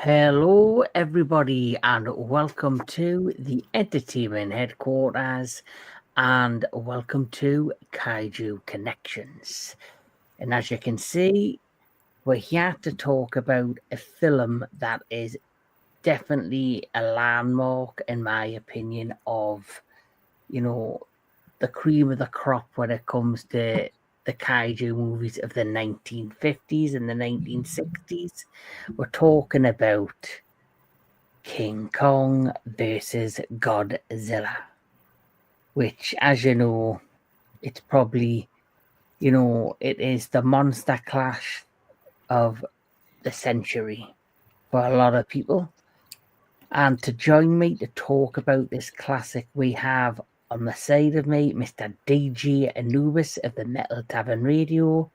Hello, everybody, and welcome to the entertainment headquarters, and welcome to Kaiju Connections. And as you can see, we're here to talk about a film that is definitely a landmark, in my opinion, of the cream of the crop when it comes to the kaiju movies of the 1950s and the 1960s. We're talking about King Kong versus Godzilla, which, as you know, it's probably, it is the monster clash of the century for a lot of people. And to join me to talk about this classic, we have on the side of me Mr. DG Anubis of the Metal Tavern Radio,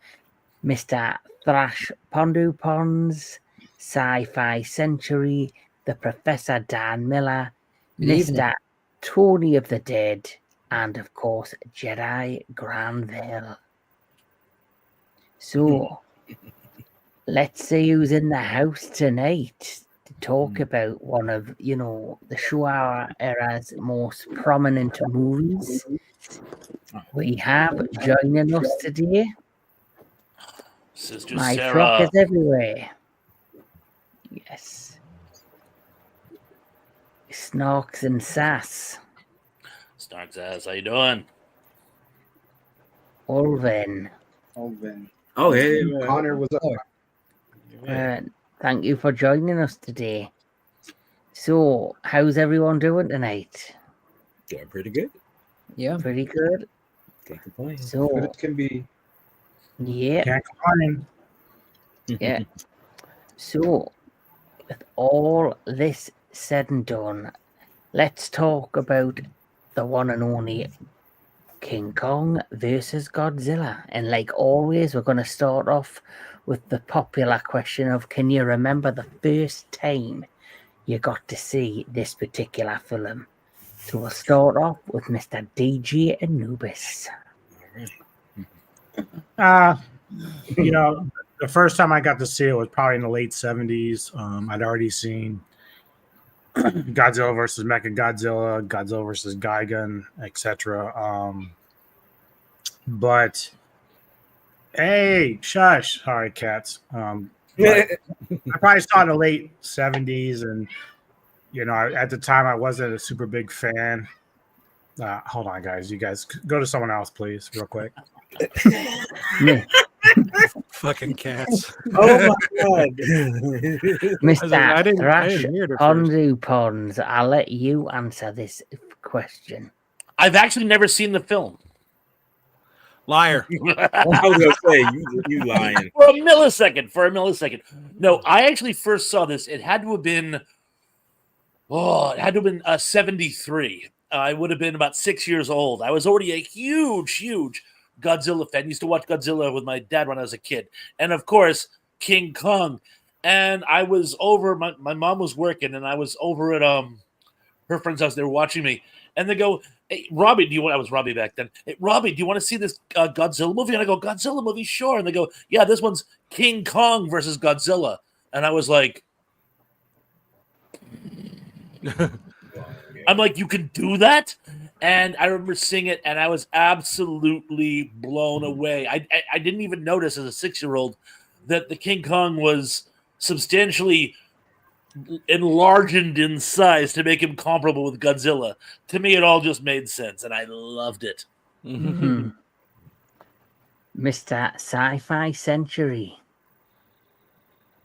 Mr. Thrash Pondu Pons, Sci-Fi Century, the Professor Dan Miller, Mr. Tony of the Dead, and of course Jedi Granville. So let's see who's in the house tonight to talk about one of the Showa era's most prominent movies. We have joining us today Sister my Sarah. truck is everywhere. Yes. Snarks and Sass. Snarks ass, how you doing? Olven. Oh, hey, Connor was up. Thank you for joining us today. So, how's everyone doing tonight? Doing pretty good. Yeah, Pretty good. Can't complain. So, good it can be. yeah. Can't complain. Yeah. So, with all this said and done, let's talk about the one and only King Kong versus Godzilla. And like always, we're going to start off with the popular question of, can you remember the first time you got to see this particular film? So we'll start off with Mr. DJ Anubis. The first time I got to see it was probably in the late 70s. I'd already seen Godzilla versus Mechagodzilla, Godzilla versus Gigan, etc. But hey, shush! Sorry, cats. I probably saw it in the late 70s, and at the time I wasn't a super big fan. Hold on, guys. You guys go to someone else, please, real quick. Fucking cats. Oh my god. Mr. Thrash Pondu Pons, I'll let you answer this question. I've actually never seen the film. Liar. I was gonna say you lying. For a millisecond. No, I actually first saw this. It had to have been 73. I would have been about 6 years old. I was already a huge Godzilla fan. I used to watch Godzilla with my dad when I was a kid. And of course, King Kong. And I was over, my mom was working, and I was over at her friend's house. They were watching me. And they go, "Hey, Robbie, I was Robbie back then. Hey, Robbie, do you want to see this Godzilla movie?" And I go, "Godzilla movie, sure." And they go, "Yeah, this one's King Kong versus Godzilla." And I was like, I'm like, you can do that? And I remember seeing it, and I was absolutely blown away. I didn't even notice as a 6-year-old that the King Kong was substantially enlarged in size to make him comparable with Godzilla. To me, it all just made sense, and I loved it. Mm-hmm. Mr. Sci-Fi Century.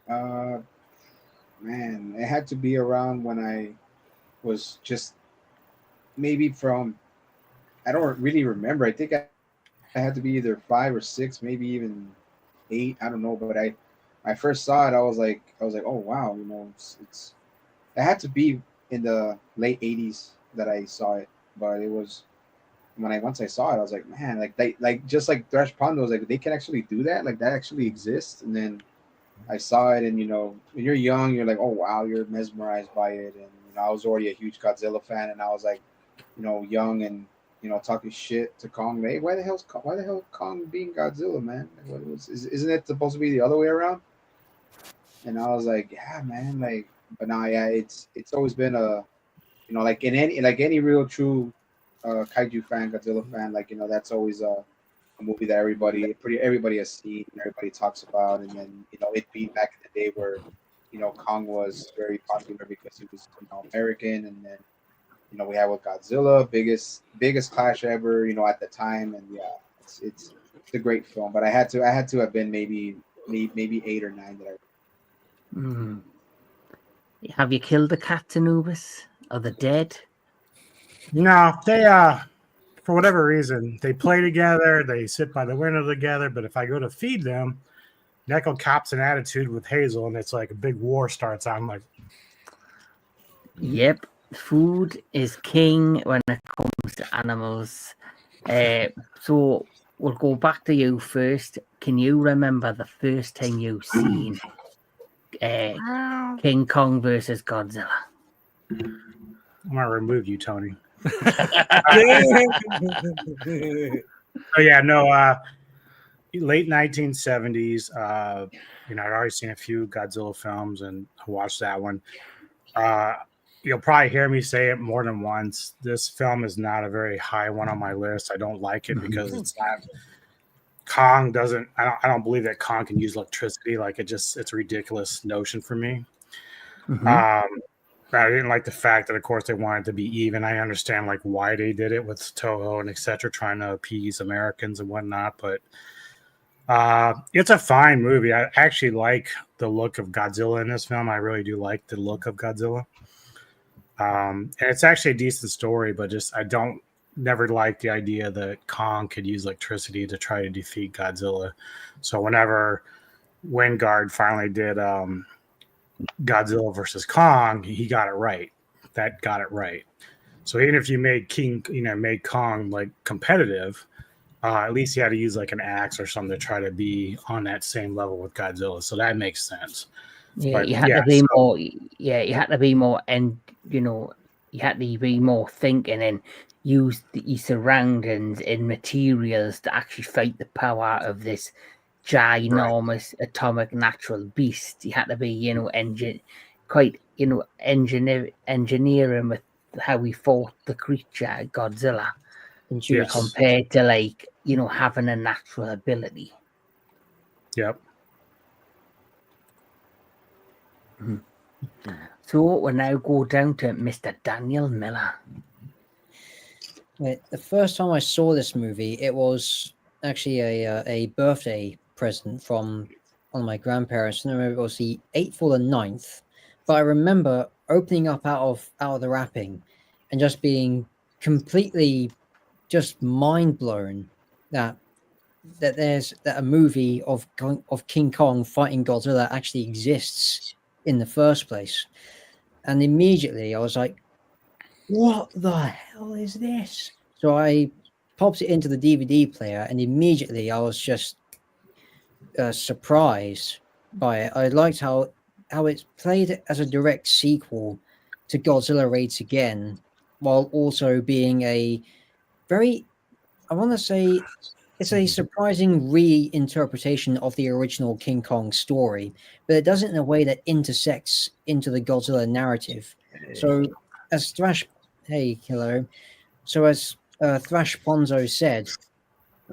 Man, it had to be around when I was just maybe from, I don't really remember. I think I had to be either 5 or 6, maybe even 8. I don't know, but I first saw it. I was like, oh wow, it's it had to be in the late 80s that I saw it. But it was once I saw it, I was like, man, like just like Thrash Pondo was like, they can actually do that, like that actually exists. And then I saw it, and when you're young, you're like, oh wow, you're mesmerized by it. And I was already a huge Godzilla fan, and I was like, young and talking shit to Kong. Hey, why the hell Kong being Godzilla, man? Isn't it supposed to be the other way around? and I was like, yeah, man, like, but now, yeah, it's always been a, like in any real true kaiju fan, Godzilla fan, like, that's always a movie that everybody has seen, everybody talks about, and then it being back in the day where Kong was very popular because he was American, and then we have with Godzilla, biggest clash ever, at the time, and yeah, it's a great film. But I had to have been maybe 8 or 9 that I. Mm. Have you killed the cats, Anubis? Are they dead? No, they for whatever reason they play together. They sit by the window together. But if I go to feed them, Neko cops an attitude with Hazel, and it's like a big war starts. I'm like, Yep. Food is king when it comes to animals. So we'll go back to you first. Can you remember the first time you seen King Kong versus Godzilla? I'm gonna remove you, Tony. Yeah. Oh yeah, no. Late 1970s. I'd already seen a few Godzilla films, and I watched that one. You'll probably hear me say it more than once. This film is not a very high one on my list. I don't like it because it's not. Kong doesn't. I don't believe that Kong can use electricity. Like it's a ridiculous notion for me. Mhm. I didn't like the fact that, of course, they wanted to be even. I understand like why they did it with Toho and etc., trying to appease Americans and whatnot. But it's a fine movie. I actually like the look of Godzilla in this film. I really do like the look of Godzilla. And it's actually a decent story, but just I don't never liked the idea that Kong could use electricity to try to defeat Godzilla. So whenever Wingard finally did Godzilla versus Kong, he got it right. That got it right. So even if you made made Kong like competitive, at least you had to use like an axe or something to try to be on that same level with Godzilla. So that makes sense. Yeah, But you had to be more. Yeah, you had to be more, and you had to be more thinking and use your surroundings and materials to actually fight the power of this ginormous atomic natural beast. You had to be, engineering with how we fought the creature Godzilla Yes. compared to like having a natural ability. Yep. So we'll now go down to Mr. Daniel Miller. The first time I saw this movie, it was actually a birthday present from one of my grandparents. I don't remember if it was the 8th or the 9th, but I remember opening up out of the wrapping and just being completely just mind blown that there's that a movie of King Kong fighting Godzilla actually exists in the first place. And immediately I was like, what the hell is this? So I popped it into the DVD player, and immediately I was just surprised by it. I liked how it's played as a direct sequel to Godzilla Raids Again, while also being a very, I want to say, it's a surprising reinterpretation of the original King Kong story, but it does it in a way that intersects into the Godzilla narrative. So, as Thrash, hey, hello. So, as Thrash Ponzo said,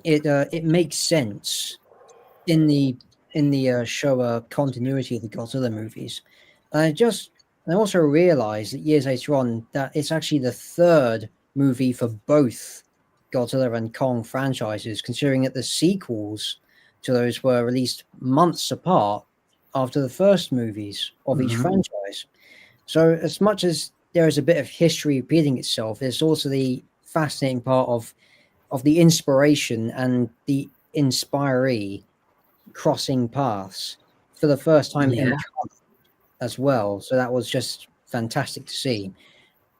it makes sense in the Showa continuity of the Godzilla movies. I also realized that years later on that it's actually the third movie for both Godzilla and Kong franchises, considering that the sequels to those were released months apart after the first movies of each franchise. So, as much as there is a bit of history repeating itself, there's also the fascinating part of the inspiration and the inspiree crossing paths for the first time in as well. So that was just fantastic to see.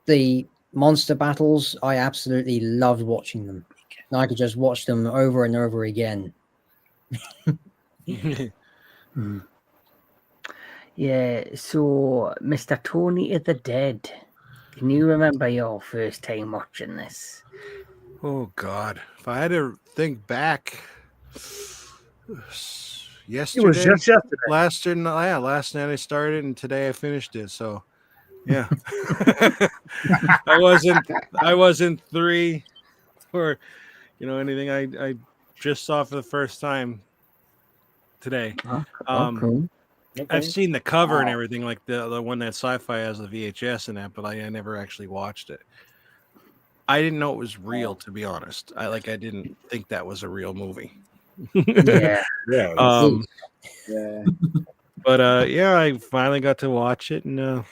The monster battles, I absolutely loved watching them. And I could just watch them over and over again. Yeah, so Mr. Tony of the Dead, can you remember your first time watching this? Oh God! If I had to think back, yesterday. was just yesterday. Last night I started, and today I finished it. So, yeah, I wasn't 3 or anything. I just saw for the first time today. Cool. I've seen the cover and Wow. everything, like the one that Sci-Fi has, the VHS and that, but I never actually watched it. I didn't know it was real, to be honest. I didn't think that was a real movie. Yeah. Yeah. Um, Yeah. but yeah, I finally got to watch it, and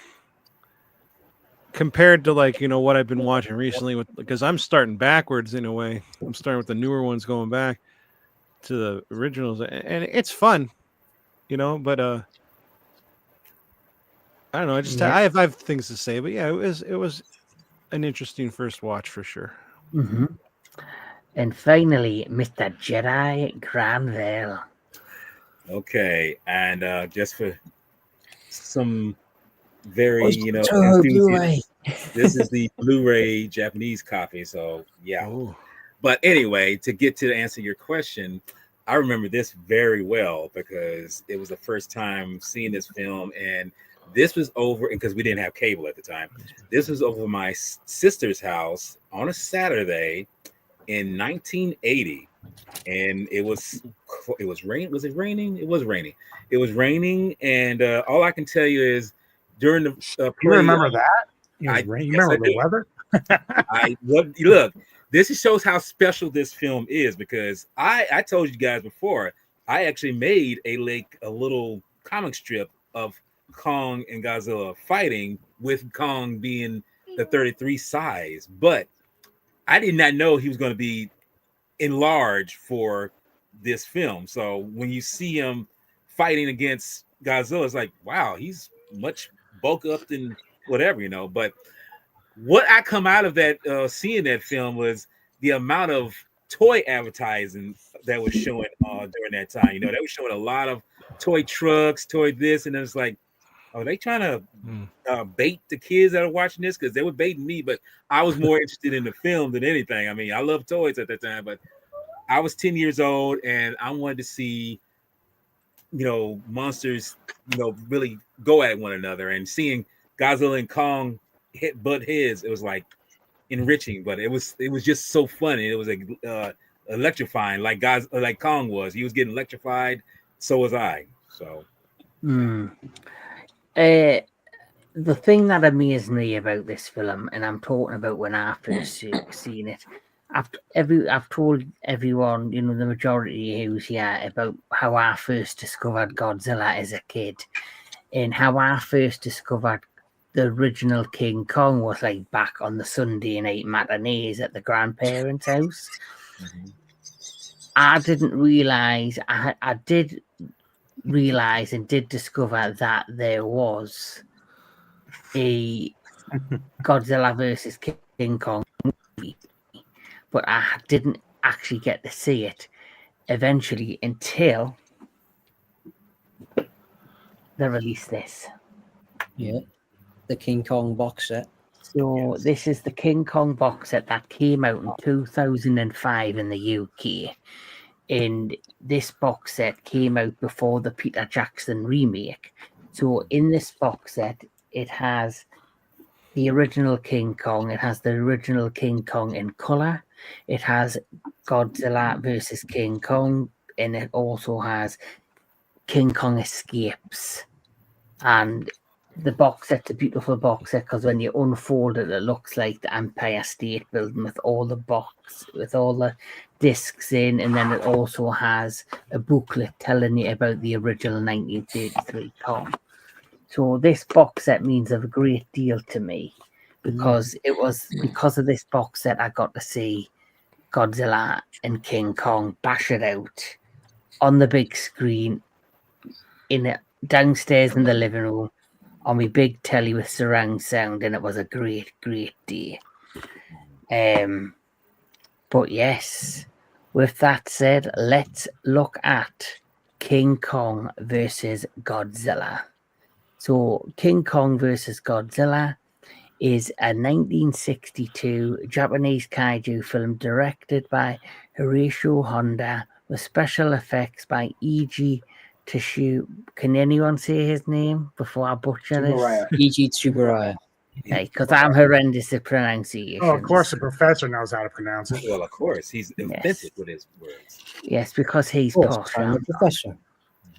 compared to what I've been watching recently, because I'm starting backwards in a way. I'm starting with the newer ones, going back to the originals, and it's fun, But I don't know. Yeah. I have things to say, but yeah, it was an interesting first watch for sure. hmm And finally, Mr. Jedi Granville. Okay. And just for some very, Toho enthusiastic, Blu-ray. this is the Blu-ray Japanese copy. So yeah. Oh, But anyway, to get to answer your question, I remember this very well because it was the first time seeing this film, and this was over because we didn't have cable at the time. This was over my sister's house on a Saturday in 1980, and it was rain. Was it raining? It was raining. It was raining, and all I can tell you is during the You play. remember that? You I remember I the do. weather? Look, this shows how special this film is because I told you guys before, I actually made a little comic strip of Kong and Godzilla fighting, with Kong being the 33 size, but I did not know he was going to be enlarged for this film. So when you see him fighting against Godzilla, it's like, wow, he's much bulk up than whatever. But what I come out of that seeing that film was the amount of toy advertising that was showing during that time. They were showing a lot of toy trucks, toy this, and it was like, are they trying to bait the kids that are watching this? Because they were baiting me, but I was more interested in the film than anything. I mean, I love toys at that time, but I was 10 years old and I wanted to see, monsters, really go at one another, and seeing Godzilla and Kong butt heads, it was like enriching, but it was just so funny. It was like electrifying, like Kong was. He was getting electrified, so was I. So The thing that amazed me about this film, and I'm talking about when I first seen it, I've told everyone, the majority who's here, about how I first discovered Godzilla as a kid, and how I first discovered the original King Kong was like back on the Sunday night matinees at the grandparents' house. I didn't realize, I did realize and did discover that there was a Godzilla versus King Kong movie, but I didn't actually get to see it eventually until they released this. Yeah, the King Kong box set. So this is the King Kong box set that came out in 2005 in the UK. And this box set came out before the Peter Jackson remake. So in this box set, it has the original King Kong. It has the original King Kong in color. It has Godzilla versus King Kong, and it also has King Kong Escapes. And the box set's a beautiful box set because when you unfold it, it looks like the Empire State Building with all the discs in, and then it also has a booklet telling you about the original 1933 Kong. So this box set means a great deal to me because it was because of this box set I got to see Godzilla and King Kong bash it out on the big screen downstairs in the living room on my big telly with surround sound, and it was a great day. But yes, with that said, let's look at King Kong versus Godzilla. So King Kong versus Godzilla is a 1962 Japanese kaiju film directed by Hiroshi Honda with special effects by E.G. Tissue. Can anyone say his name before I butcher this? Tsuburaya. E.G. Tsuburaya. Because I'm horrendous at pronunciation. Oh, of course, the professor knows how to pronounce it. Well, of course, he's authentic with his words. Yes, because he's Of course, posh. I'm a I'm not. professor.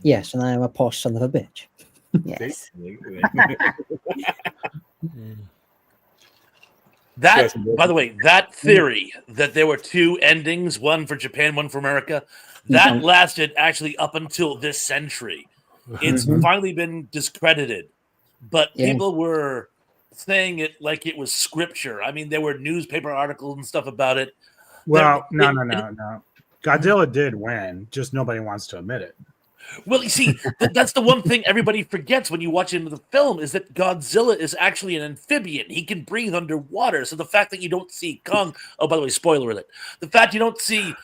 Yes, and I am a posh son of a bitch. Yes. That, by the way, that theory that there were two endings, one for Japan, one for America, that Mhm. lasted actually up until this century. It's Mhm. finally been discredited, but Yeah. people were saying it like it was scripture. I mean, there were newspaper articles and stuff about it. Well, There- no. Godzilla did win, just nobody wants to admit it. Well, you see, that's the one thing everybody forgets when you watch into the film is that Godzilla is actually an amphibian. He can breathe underwater. So the fact that you don't see Kong, oh, by the way, spoiler alert, the fact you don't see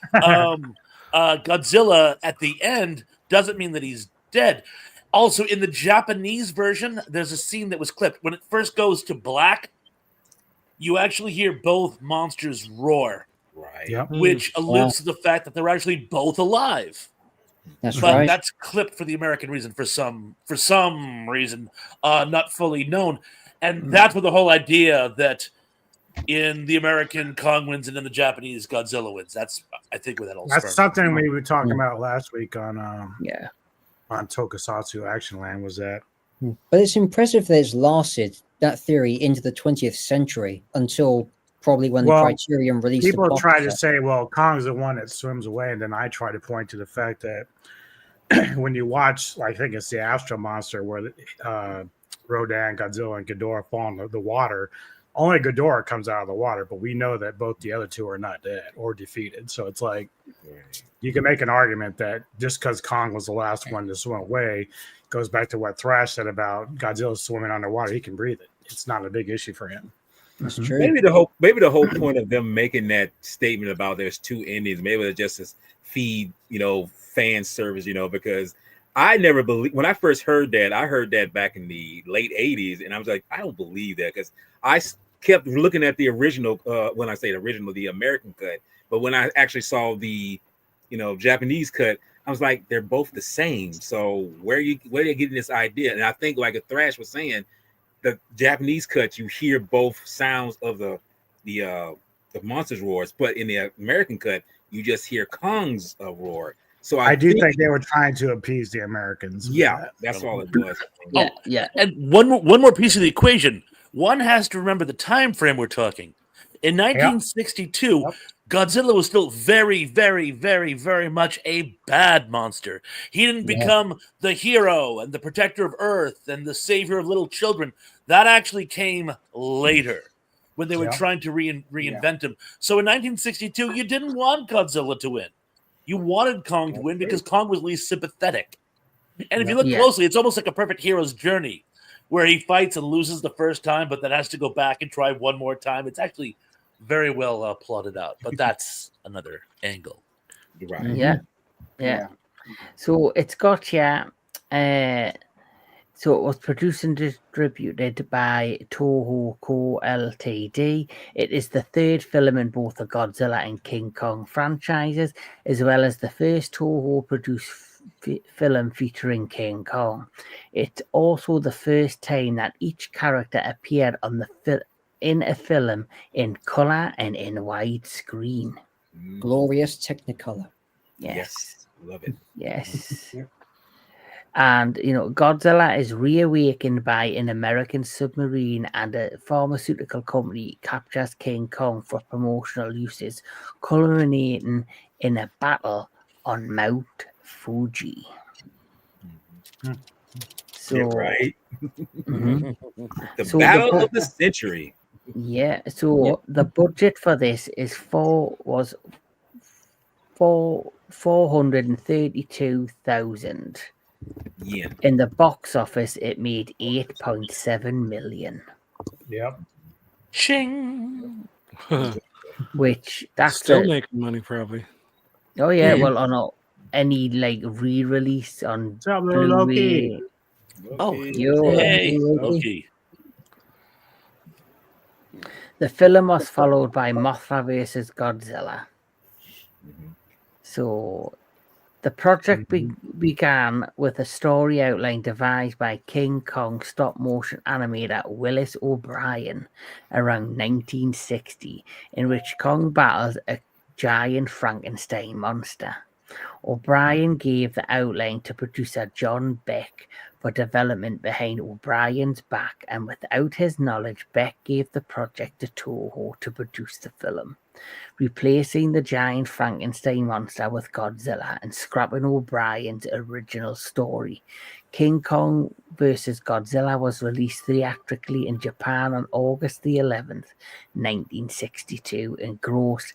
Godzilla at the end doesn't mean that he's dead. Also, in the Japanese version, there's a scene that was clipped. When it first goes to black, you actually hear both monsters roar, Right. Yep. which alludes to the fact that they're actually both alive. That's But right. that's clipped for the American reason for some reason, not fully known, and that's where the whole idea that in the American Kong wins and in the Japanese Godzilla wins. That's I think where that all That's started. something we were talking about last week on Yeah. Tokusatsu Action Land. Was that But it's impressive that it's lasted that theory into the 20th century until probably when Well, the Criterion released the people box try to set. say, well, Kong's the one that swims away, and then I try to point to the fact that when you watch, I think it's the Astro Monster, where Rodan, Godzilla, and Ghidorah fall in the water. Only Ghidorah comes out of the water, but we know that both the other two are not dead or defeated. So it's like you can make an argument that just because Kong was the last one to swim away goes back to what Thrash said about Godzilla swimming underwater. He can breathe it. It's not a big issue for him. That's true. Maybe the whole point of them making that statement about there's two endings, maybe it's just to feed, fan service, because I never believed when I first heard that. I heard that back in the late 80s, and I was like, I don't believe that, because I kept looking at the original, when I say the original, the American cut, but when I actually saw the Japanese cut, I was like, they're both the same. So where are they getting this idea? And I think, like a Thrash was saying, the Japanese cut, you hear both sounds of the monsters roars, but in the American cut, you just hear Kong's roar. So I do think they were trying to appease the Americans. with yeah, that. that's all it was. Yeah. And one more piece of the equation. One has to remember the time frame we're talking. In 1962, Yep. Godzilla was still very, very, very, very much a bad monster. He didn't become the hero and the protector of Earth and the savior of little children. That actually came later when they were trying to reinvent him. So in 1962, you didn't want Godzilla to win. You wanted Kong to win because Kong was least sympathetic. And if you look closely, it's almost like a perfect hero's journey where he fights and loses the first time, but then has to go back and try one more time. It's actually very well plotted out, but that's another angle. Right. Yeah. So it's got so it was produced and distributed by Toho Co. Ltd. It is the third film in both the Godzilla and King Kong franchises, as well as the first Toho produced film featuring King Kong. It's also the first time that each character appeared on in a film in color and in widescreen. Glorious Technicolor. Yes. Love it. Yes. And Godzilla is reawakened by an American submarine, and a pharmaceutical company captures King Kong for promotional uses, culminating in a battle on Mount Fuji. So You're right. mhm. The So battle of the century. Yeah. So the budget for this was 432,000. Yeah. In the box office, it made 8.7 million. Yep. Ching. Which that's Still making money, probably. Oh yeah, well on any re-release on What's up, little Loki? Blu-ray. Oh, Yo. hey, Loki. Loki. The film was followed by Mothra vs. Godzilla. So The project began with a story outline devised by King Kong stop-motion animator Willis O'Brien around 1960, in which Kong battles a giant Frankenstein monster. O'Brien gave the outline to producer John Beck for development behind O'Brien's back, and without his knowledge, Beck gave the project to Toho to produce the film, replacing the giant Frankenstein monster with Godzilla and scrapping O'Brien's original story. King Kong vs. Godzilla was released theatrically in Japan on August the 11th, 1962, and grossed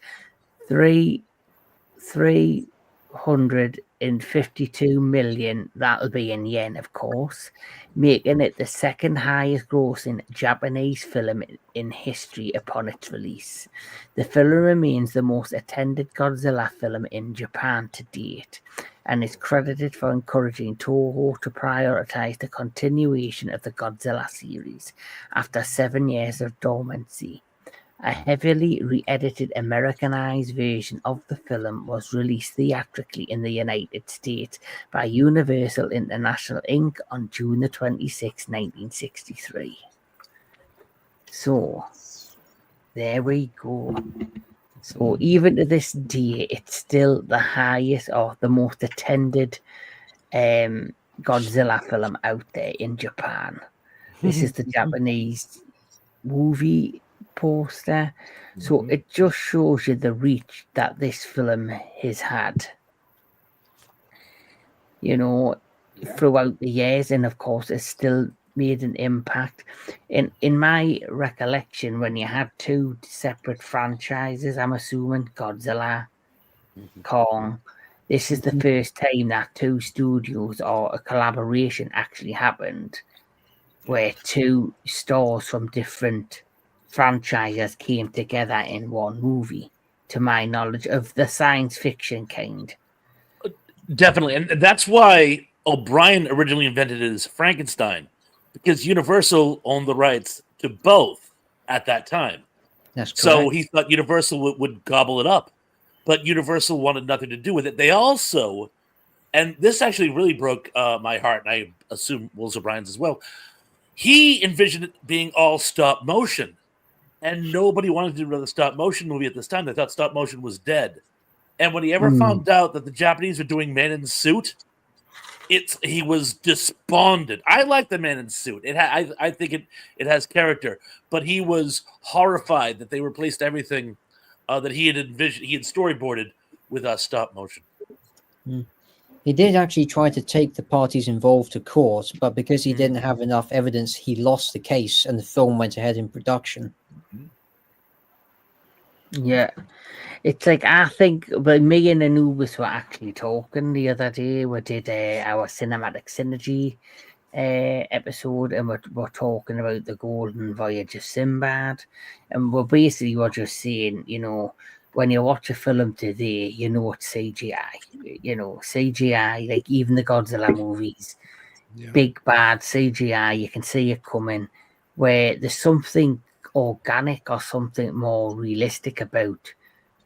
352 million, that'll be in yen, of course, making it the second highest grossing Japanese film in history upon its release. The film remains the most attended Godzilla film in Japan to date, and is credited for encouraging Toho to prioritize the continuation of the Godzilla series after 7 years of dormancy. A heavily re-edited Americanized version of the film was released theatrically in the United States by Universal International Inc. on June the 26th, 1963. So, there we go. So, even to this day, it's still the highest or the most attended Godzilla film out there in Japan. This is the Japanese movie poster, so it just shows you the reach that this film has had, throughout the years, and of course it's still made an impact. In my recollection, when you had two separate franchises, I'm assuming Godzilla, Kong, this is the first time that two studios or a collaboration actually happened, where two stars from different franchises came together in one movie, to my knowledge, of the science fiction kind. Definitely. And that's why O'Brien originally invented it as Frankenstein, because Universal owned the rights to both at that time. That's correct. So he thought Universal would gobble it up, but Universal wanted nothing to do with it. They also, and this actually really broke my heart, and I assume Will O'Brien's as well, he envisioned it being all stop motion. And nobody wanted to do another stop motion movie at this time. They thought stop motion was dead. And when he ever found out that the Japanese were doing Man in Suit, he was despondent. I like the Man in Suit. I think it has character, but he was horrified that they replaced everything that he had envisioned, he had storyboarded with stop motion. He did actually try to take the parties involved to court, but because he didn't have enough evidence, he lost the case, and the film went ahead in production. Yeah, it's like, I think, but me and Anubis were actually talking the other day. We did our cinematic synergy episode, and we're talking about the Golden Voyage of Sinbad, and we're just saying, when you watch a film today, it's CGI. CGI, like even the Godzilla movies, big bad CGI, you can see it coming, where there's something organic or something more realistic about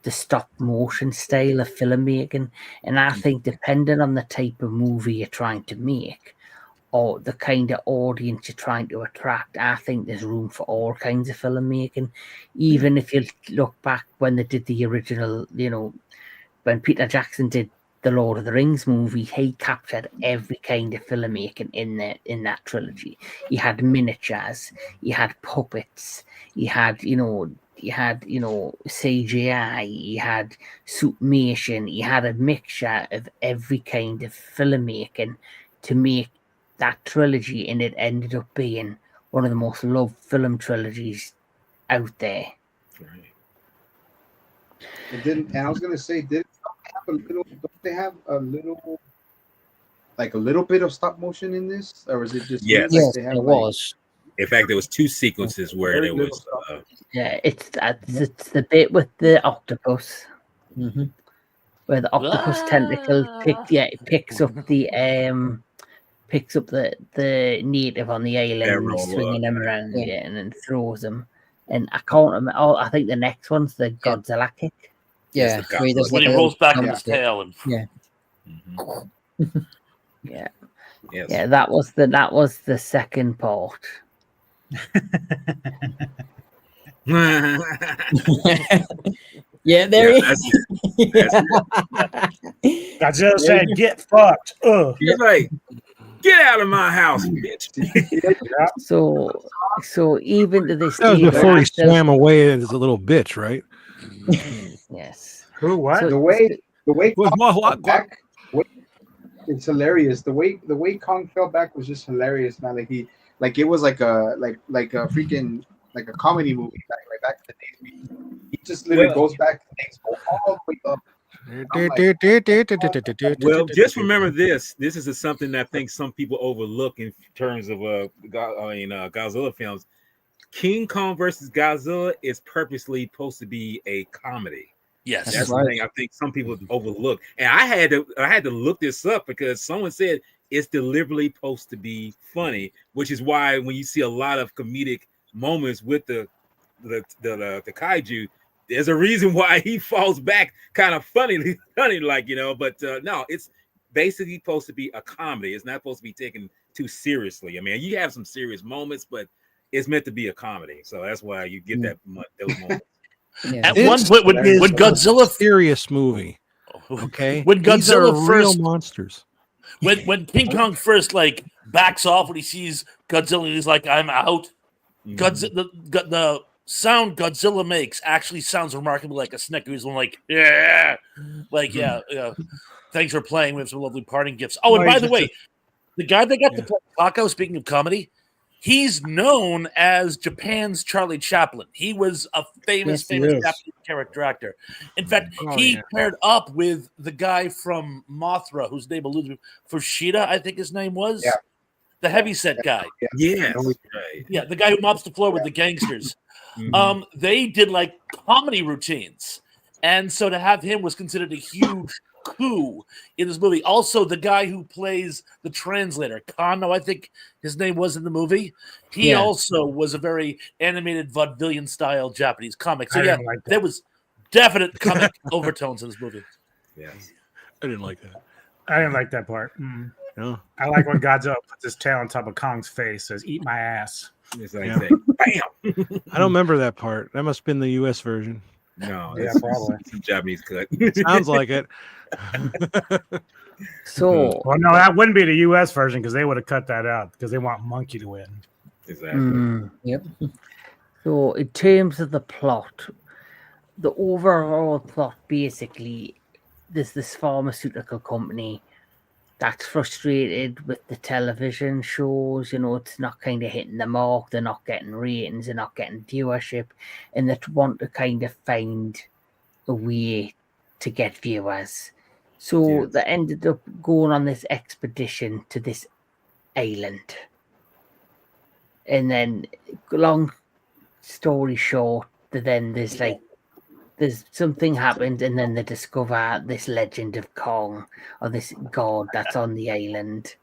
the stop motion style of filmmaking. And I think depending on the type of movie you're trying to make or the kind of audience you're trying to attract, I think there's room for all kinds of filmmaking. Even if you look back when they did the original, when Peter Jackson did the Lord of the Rings movie, he captured every kind of filmmaking in that trilogy. He had miniatures, he had puppets, he had CGI, he had suitmation, he had a mixture of every kind of filmmaking to make that trilogy, and it ended up being one of the most loved film trilogies out there. Right. And I was gonna say, don't they have a little bit of stop motion in this, or is it just Yes, they have, it was. In fact, there was two sequences where there was. It's the bit with the octopus, where the octopus tentacle picks up the native on the island, and he's swinging him around, and then throws him. And I can't remember. I think the next one's the Godzilla kick. Yeah, when he rolls back on his tail. Mhm. Yeah, Yes. yeah. That was the second part. Yeah, there Yeah, he that's it. That's it. Godzilla There said, you "Get fucked." He's like, get out of my house, bitch. Yeah. So even to this That was day, when before I he still swam away as a little bitch, right? yes. Who? What? So The way What, Kong what, fell what, what? back, it's hilarious. The way Kong fell back was just hilarious, man. Like it was like a freaking like a comedy movie back in the days. He just literally Well, goes back, things go all the way up. I'm like, well, just remember this. This is something that I think some people overlook in terms of Godzilla films. King Kong versus Godzilla is purposely supposed to be a comedy. Yes. That's the right. thing I think some people overlook. And I had to look this up because someone said it's deliberately supposed to be funny, which is why when you see a lot of comedic moments with the kaiju, there's a reason why he falls back kind of funny, like, but no, it's basically supposed to be a comedy. It's not supposed to be taken too seriously. I mean, you have some serious moments, but it's meant to be a comedy. So that's why you get those moments. Yeah. At one This point, when is a Godzilla, serious movie. Okay, when these are Godzilla real first, monsters. when King Kong first like backs off when he sees Godzilla, and he's like, "I'm out." Mhm. The sound Godzilla makes actually sounds remarkably like a snicker. He's like, "Yeah," like yeah. Thanks for playing. We have some lovely parting gifts. Oh, and No, by he's the just way, the guy that got Yeah. to play Kako, speaking of comedy, he's known as Japan's Charlie Chaplin. He was a famous Yes, he Japanese is. character actor. In fact, Oh, he yeah. paired up with the guy from Mothra, whose name eludes me, Fushida, I think his name was. Yeah. The heavyset guy. Yes, Oh, right. Yeah, the guy who mops the floor with the gangsters. Mhm. They did like comedy routines. And so to have him was considered a huge coup in this movie. Also, the guy who plays the translator, Kano, I think his name was in the movie, he Yeah. also was a very animated vaudevillian style Japanese comic. So I yeah, didn't like that. there was definite comic overtones in this movie. Yes. I didn't like that. I didn't like that part. No. I like when Godzilla puts his tail on top of Kong's face, says, "Eat my ass." It's like Yeah. say, bam. I don't remember that part. That must have been the U.S. version. No, Yeah, it's probably. it's a Japanese cut. Sounds like it. so Well, no, that wouldn't be the U.S. version because they would have cut that out because they want Monkey to win. Exactly. Yep. so in terms of the plot, the overall plot basically, there's this pharmaceutical company that's frustrated with the television shows. It's not kind of hitting the mark. They're not getting ratings. They're not getting viewership, and they want to kind of find a way to get viewers. So Yes. they ended up going on this expedition to this island, and then long story short, then there's something happened, and then they discover this legend of Kong, or this god that's on the island.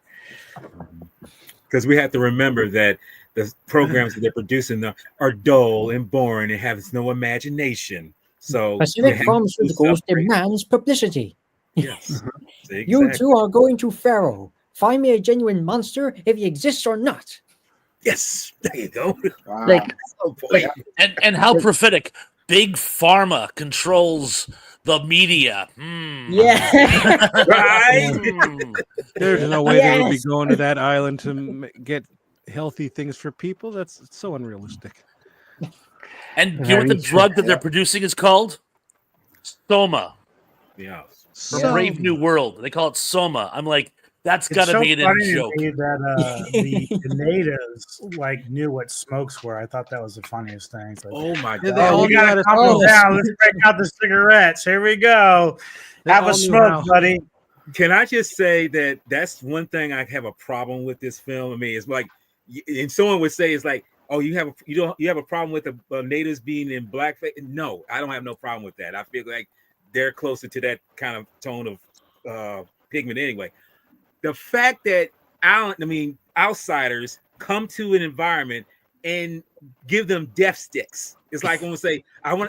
Because we have to remember that the programs that they're producing are dull and boring and have no imagination. So Pacific they have to do Pharmaceuticals something. demands publicity. Yes. See, You exactly. two are going to Pharaoh. Find me a genuine monster if he exists or not. Yes. There you go. wow. Like, Oh boy. And how prophetic. Big Pharma controls the media. Yeah. Right. There's no way they would be Yes. going to that island to get healthy things for people. That's so unrealistic. And do you know what the drug that they're producing is called? Soma. Yeah. For Brave New World. They call it Soma. I'm like, that's It's got to so be an in funny joke. to me that the natives knew what smokes were. I thought that was the funniest thing. It's like, Oh my Yeah, they God. all we knew how gotta to calm smoke. down. Let's break out the cigarettes. Here we go. They Have all a knew smoke, how. buddy. Can I just say that that's one thing I have a problem with this film? I mean, it's like, and someone would say it's like, oh, you have a problem with the natives being in blackface? No, I don't have no problem with that. I feel like they're closer to that kind of tone of pigment anyway. The fact that outsiders come to an environment and give them death sticks It's like when we say,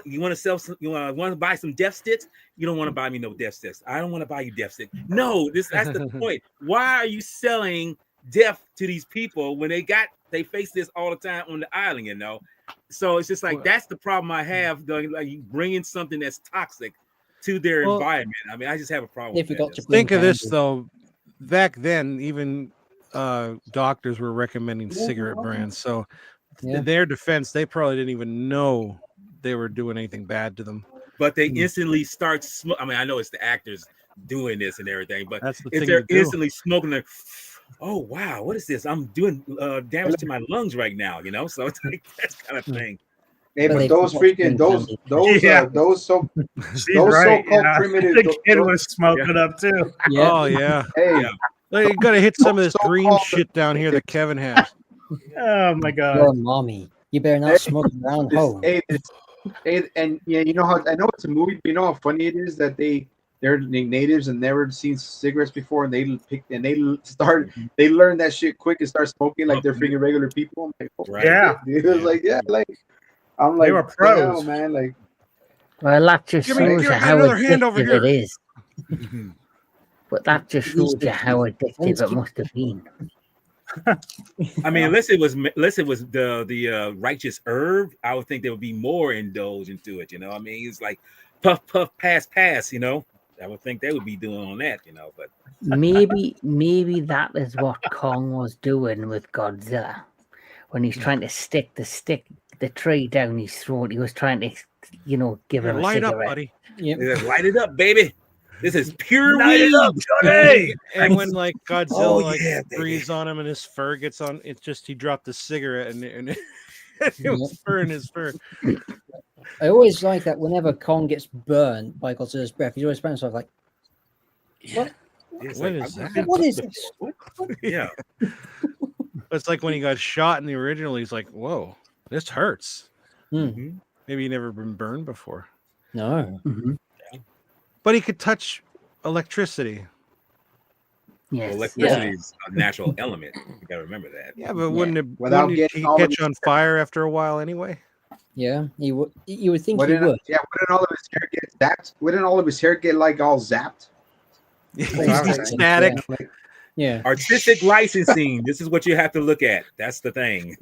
you want to sell some, you want to buy some death sticks. You don't want to buy me no death sticks. I don't want to buy you death sticks. No, that's the point. Why are you selling death to these people when they face this all the time on the island? You know, so it's just like that's the problem I have. Like you bringing something that's toxic to their environment. I mean, I just have a problem. They with forgot that. to bring Think of this candy. though. Back then, even doctors were recommending cigarette brands. So, Yeah. in their defense, they probably didn't even know they were doing anything bad to them. But they instantly start smoking. I mean, I know it's the actors doing this and everything, but That's the if thing they're to do. instantly smoking, like, oh wow, what is this? I'm doing damage to my lungs right now. You know, so it's like that kind of thing. Hey, But but they those forgot to freaking bring candy. those She's those right. so-called Yeah. primitive. The kid was smoking up too. Yeah. Oh yeah, Hey, Yeah. like, you got to hit some of this So-called green shit down here that Kevin has. Oh my god. Your mommy. You better not smoke around home. and yeah, you know how I know it's a movie, but you know how funny it is that they're natives and never seen cigarettes before, and they learn that shit quick and start smoking like they're freaking regular people. I'm like, oh, Right. Yeah. dude. It was like, yeah, like I'm like, They were pros. damn, man, like Well, that just Give me- shows give- you I got how another hand over addictive it here. is. But that just These shows you are- how addictive it must have been. I mean, unless it was the righteous herb, I would think there would be more indulged into it. You know, I mean, it's like puff puff pass. You know, I would think they would be doing on that. You know, but Maybe that is what Kong was doing with Godzilla when he's trying to stick the tree down his throat. He was trying to, give him a Light up, cigarette. buddy. Yep. they said, light it up, baby. This is pure Light it weed. up, Johnny! And when like Godzilla Oh, yeah, baby. breathes on him and his fur gets on, it's just he dropped the cigarette and it was fur in his fur. I always like that whenever Kong gets burned by Godzilla's breath, he's always himself like, what? It's What like, is I- that? What is this? Yeah. It's like when he got shot in the original, he's like, whoa, this hurts. Mhm. Maybe he never been burned before. No. Mhm. But he could touch electricity. Yes. Electricity is a natural element. You gotta remember that. Yeah, but wouldn't Without he getting all of catch his- on fire after a while anyway? Yeah, you would think he wouldn't would. all of his hair get zapped? Wouldn't all of his hair get like all zapped? Static. Yeah. Artistic licensing. This is what you have to look at. That's the thing.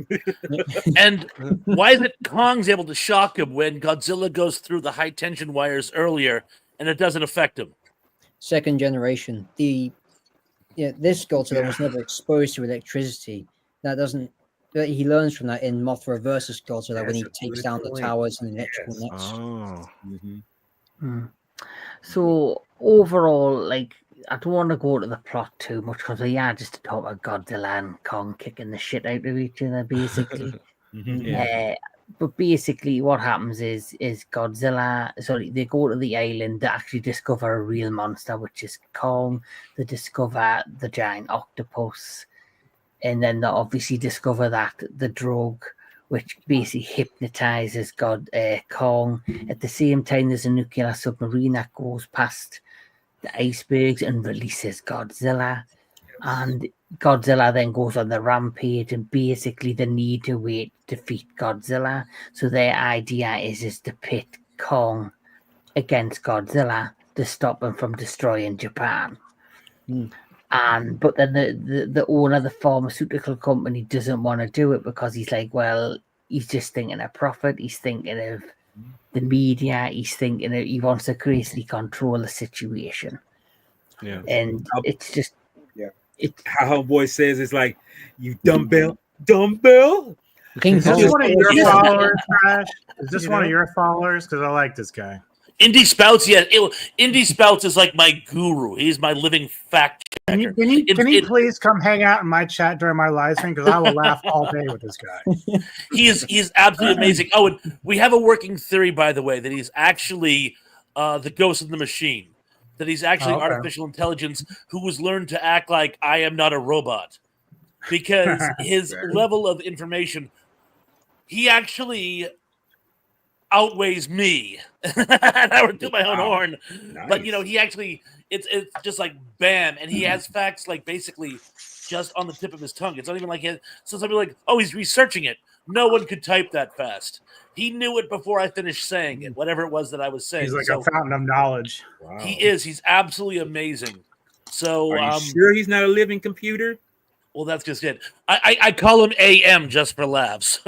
And why is it Kong's able to shock him when Godzilla goes through the high tension wires earlier and it doesn't affect him? Second generation. This Godzilla was never exposed to electricity. That doesn't. But he learns from that in Mothra versus Godzilla when he That's a takes good down the point. towers and electrical Yes. nets. Oh. Mhm. Mm. So overall, like, I don't want to go to the plot too much because just to talk about Godzilla and Kong kicking the shit out of each other, basically. Mhm. Yeah. But basically, what happens is Godzilla. Sorry, they go to the island to actually discover a real monster, which is Kong. They discover the giant octopus, and then they obviously discover that the drug, which basically hypnotizes Kong. At the same time, there's a nuclear submarine that goes past the icebergs and releases Godzilla. And Godzilla then goes on the rampage, and basically they need to wait to defeat Godzilla. So their idea is to pit Kong against Godzilla to stop him from destroying Japan. But then the owner of the pharmaceutical company doesn't want to do it because he's like, well, he's just thinking of profit. He's thinking of the media. He's thinking he wants to crazily control the situation. Yeah. And it's just How homeboy says it's like, you dumbbell. King Is Kong this is one of your followers, Crash? Is this one of your followers? Because I like this guy. Indy Spouts, Indy Spouts is like my guru. He's my living fact Can checker. you please come hang out in my chat during my live stream? Because I will laugh all day with this guy. He's absolutely amazing. Oh, and we have a working theory, by the way, that he's actually the ghost in the machine. That he's actually Okay. artificial intelligence who has learned to act like I am not a robot. Because his level of information, he actually outweighs me. And I would do my own horn. Nice. But he actually it's just like bam, and he has facts like basically just on the tip of his tongue. It's not even like so somebody like, oh, he's researching it. No one could type that fast. He knew it before I finished saying it, whatever it was that I was saying. He's like So a fountain of knowledge. Wow. he is. He's absolutely amazing. So, Are you sure he's not a living computer? well, that's just it. I call him AM just for laughs.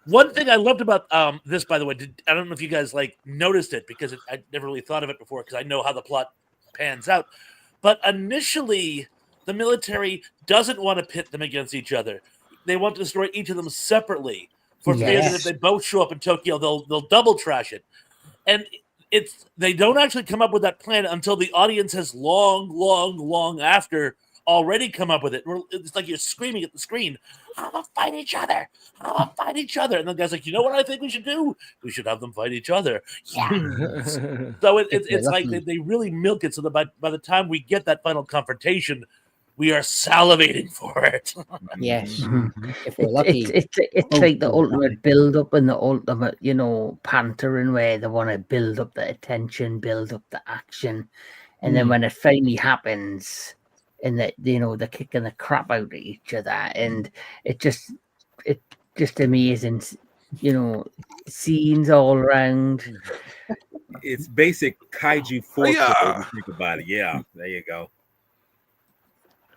One thing I loved about this, by the way, I don't know if you guys like noticed it because I never really thought of it before because I know how the plot pans out. But initially, the military doesn't want to pit them against each other. They want to destroy each of them separately for fear that if they both show up in Tokyo, they'll double trash it. And they don't actually come up with that plan until the audience has long after already come up with it. It's like you're screaming at the screen, "I'm gonna fight each other! I'm gonna fight each other!" And the guy's like, "You know what I think we should do? We should have them fight each other." Yeah. So it's like they really milk it so that by the time we get that final confrontation, we are salivating for it. Yes. Mhm. If we're lucky. It's like the ultimate build up and the ultimate, pantering where they want to build up the attention, build up the action, and then when it finally happens, and that they're kicking the crap out of each other, and it just amazing, scenes all around. It's basic kaiju force. Yeah. Think about it. Yeah, there you go.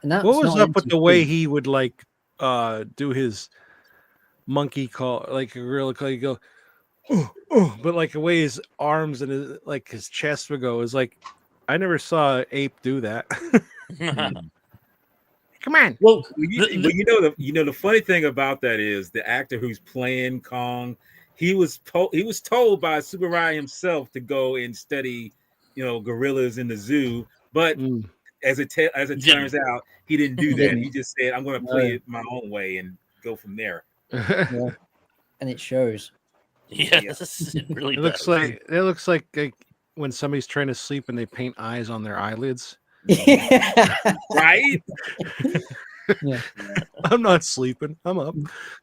And that's What was not up with the way empty. he would like do his monkey call, like a gorilla call? You go, but like the way his arms and his chest would go is like, I never saw an ape do that. Come on. Well, the funny thing about that is the actor who's playing Kong, he was told by Subaraya himself to go and study, gorillas in the zoo, but as it turns out, he didn't do that. He just said, "I'm going to play it my own way and go from there." Yeah. And it shows. Yes, it really It does. looks like when somebody's trying to sleep and they paint eyes on their eyelids. Right? Yeah. I'm not sleeping. I'm up.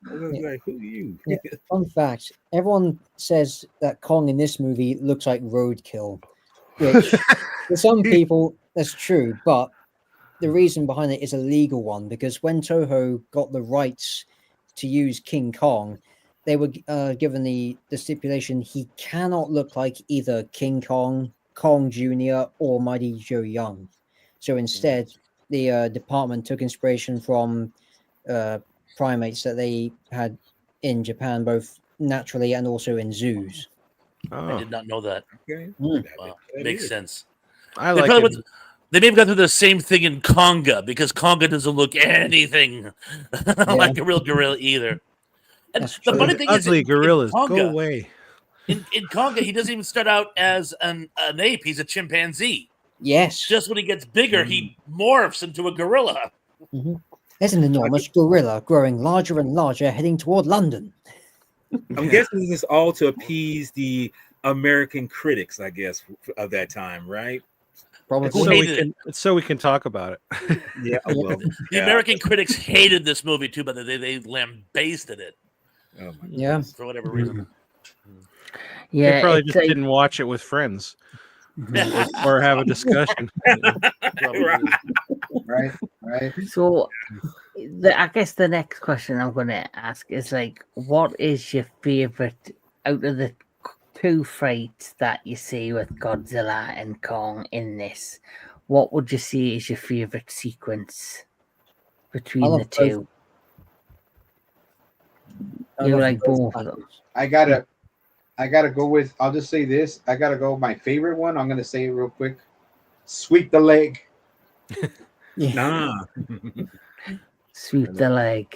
I was like, who are you? Yeah. Fun fact: everyone says that Kong in this movie looks like roadkill, which for some people that's true, but the reason behind it is a legal one because when Toho got the rights to use King Kong, they were given the stipulation he cannot look like either King Kong, Kong Jr., or Mighty Joe Young. So instead, the department took inspiration from primates that they had in Japan, both naturally and also in zoos. I did not know that. Okay. Wow. Makes sense. I They like probably it. went- They may have gone through the same thing in Conga because Conga doesn't look anything like a real gorilla either. And That's the true. funny thing is, Ugly in gorillas, go Conga, away. in Conga, he doesn't even start out as an ape; he's a chimpanzee. Yes. Just when he gets bigger, he morphs into a gorilla. There's an enormous gorilla growing larger and larger, heading toward London. I'm guessing this is all to appease the American critics, I guess, of that time, right? Probably. So we can talk about it. Yeah. Well, The American critics hated this movie too, but they lambasted it Oh my Yeah. for whatever reason. Yeah, They probably it's just like- didn't watch it with friends or have a discussion. Right. So, I guess the next question I'm going to ask is like, what is your favorite out of the two fights that you see with Godzilla and Kong in this? What would you say is your favorite sequence between love the two? I You love like both both of them? I gotta go with. I'll just say this. I gotta go. My favorite one. I'm gonna say it real quick. Sweep the leg. Nah. Sweep the leg.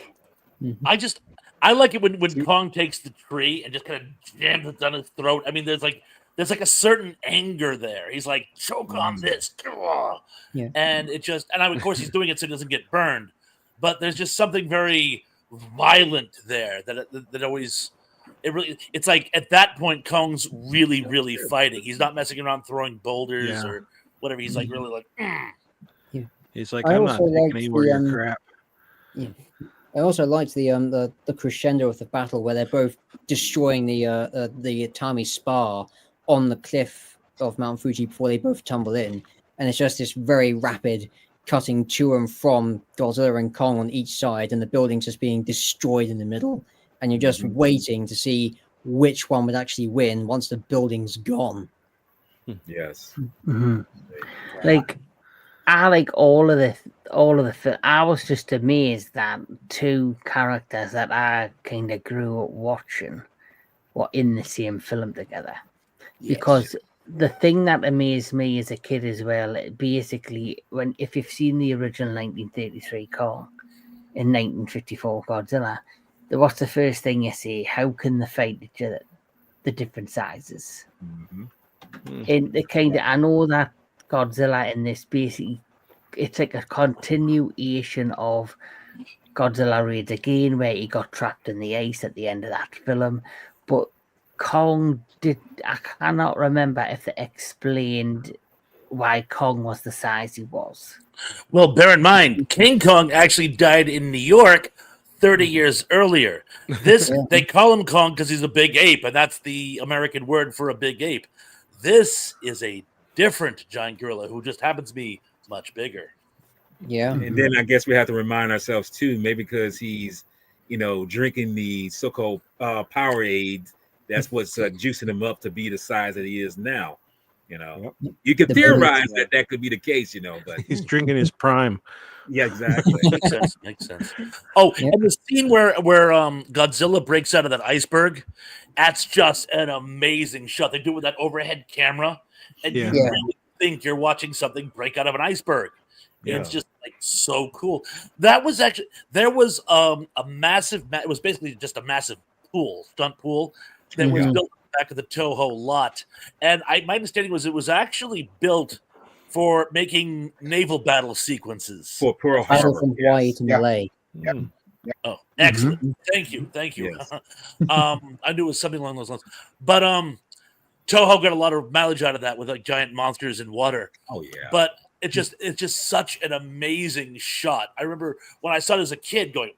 I like it when Kong takes the tree and just kind of jams it down his throat. I mean, there's like a certain anger there. He's like, choke on this. Yeah. And of course he's doing it so he doesn't get burned. But there's just something very violent there that always it's like at that point Kong's really fighting. He's not messing around throwing boulders or whatever. He's like really like He's like, I I'm not also taking liked any more of the, your crap. I also liked the crescendo of the battle where they're both destroying the Atami spar on the cliff of Mount Fuji before they both tumble in, and it's just this very rapid cutting to and from Godzilla and Kong on each side, and the buildings just being destroyed in the middle, and you're just waiting to see which one would actually win once the building's gone. Yes. Mhm. Like, I like all of the. I was just amazed that two characters that I kind of grew up watching were in the same film together. Because the thing that amazed me as a kid as well, basically, if you've seen the original 1933 Kong in 1954 Godzilla, what's the first thing you see? How can they fight each other? The different sizes. And the kind of, I know that Godzilla in this basically, it's like a continuation of Godzilla Raids Again, where he got trapped in the ice at the end of that film. But Kong I cannot remember if they explained why Kong was the size he was. Well, bear in mind, King Kong actually died in New York 30 years earlier. They call him Kong because he's a big ape, and that's the American word for a big ape. This is a different giant gorilla who just happens to be much bigger. Yeah. And then I guess we have to remind ourselves too, maybe because he's, drinking the so-called Powerade, that's what's juicing him up to be the size that he is now. You could theorize that could be the case, but He's drinking his prime. yeah, exactly. Makes sense. Oh, and the scene where Godzilla breaks out of that iceberg, that's just an amazing shot. They do it with that overhead camera, and you really think you're watching something break out of an iceberg. Yeah. It's just like so cool. There was a massive. It was basically just a massive stunt pool that was built back of the Toho lot, and my understanding was it was actually built for making naval battle sequences for Pearl Harbor from Hawaii to Malay. Oh, excellent! Thank you. Yes. I knew it was something along those lines, but Toho got a lot of mileage out of that with like giant monsters in water. Oh yeah, but it's just such an amazing shot. I remember when I saw it as a kid going,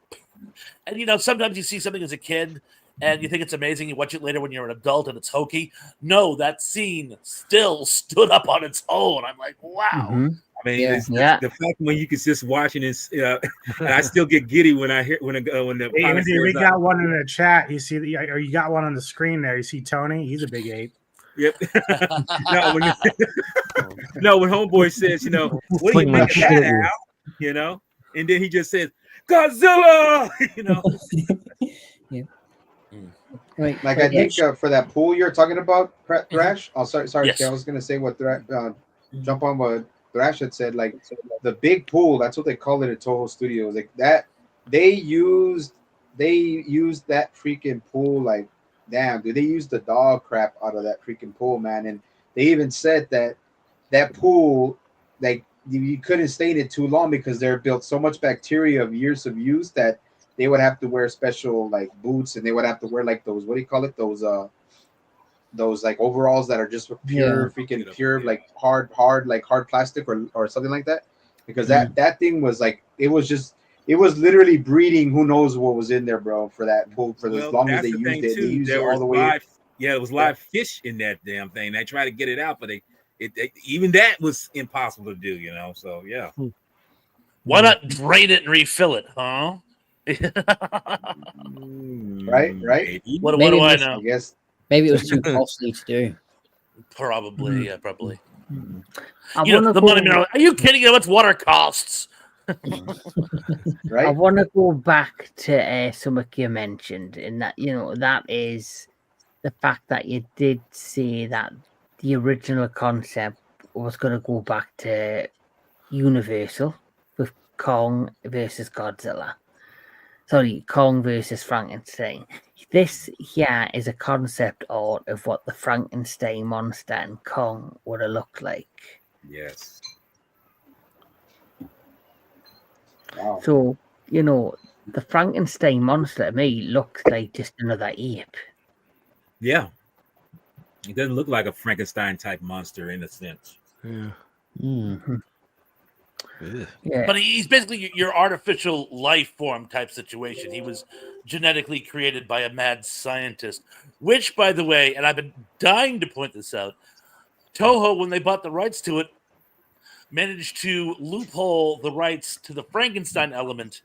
and sometimes you see something as a kid and you think it's amazing. You watch it later when you're an adult and it's hokey. No, that scene still stood up on its own. I'm like, wow. I mean, the fact when you can just watch it, and I still get giddy when I hear when the hey, Andy, we got one in the chat. You see, or you got one on the screen there. You see Tony? He's a big ape. Yep. No, when Homeboy says, what do you make of that, Al? And then he just says, Godzilla, Like I think for that pool you're talking about, Thrash. Oh, sorry. Yes. I was gonna say what jump on what Thrash had said. Like the big pool, that's what they call it at Toho Studios. Like that, they used that freaking pool. Like, damn, dude, they used the dog crap out of that freaking pool, man. And they even said that pool, like you couldn't stay in it too long because they're built so much bacteria of years of use that they would have to wear special like boots, and they would have to wear like those, what do you call it? Those like overalls that are just pure freaking pure, like hard plastic or something like that. Because that thing was like, it was literally breeding. Who knows what was in there, bro, for that pool for as long as they used it. They used it all the way. Yeah, it was live fish in that damn thing. They tried to get it out, but even that was impossible to do, So yeah. Why not drain it and refill it, huh? Right. What do I know? I guess maybe it was too costly to do. Probably, yeah, probably. The money mineral. Are you kidding? How much water costs? Right. I want to go back to something you mentioned, and that that is the fact that you did say that the original concept was going to go back to Universal with Kong versus Godzilla. Sorry, Kong versus Frankenstein. This here is a concept art of what the Frankenstein monster and Kong would have looked like. Yes. Wow. So, the Frankenstein monster to me looks like just another ape. Yeah. It doesn't look like a Frankenstein type monster in a sense. Yeah. Yeah. But he's basically your artificial life form type situation. He was genetically created by a mad scientist, which, by the way, and I've been dying to point this out, Toho, when they bought the rights to it, managed to loophole the rights to the Frankenstein element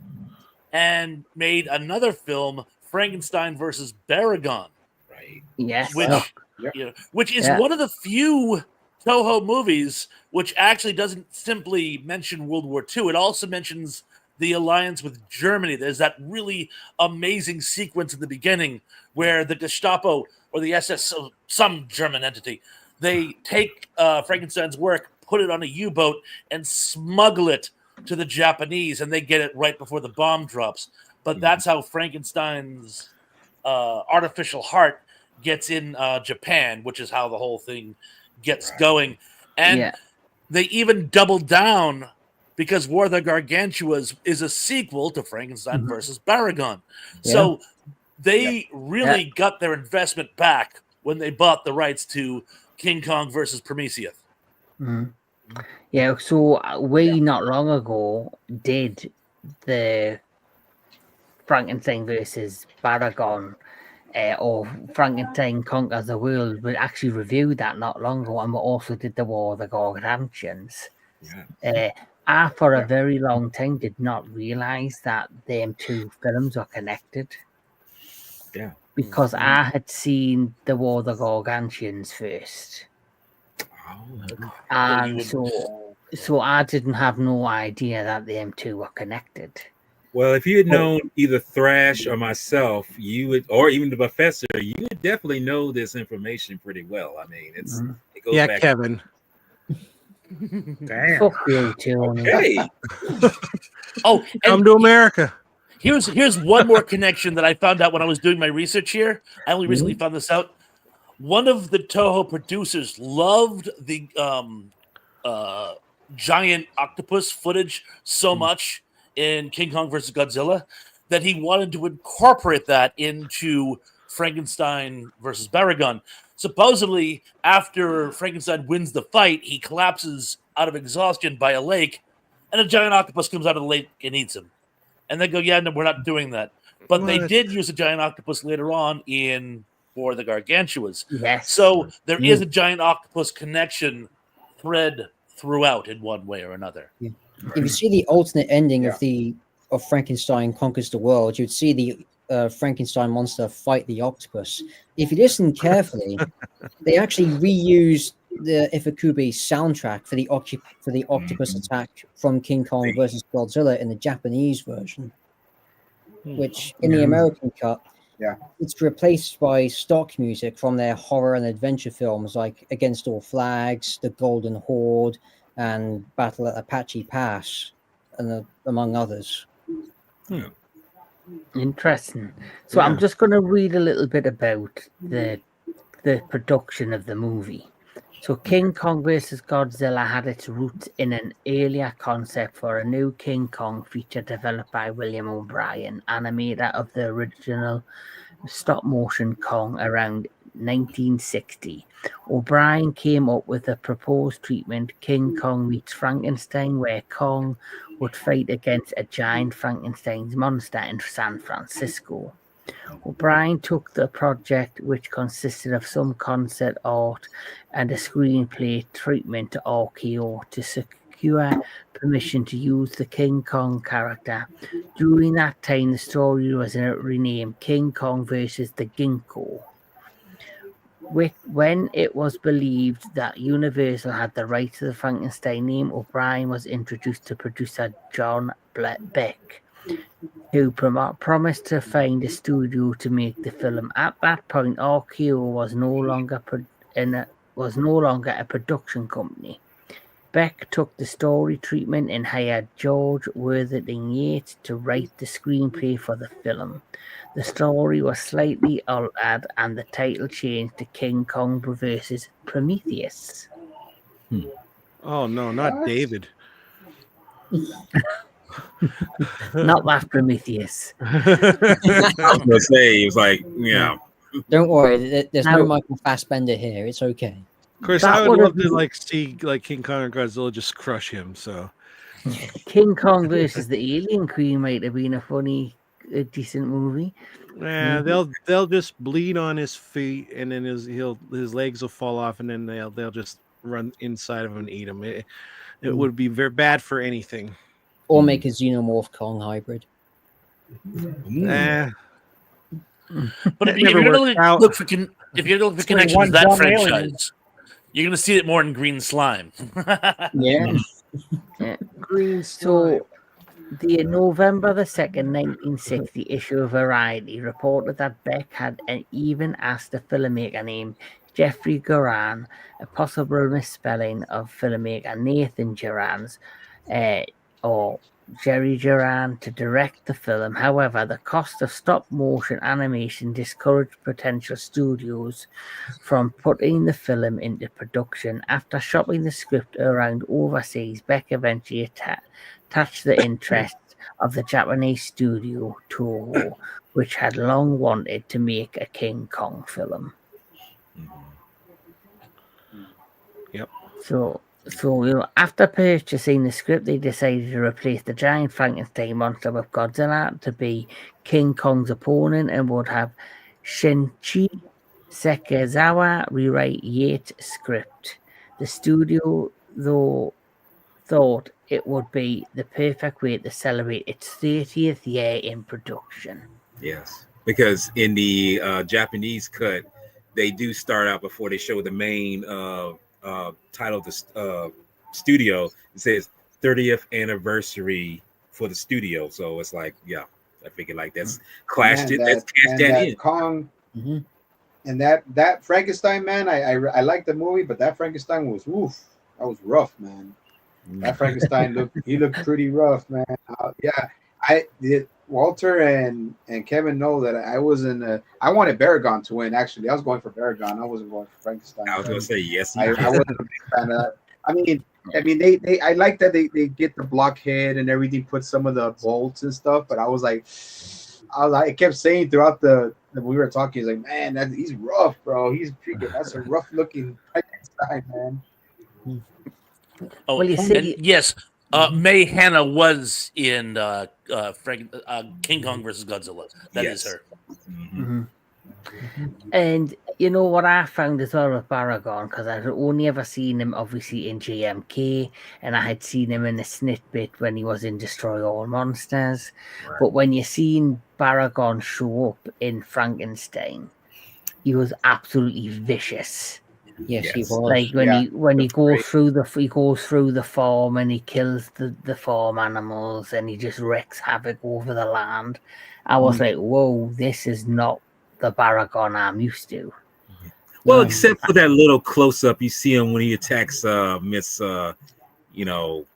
and made another film, Frankenstein versus Baragon, Right. Yes. which Yep. which is Yeah. one of the few Toho movies which actually doesn't simply mention World War II. It also mentions the alliance with Germany. There's that really amazing sequence in the beginning where the Gestapo or the SS, some German entity, they take Frankenstein's work, put it on a U-boat, and smuggle it to the Japanese, and they get it right before the bomb drops. But that's how Frankenstein's artificial heart gets in Japan, which is how the whole thing gets going. And Yeah. they even doubled down because War of the Gargantuas is a sequel to Frankenstein Mhm. versus Baragon. Yeah. So they really got their investment back when they bought the rights to King Kong versus Prometheus. Mhm. Yeah. So we not long ago did the Frankenstein versus Baragon, or Frankenstein Conquers the World. We actually reviewed that not long ago, and we also did the War of the Gargantuans. Yeah. I, for a very long time, did not realize that them two films are connected. Yeah. Because I had seen the War of the Gargantuans first, Oh, and would- so I didn't have no idea that them two were connected. well, if you had known either Thrash or myself, you would, or even the professor, you would definitely know this information pretty well. I mean, it goes Yeah, back. Kevin. Damn. Fuck you, Tony. Hey, Oh, Come and to America. here's one more connection that I found out when I was doing my research here. I only recently found this out. One of the Toho producers loved the giant octopus footage so much in King Kong versus Godzilla that he wanted to incorporate that into Frankenstein versus Baragon. Supposedly, after Frankenstein wins the fight, he collapses out of exhaustion by a lake, and a giant octopus comes out of the lake and eats him. And they go, "Yeah, no, we're not doing that." But they What? did use a giant octopus later on in War of the Gargantuas. Yes. So there is a giant octopus connection thread throughout in one way or another. If you see the alternate ending Yeah. of Frankenstein Conquers the World, you'd see the Frankenstein monster fight the octopus. If you listen carefully, they actually reused the Ifukube soundtrack for the octopus attack from King Kong versus Godzilla in the Japanese version, which in the American cut, it's replaced by stock music from their horror and adventure films like Against All Flags, The Golden Horde, and Battle at Apache Pass, and among others. Interesting. So I'm just going to read a little bit about the production of the movie. So King Kong vs. Godzilla had its roots in an earlier concept for a new King Kong feature developed by William O'Brien, animator of the original stop-motion Kong around 1960. O'Brien came up with a proposed treatment, King Kong meets Frankenstein, where Kong would fight against a giant Frankenstein's monster in San Francisco. O'Brien took the project, which consisted of some concept art and a screenplay treatment to RKO to secure permission to use the King Kong character. During that time, the story was renamed King Kong versus the Ginkgo. When it was believed that Universal had the rights to the Frankenstein name, O'Brien was introduced to producer John Beck, who promised to find a studio to make the film. At that point, RKO was no longer a production company. Beck took the story treatment and hired George Worthington Yates to write the screenplay for the film. The story was slightly altered and the title changed to King Kong vs. Prometheus. Oh no, not David. Not that Prometheus. I was gonna say, it was like, Don't worry, there's no Now- Michael Fassbender here. It's okay. Chris, That I would would've love to been- see King Kong and Godzilla just crush him. So King Kong versus the Alien Queen might have been a decent movie. yeah, they'll just bleed on his feet, and then his legs will fall off, and then they'll just run inside of him and eat him. It Mm. would be very bad for anything. Or make a xenomorph Kong hybrid. Eh, But That if never you're gonna worked out. look for if you're gonna look for It's like connections one to that dumb franchise, alien. you're gonna see it more in Green Slime. Yeah. green So, the November the 2nd, 1960 issue of Variety reported that Beck had even asked a filmmaker named Jeffrey Goran, a possible misspelling of filmmaker Nathan Duran's, or Jerry Duran, to direct the film. However, the cost of stop motion animation discouraged potential studios from putting the film into production. After shopping the script around overseas, Beck eventually attached the interest of the Japanese studio Toho, which had long wanted to make a King Kong film. Yep. So after purchasing the script, they decided to replace the giant Frankenstein monster with Godzilla to be King Kong's opponent, and would have Shinichi Sekizawa rewrite Yates' script. The studio, though, thought it would be the perfect way to celebrate its 30th year in production. Yes, because in the Japanese cut, they do start out before they show the main title of the studio. It says 30th anniversary for the studio. So it's like, yeah, I figured like that's clashed it. That's cashed that in. Kong Mhm. and that Frankenstein, man. I like the movie, but that Frankenstein was that was rough, man. That Frankenstein looked pretty rough, man. Yeah, I did. Walter and Kevin know that I wasn't. I wanted Baragon to win. Actually, I was going for Baragon. I wasn't going for Frankenstein. I was gonna say yes. I wasn't a big fan of that. I mean, they I like that they get the blockhead and everything, put some of the bolts and stuff. But I kept saying throughout the we were talking, he's like, man, he's rough, bro. He's freaking. That's a rough looking Frankenstein, man. Oh, Well, you and see, yes, May Hanna was in King Kong versus Godzilla. That is Yes. her. Mhm. and you know what I found as well with Baragon, because I'd only ever seen him obviously in GMK, and I had seen him in a snippet when he was in Destroy All Monsters. Right. But when you seen Baragon show up in Frankenstein, he was absolutely vicious. Yes, he Yes. was. Like when Yeah, he goes great. through the farm and he kills the farm animals and he just wreaks havoc over the land. I was like, whoa, this is not the Baragon I'm used to. Well, No. except for that little close up, you see him when he attacks Miss, you know,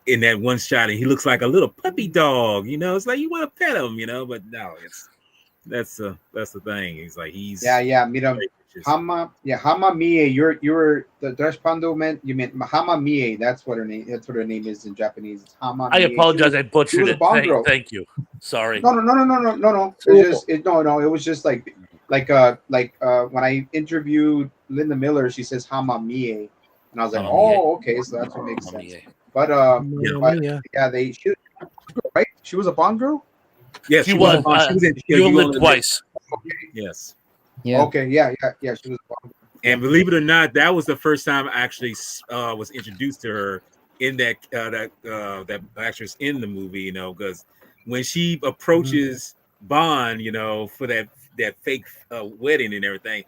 in that one shot, and he looks like a little puppy dog. You know, it's like you want to pet him, you know, but no, that's the thing. He's like he's Yeah. Meet him. very vicious. Hama Mie. You're the Dutch Pando meant you meant Hama Mie. That's what her name is in Japanese. It's Hama I Mie. apologize. I She butchered was a it. Bond girl. Thank you. Sorry. No. It was just like when I interviewed Linda Miller, she says Hama Mie, and I was like, Hama Mie. oh, okay, so that's what makes Hama sense. Mie. But she was a Bond girl. Yeah, She was. was. She was in You You lived Only twice. Yes. Yeah. Okay, yeah. She was a Bond girl. And believe it or not, that was the first time I actually was introduced to her in that actress in the movie. You know, because when she approaches Bond, you know, for that fake wedding and everything,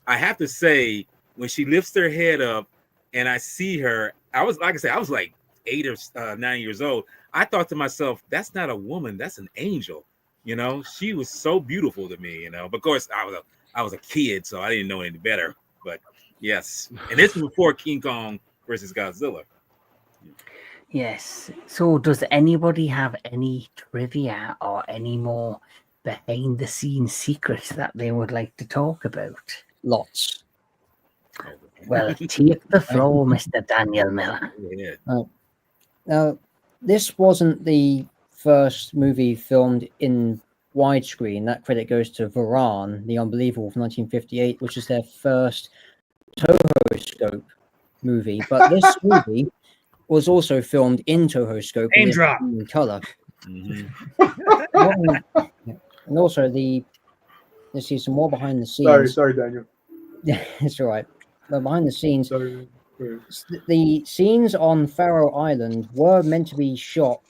I have to say when she lifts her head up and I see her, I was like 8 or 9 years old. I thought to myself, that's not a woman, that's an angel. You know, she was so beautiful to me. You know, but of course I was a kid, so I didn't know any better. But yes, and this was before King Kong versus Godzilla. Yes. So does anybody have any trivia or any more behind the scenes secrets that they would like to talk about? Lots. Well, take the floor, Mr. Daniel Miller. Yeah. Now, this wasn't the first movie filmed in widescreen. That credit goes to Varan, the Unbelievable from 1958, which is their first Toho scope movie. But this movie was also filmed in Toho scope Name and drop. in color. Mhm. And also let's see some more behind the scenes. Sorry, Daniel. Yeah, it's all right. But behind the scenes, Sorry. The scenes on Faroe Island were meant to be shot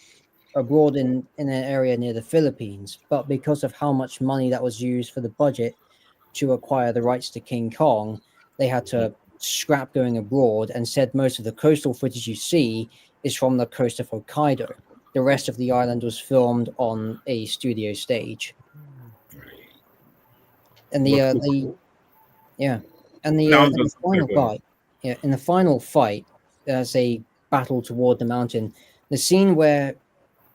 abroad in an area near the Philippines, but because of how much money that was used for the budget to acquire the rights to King Kong, they had to scrap going abroad and said most of the coastal footage you see is from the coast of Hokkaido. The rest of the island was filmed on a studio stage. And yeah, and No, and the final fight, in the final fight, as a battle toward the mountain, the scene where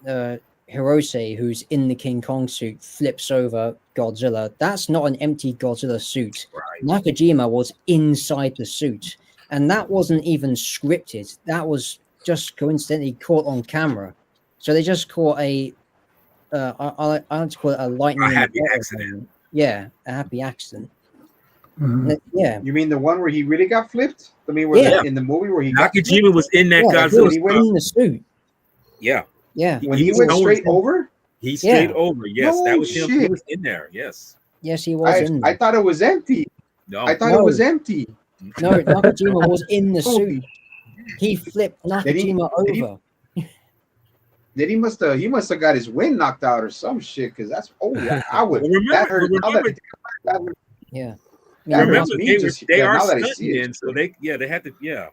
Hirose, who's in the King Kong suit, flips over Godzilla. That's not an empty Godzilla suit. Right. Nakajima was inside the suit, and that wasn't even scripted. That was just coincidentally caught on camera. So they just caught I like to call it a lightning in the happy bottle accident. moment. Yeah, a happy accident. Mhm. Yeah, You mean the one where he really got flipped? I mean, where Yeah. in the movie where he got flipped? Nakajima was in that yeah, he Godzilla. was he went- in the suit. Yeah, Yeah, when he he was went going- straight over? he straight Yeah. over. Yes, No that was him. He shit. was in there. Yes. yes, he was in I there. thought it was empty. No. I thought No. it was empty. No, Nakajima was in the suit. Holy, He flipped Did he- Nakajima did he- over. then he must have got his wind knocked out or some shit. Because that's I would. Well, remember- that hurt. Now that, remember- that hurt- Yeah. that Remember, hurts me they, just they are now that I see stunting it. in, so they had to. Yeah.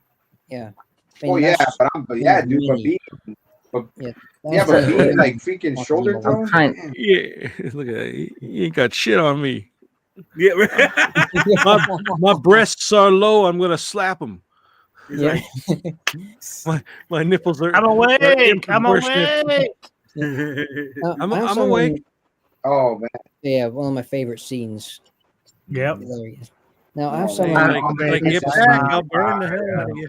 Yeah. Oh yeah, but yeah, dude. But Really- being Yeah, but being like freaking shoulder I'm thrown. trying- man. Yeah, look at that. He ain't got shit on me. Yeah. My breasts are low. I'm gonna slap him. He's Yeah. My nipples are. I'm awake. I'm improportionate. awake. like, I have I'm someone- awake. Oh man. Yeah, one of my favorite scenes. Yep. Hilarious. Now I Oh, have man. someone. Like, It's get just back, not- I'll burn the hell out of you.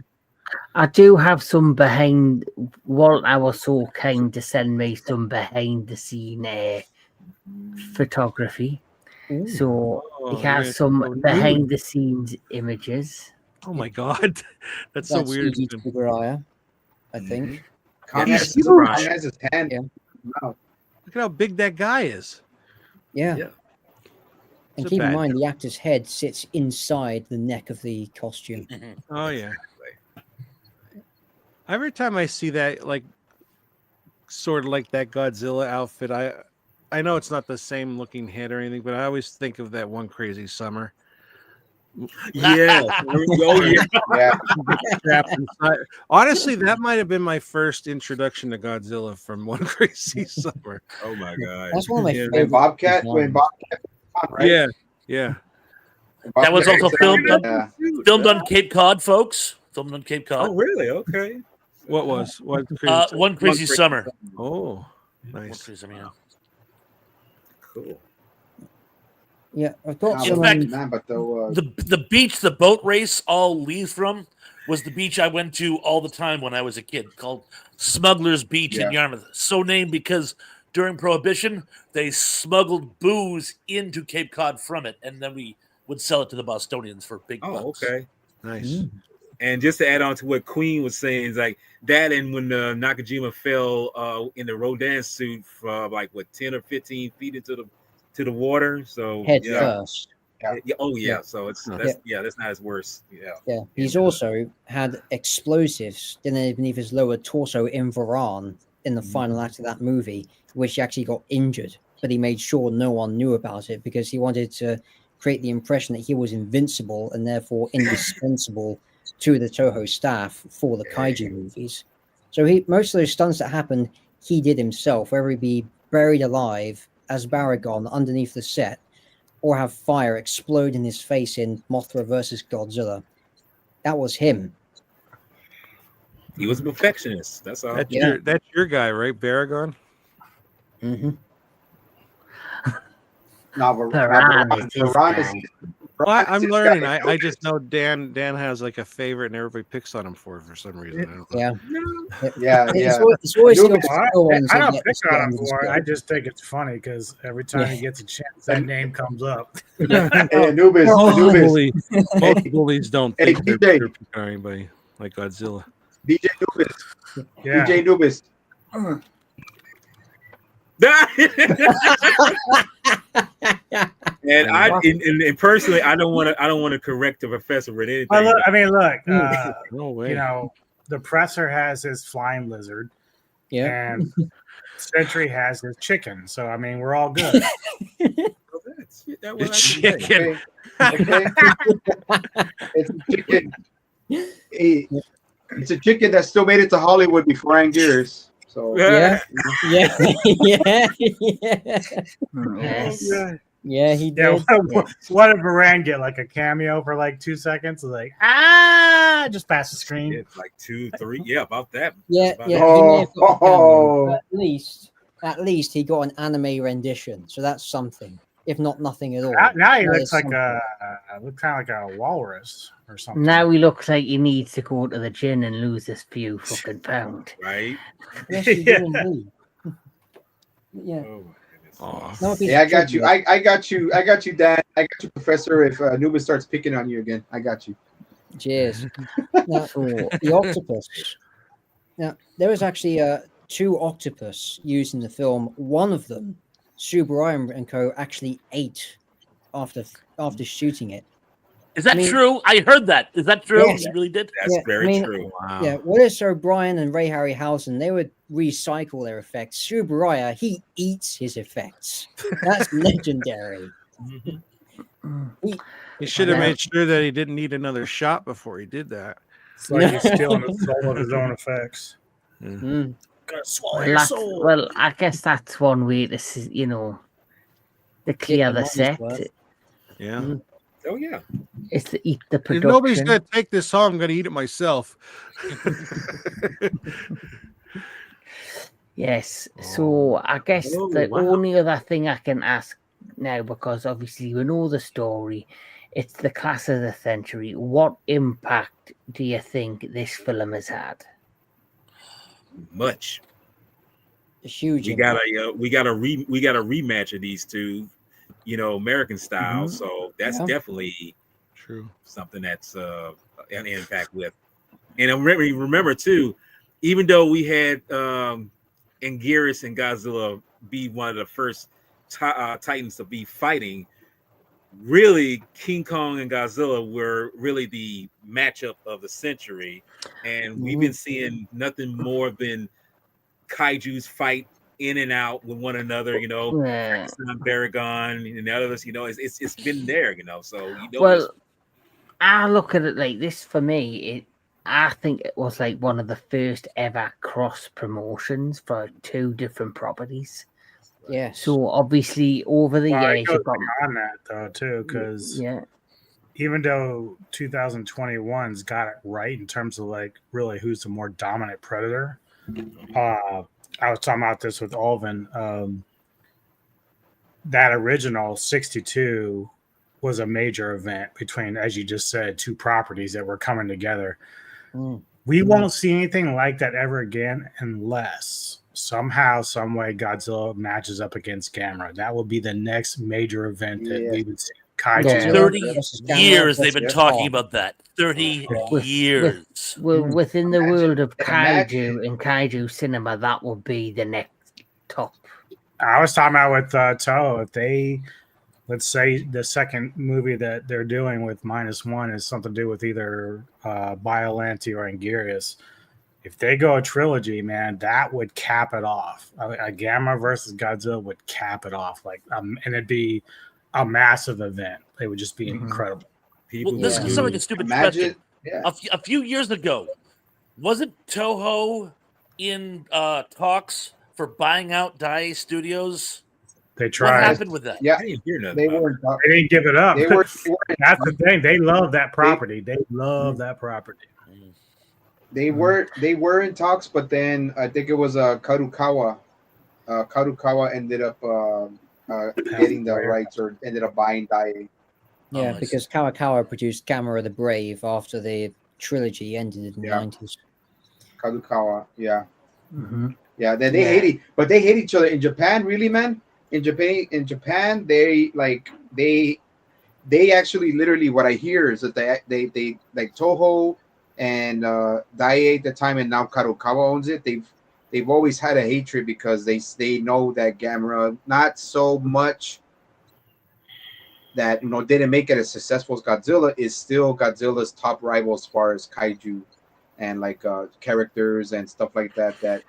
I do have some behind. Walter was so kind to send me some behind the scene photography. Ooh, So Oh, he yeah, has some so behind the scenes images. Oh my god, that's so that's weird. Yuji Tsuburaya, I think. Kong He's has, huge. Kong has his hand. Yeah. Wow. Look at how big that guy is. Yeah. Yeah. And It's a keep in bad mind, the actor's head sits inside the neck of the costume. Oh yeah. Every time I see that, like, sort of like that Godzilla outfit, I know it's not the same looking head or anything, but I always think of that One Crazy Summer. yeah. Oh yeah. Yeah. Strapped inside. Honestly, that might have been my first introduction to Godzilla from One Crazy Summer. Oh my god. That's one of my Yeah. favorite. When Bobcat, right? Yeah, yeah. That was also filmed on- Yeah. Filmed on Cape Cod, folks. Filmed on Cape Cod. Oh really? Okay. What was One Crazy Summer? One Crazy Summer. Oh, One nice. Crazy Summer, yeah. Cool. Yeah, I've got Nah, In some. fact, man, but though, The beach the boat race all leaves from was the beach I went to all the time when I was a kid, called Smuggler's Beach in Yarmouth. So named because during Prohibition they smuggled booze into Cape Cod from it, and then we would sell it to the Bostonians for big Oh, bucks. okay. Nice. And just to add on to what Queen was saying, is like that, and when Nakajima fell in the Rodan suit from like what 10 or 15 feet into the water. So Head yeah. first. Yeah. Oh yeah. Yeah. So it's Yeah. that's not as worse. Yeah. Yeah, he's also had explosives beneath his lower torso in Varan in the final act of that movie, which he actually got injured, but he made sure no one knew about it because he wanted to create the impression that he was invincible and therefore indispensable to the Toho staff for the kaiju movies. So most of those stunts that happened, he did himself, whether he be buried alive as Baragon underneath the set, or have fire explode in his face in Mothra versus Godzilla. That was him. He was a perfectionist. That's all. That's your guy, right, Baragon? Mm-hmm. no, Varan is Well, I'm this learning. guy- I just know Dan has like a favorite, and everybody picks on him for some reason. I don't know. Yeah. Yeah, It's yeah. always the Nubis. obscure ones I that don't get pick the on him scans for it. and I stuff. just think it's funny because every time he gets a chance, that name comes up. Hey, Anubis, Most Anubis, bullies don't Hey, think they're DJ. picking on anybody like Godzilla. DJ Anubis, Yeah. DJ Anubis. And personally, I don't want to correct the professor with anything. Well, look, I mean, No way. you know, the presser has his flying lizard, Yeah. and Sentry has his chicken. So I mean, we're all good. It's chicken. Okay. It's a chicken. It's a chicken that still made it to Hollywood before Anguirus. So Yeah. Yeah. Yeah. Yes. Yeah, he Yeah, did. what did Varan get? Like a cameo for like 2 seconds? Like, just past the screen. It's like 2, 3. Yeah, about that. Yeah, About yeah. that. He may have got a cameo, Oh. but at least he got an anime rendition. So that's something, if not nothing at all. Now he That looks is like something. look kind of like a walrus or something. Now he looks like he needs to go to the gym and lose this few fucking pound. Right? Yes, he did indeed. Yeah. Oh my goodness. Aw. No, if he's Yeah, I got you. tribute. I got you. I got you, Dan. I got you, Professor. If Anubis starts picking on you again, I got you. Cheers. Now, the octopus. Now, there was actually 2 octopus used in the film. One of them, Subaraya and co. actually ate after shooting it. Is that I mean- true? I heard that. Is that true? Yes. He really did? That's Yeah, very I mean- true. Wow. Yeah, Willis O'Brien and Ray Harryhausen, they would recycle their effects. Subaraya, he eats his effects. That's legendary. Mhm. He should have Yeah. made sure that he didn't need another shot before he did that. It's like he's stealing the soul of his own effects. Mm. Gonna swallow Well, your that's, soul. well, I guess that's one way to see, to clear the the money's set worth. Yeah. Mm. Oh yeah. is to eat the If nobody's production. gonna take this home, I'm gonna eat it myself. Yes. So I guess Oh, the wow. only other thing I can ask now, because obviously we know the story, it's the class of the century. What impact do you think this film has had? Much. A huge We impact. got a rematch of these two, American style. Mhm. So that's Yeah. definitely True. something that's an impact with. And remember too, even though we had Anguirus and Godzilla be one of the first titans to be fighting, really King Kong and Godzilla were really the matchup of the century, and we've been seeing nothing more than kaiju's fight in and out with one another. Yeah. Baragon and the others. It's been there. So Well, I look at it like this. For me, I think it was like one of the first ever cross promotions for 2 different properties. Yes. So obviously over the Well, I years go you've got on that though too, because yeah. even though 2021's got it right in terms of like really who's the more dominant predator, I was talking about this with Alvin. That original 62 was a major event between, as you just said, 2 properties that were coming together. Mm. We won't see anything like that ever again unless somehow, some way, Godzilla matches up against Gamera. That will be the next major event that we would see. Kaiju. Yeah. 30 versus Gamera years they've been versus talking Kong. about that. 30 With- years. Well, within the world of Imagine- kaiju and kaiju cinema, that would be the next top. I was talking about with Toho, if they, let's say the second movie that they're doing with -1 is something to do with either Biollante or Anguirus. If they go a trilogy, man, that would cap it off. A Gamera versus Godzilla would cap it off, and it'd be a massive event. It would just be Mhm. incredible. people. Well, this Yeah. is like a stupid Imagine. question. Yeah. A few years ago, wasn't Toho in talks for buying out Dai Studios? They What tried. happened with that? Yeah. I didn't hear nothing. They about weren't. They didn't give it up. They were. That's the thing. They love that property. They love that property. They were in talks, but then I think it was Karukawa. Karukawa ended up getting the rights, or ended up buying Dai. Yeah, nice. because Kawakawa produced Gamera the Brave after the trilogy ended in the Yeah. 90s. Karukawa. Yeah. Mm-hmm. Yeah. Then they hate each other in Japan. Really, man. In Japan, they actually literally, what I hear is that they like Toho and Dai at the time, and now Kadokawa owns it. they've always had a hatred because they know that Gamera not so much that didn't make it as successful as Godzilla is still Godzilla's top rival as far as kaiju and like characters and stuff like that. That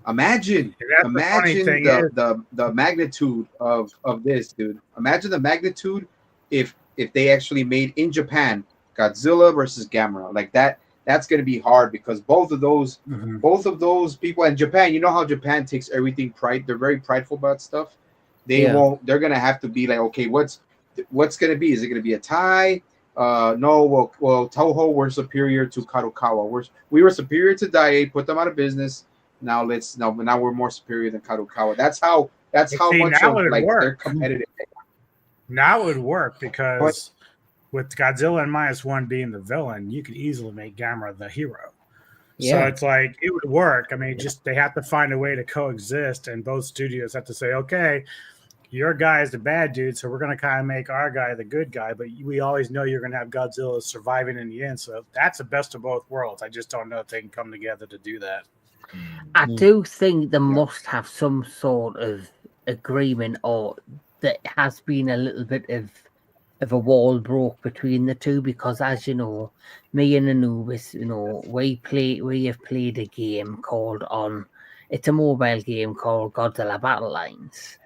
imagine And that's the funny thing is, the magnitude of this, dude. Imagine the magnitude if they actually made in Japan Godzilla versus Gamera like that. That's gonna be hard because both of those people in Japan, you know how Japan takes everything pride. They're very prideful about stuff. They Yeah. won't. They're gonna have to be like, okay, what's gonna be? Is it gonna be a tie? No. Well, Toho, we're superior to Kadokawa. We were superior to Daiei, put them out of business. Now now we're more superior than Kadokawa. That's how see, much now of it'd like work. they're competitive. Now it would work because with Godzilla and -1 being the villain, you could easily make Gamera the hero. So Yeah. it's like it would work. I mean, just they have to find a way to coexist, and both studios have to say, okay, your guy is the bad dude, so we're going to kind of make our guy the good guy, but we always know you're going to have Godzilla surviving in the end. So that's the best of both worlds. I just don't know if they can come together to do that. I do think they must have some sort of agreement, or there has been a little bit of a wall broke between the two, because as you know, me and Anubis, we have played a game it's a mobile game called Godzilla Battle Lines.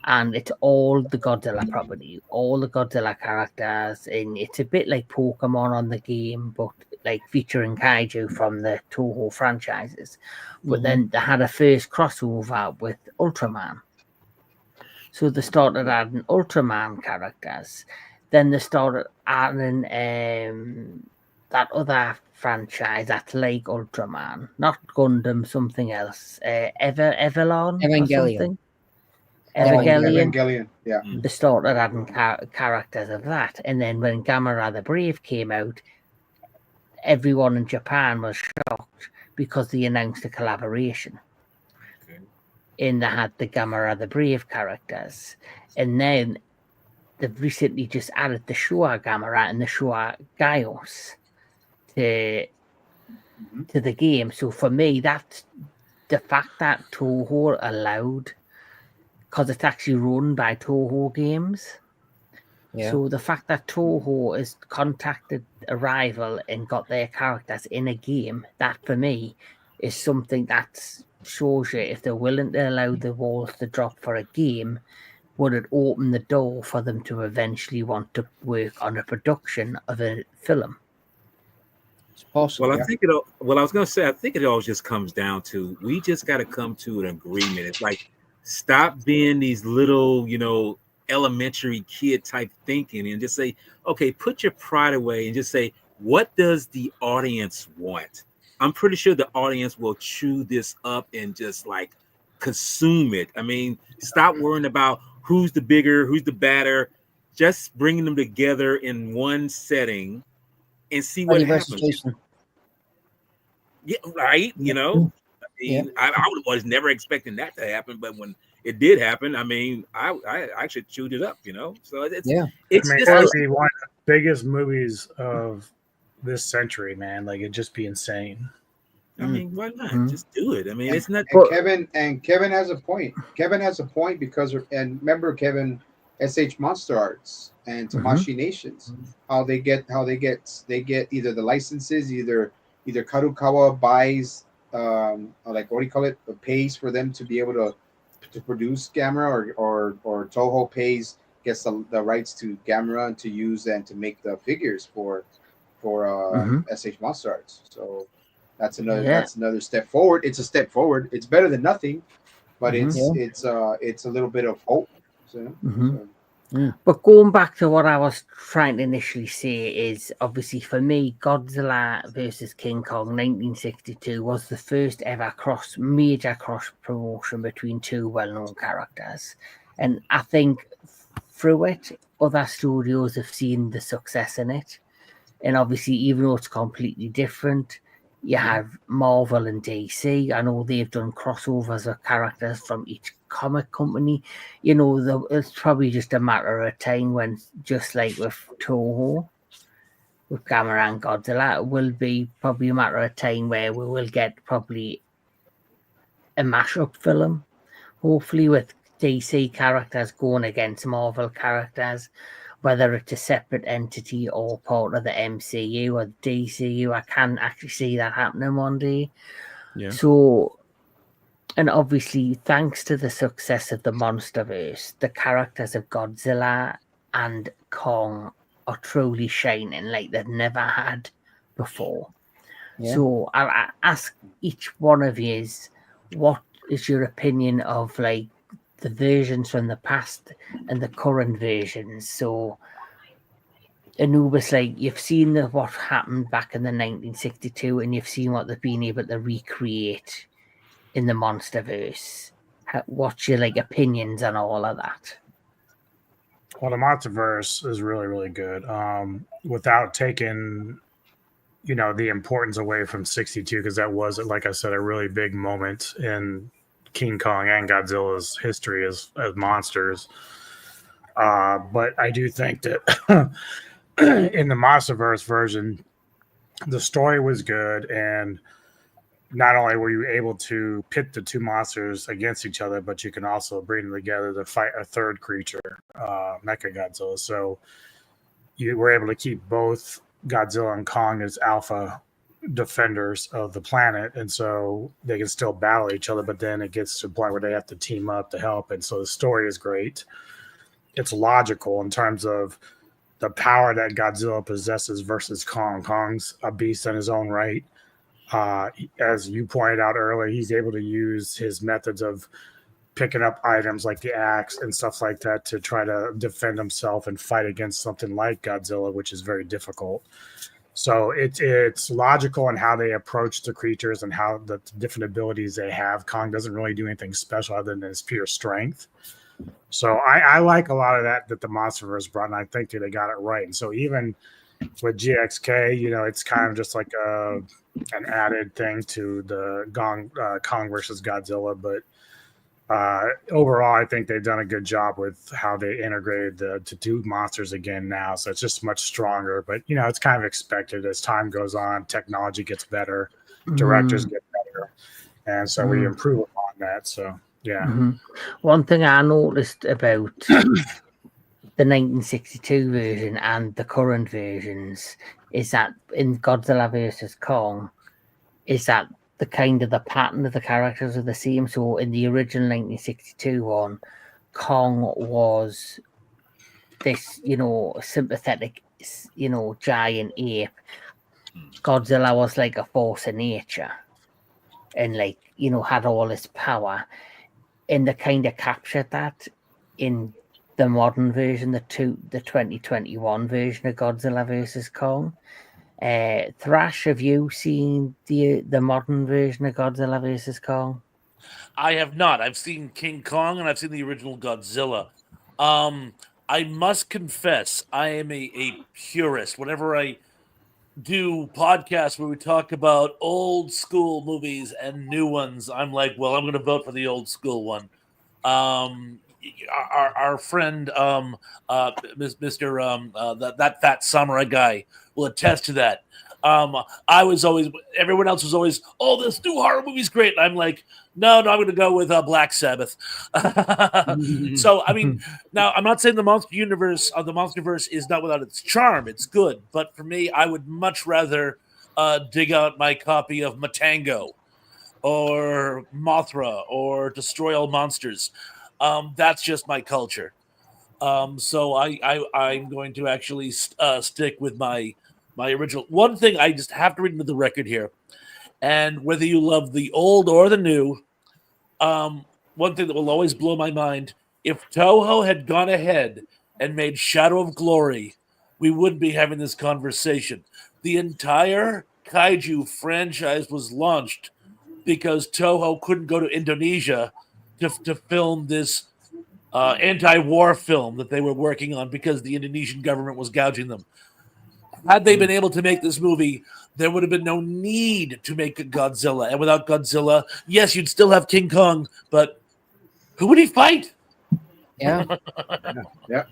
And it's all the Godzilla property, all the Godzilla characters, and it's a bit like Pokemon on the game, but like featuring kaiju from the Toho franchises. But then they had a first crossover with Ultraman. So they started adding Ultraman characters. Then they started adding that other franchise that's like Ultraman, not Gundam, something else. Evelon or Evangelion. something. Evangelion. Evangelion. Yeah. They started adding characters of that, and then when Gamera the Brave came out, everyone in Japan was shocked because they announced a collaboration. Okay. And they had the Gamera the Brave characters, and then they've recently just added the Showa Gamera and the Showa Gaios to the game. So for me, that's the fact that Toho allowed, because it's actually run by Toho Games. Yeah. So the fact that Toho has contacted a rival and got their characters in a game, that for me is something that shows you if they're willing to allow the walls to drop for a game, would it open the door for them to eventually want to work on a production of a film? It's possible. Well, I think it. Well, I was going to say, I think it all just comes down to we just got to come to an agreement. It's like stop being these little, elementary kid type thinking, and just say, okay, put your pride away and just say, what does the audience want? I'm pretty sure the audience will chew this up and just like consume it. I mean, stop worrying about who's the bigger, who's the badder. Just bringing them together in one setting and see what Freddy versus happens. Jason. Yeah, right. I mean, I was never expecting that to happen, but when it did happen, I mean, I actually chewed it up. So it's Yeah. it's I mean, just that would be one of the biggest movies of this century, man. Like, it'd just be insane. I mean, why not? Mhm. Just do it. I mean, it's not. And Kevin has a point. Kevin has a point because remember Kevin, SH Monster Arts and Tamashi Nations, how they get either the licenses, either Kadokawa buys like what do you call it, pays for them to be able to produce Gamera, or Toho gets the rights to Gamera and to use and to make the figures for SH Monster Arts. So that's another step forward. It's a step forward. It's better than nothing, but it's a little bit of hope. So, But going back to what I was trying to initially say is, obviously for me, Godzilla versus King Kong 1962 was the first ever major cross promotion between two well-known characters. And I think through it, other studios have seen the success in it. And obviously, even though it's completely different, you have Marvel and DC. I know they've done crossovers of characters from each comic company. It's probably just a matter of time when, just like with Toho, with Gamera and Godzilla, it will be probably a matter of time where we will get probably a mashup film, hopefully with DC characters going against Marvel characters, whether it's a separate entity or part of the MCU or DCU. I can actually see that happening one day. Yeah. So, and obviously, thanks to the success of the MonsterVerse, the characters of Godzilla and Kong are truly shining like they've never had before. Yeah. So I'll ask each one of you, what is your opinion of like the versions from the past and the current versions? So Anubis, like you've seen what happened back in the 1962, and you've seen what they've been able to recreate in the MonsterVerse. What's your like opinions on all of that? Well, the MonsterVerse is really, really good. Without taking, the importance away from 62, because that was, like I said, a really big moment in King Kong and Godzilla's history as monsters. But I do think that in the MonsterVerse version, the story was good, and not only were you able to pit the two monsters against each other, but you can also bring them together to fight a third creature, Mechagodzilla. So you were able to keep both Godzilla and Kong as alpha defenders of the planet, and so they can still battle each other, but then it gets to a point where they have to team up to help. And so the story is great. It's logical in terms of the power that Godzilla possesses versus Kong. Kong's a beast in his own right. As you pointed out earlier, he's able to use his methods of picking up items like the axe and stuff like that to try to defend himself and fight against something like Godzilla, which is very difficult. So it's logical in how they approach the creatures and how the different abilities they have. Kong doesn't really do anything special other than his pure strength. So I like a lot of that the MonsterVerse brought, and I think that they got it right. And so even with GXK, it's kind of just like an added thing to the Kong versus Godzilla. But overall, I think they've done a good job with how they integrated the two monsters again now. So it's just much stronger. But, it's kind of expected as time goes on, technology gets better, directors get better. And so we improve upon that. So, yeah. One thing I noticed about the 1962 version and the current versions is that in Godzilla versus Kong, is that the pattern of the characters are the same. So in the original 1962 one, Kong was this, sympathetic, giant ape. Godzilla was like a force of nature and had all this power. And they kind of captured that in the modern version, the 2021 version of Godzilla versus Kong. Thrash, have you seen the modern version of Godzilla versus Kong? I have not. I've seen King Kong and I've seen the original Godzilla. I must confess, I am a purist. Whenever I do podcasts where we talk about old school movies and new ones, I'm like, well, I'm going to vote for the old school one. Our friend, Mr. That fat samurai guy will attest to that. Everyone else was always, oh, this new horror movie's great. And I'm like, no, I'm going to go with Black Sabbath. So, I mean, now I'm not saying the MonsterVerse is not without its charm. It's good. But for me, I would much rather dig out my copy of Matango or Mothra or Destroy All Monsters. That's just my culture. So I'm going to actually stick with my original. One thing I just have to read into the record here, and whether you love the old or the new, one thing that will always blow my mind, if Toho had gone ahead and made Shadow of Glory, we wouldn't be having this conversation. The entire kaiju franchise was launched because Toho couldn't go to Indonesia to film this anti-war film that they were working on because the Indonesian government was gouging them. Had they been able to make this movie, there would have been no need to make a Godzilla. And without Godzilla, yes, you'd still have King Kong, but who would he fight? Yeah. Yeah.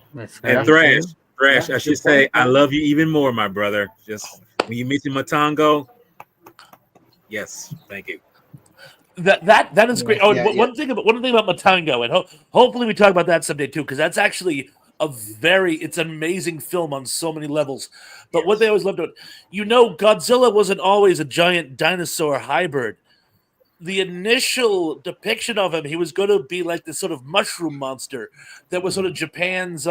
And Thrash, I should say, I love you even more, my brother. Just when you mention Matango, yes, thank you. That is great. Oh, and Yeah, yeah. one thing about Matango, and hopefully we talk about that someday too, because that's actually it's an amazing film on so many levels. But what they always loved about, Godzilla wasn't always a giant dinosaur hybrid. The initial depiction of him, he was going to be like this sort of mushroom monster that was sort of Japan's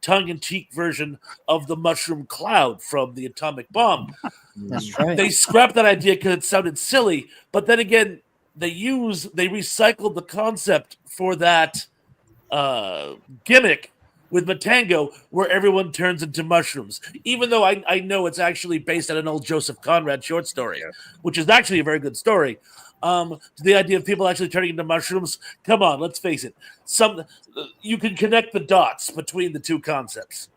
tongue-in-cheek version of the mushroom cloud from the atomic bomb. That's right. They scrapped that idea because it sounded silly, but then again, they recycled the concept for that gimmick with Matango, where everyone turns into mushrooms. Even though I know it's actually based on an old Joseph Conrad short story, which is actually a very good story. The idea of people actually turning into mushrooms, come on, let's face it. You can connect the dots between the two concepts.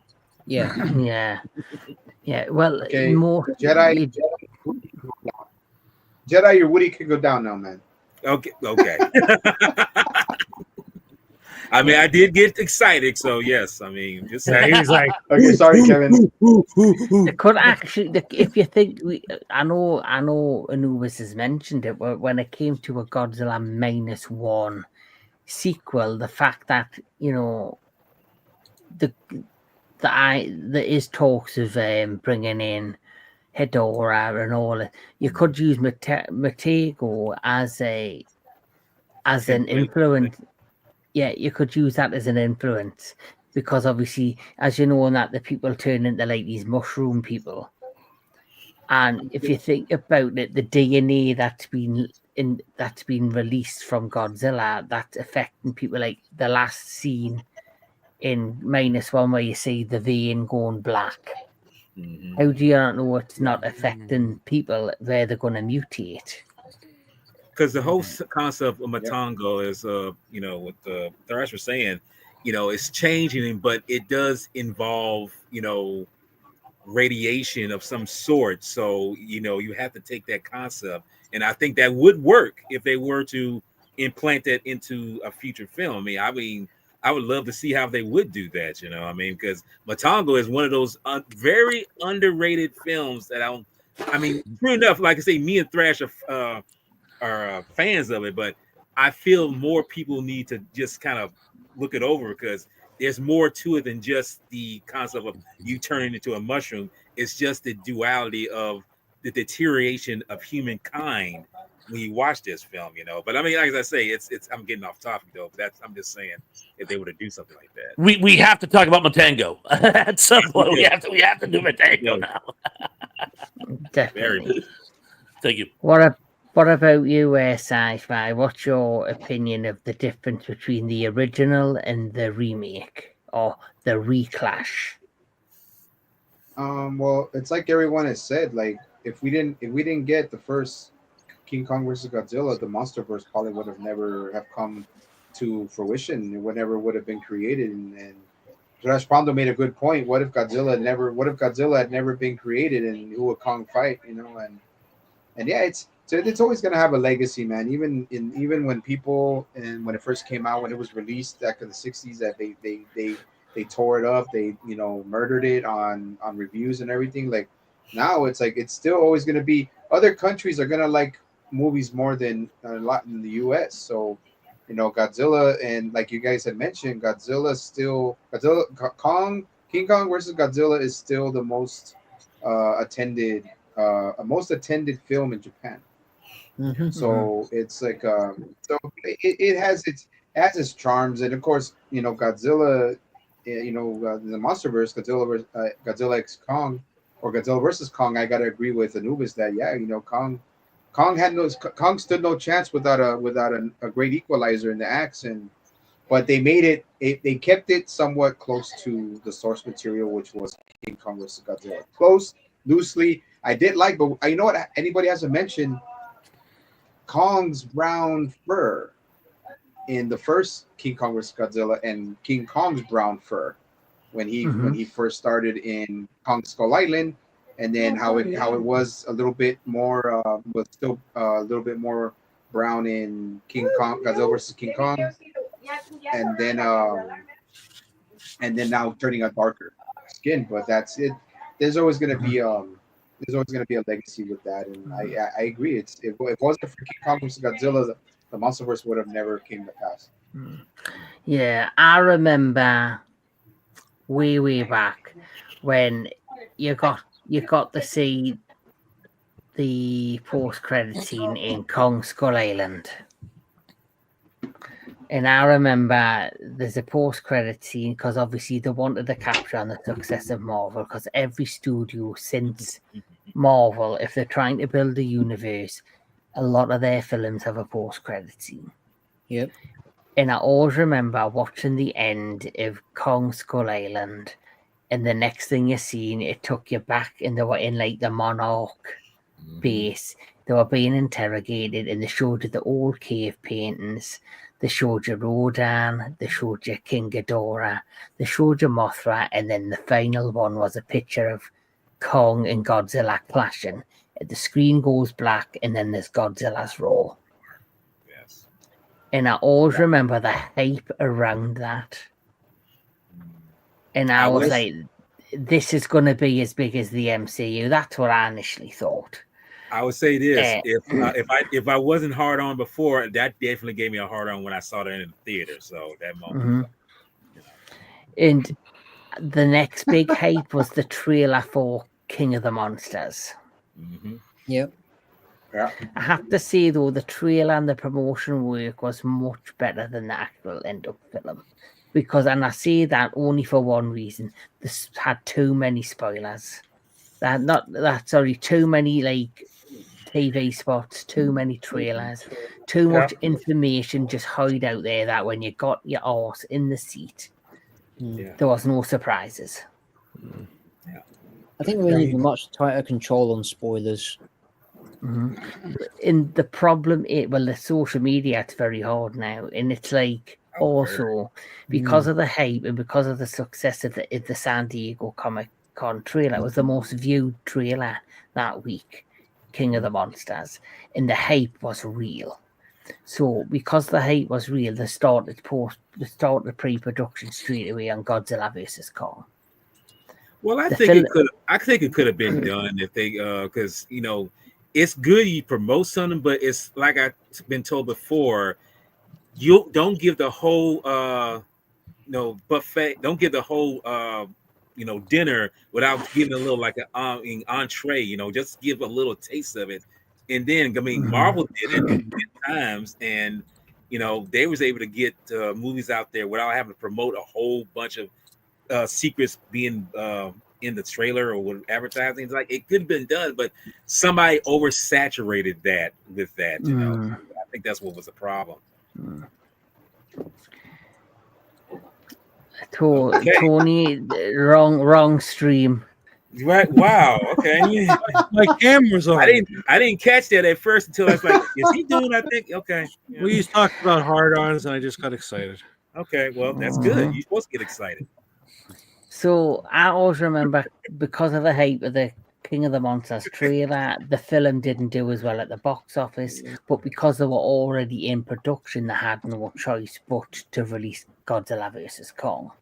Yeah. Yeah. Well, Okay, more Jedi, Jedi, your Woody could go down now, man. Okay. I mean, I did get excited, so yes. I mean, just Yeah, he was like, Okay, sorry, Kevin. it could actually, if you think, I know Anubis has mentioned it, but when it came to a Godzilla -1 sequel, the fact that there is talks of bringing in Hedora and all it, you could use Matego as an influence. Yeah, you could use that as an influence because obviously, as you know, that the people turn into like these mushroom people. And if you think about it, the DNA that's been released from Godzilla, that's affecting people. Like the last scene in -1 where you see the vein going black. How do you not know it's not affecting people where they're going to mutate? because the whole concept of Matango is, what the Thrash was saying, it's changing, but it does involve, radiation of some sort. So, you have to take that concept, and I think that would work if they were to implant that into a future film. I would love to see how they would do that. Because Matango is one of those very underrated films that true enough, like I say, me and Thrash are fans of it, but I feel more people need to just kind of look it over because there's more to it than just the concept of you turning into a mushroom. It's just the duality of the deterioration of humankind when you watch this film, But I mean, like I say, it's I'm getting off topic though. But I'm just saying if they were to do something like that. We have to talk about Matango at some point. We have to do Matango now. Definitely. Thank you. What about you, Sci-Fi? What's your opinion of the difference between the original and the remake or the reclash? Well, it's like everyone has said. Like, if we didn't get the first King Kong versus Godzilla, the MonsterVerse probably would have never have come to fruition. It would have been created. And Josh Pondo made a good point. What if Godzilla had never been created, and who would Kong fight? And yeah, it's always gonna have a legacy, man. Even when people, and when it first came out, when it was released back in the '60s, that they tore it up, they murdered it on reviews and everything. Like now, it's like it's still always gonna be. Other countries are gonna like movies more than a lot in the U.S. So, Godzilla, and like you guys had mentioned, King Kong versus Godzilla is still the most attended film in Japan. Mhm. So it's like it has its charms, and of course Godzilla, the MonsterVerse, Godzilla X Kong, or Godzilla versus Kong. I gotta agree with Anubis that Kong stood no chance without a great equalizer in the axe, but they made they kept it somewhat close to the source material, which was King Kong versus Godzilla. Close, loosely. I did like, but you know what? Anybody hasn't mentioned Kong's brown fur in the first King Kong vs. Godzilla, and King Kong's brown fur when he first started in Kong Skull Island, and then how it was a little bit more was still a little bit more brown in King Kong Godzilla vs. King Kong, and then now turning a darker skin. But that's it. There's always going to be there's always going to be a legacy with that, and I agree. If it wasn't for King Kong vs. Godzilla, the MonsterVerse would have never came to pass. Yeah, I remember way back when you got to see the post credit scene in Kong Skull Island. And I remember there's a post credit scene because obviously they wanted to capture on the success of Marvel, because every studio since Marvel, if they're trying to build a universe, a lot of their films have a post credit scene. Yep. And I always remember watching the end of Kong Skull Island, and the next thing you seen, it took you back, and they were in like the Monarch base. They were being interrogated, and they showed you the old cave paintings. They showed you Rodan, they showed you King Ghidorah, they showed you Mothra, and then the final one was a picture of Kong and Godzilla clashing. The screen goes black, and then there's Godzilla's roar. Yes. And I always remember the hype around that. And I was like, this is going to be as big as the MCU. That's what I initially thought. I would say this: if I wasn't hard on before, that definitely gave me a hard on when I saw that in the theater. So that moment, and the next big hype was the trailer for King of the Monsters. Yep. Yeah. I have to say though, the trailer and the promotion work was much better than the actual end of film, because, and I say that only for one reason: this had too many spoilers. Too many like TV spots, too many trailers, too much information just hide out there that when you got your arse in the seat, there was no surprises. I think we need much tighter control on spoilers. And the problem is, well, the social media, it's very hard now, and it's like also because of the hype and because of the success of the San Diego Comic Con trailer, it was the most viewed trailer that week, King of the Monsters, and the hype was real. So because the hype was real, they started pre-production straight away on Godzilla vs. Kong. Well, I think it could have been done if they because it's good you promote something, but it's like I've been told before, you don't give the whole buffet, don't give the whole dinner without giving a little like an entree, just give a little taste of it. And then Marvel did it 10 times, and they was able to get movies out there without having to promote a whole bunch of secrets being in the trailer or with advertising. It's like it could have been done, but somebody oversaturated that with that. I think that's what was the problem. Tony, wrong stream. Right? Wow. Okay. My camera's on. I didn't catch that at first until I was like, "Is he doing?" I think. Okay. Yeah. We used to talk about hard-ons, and I just got excited. Okay. Well, that's good. You're supposed to get excited. So I always remember, because of the hype of the King of the Monsters trailer, the film didn't do as well at the box office, but because they were already in production, they had no choice but to release Godzilla vs. Kong.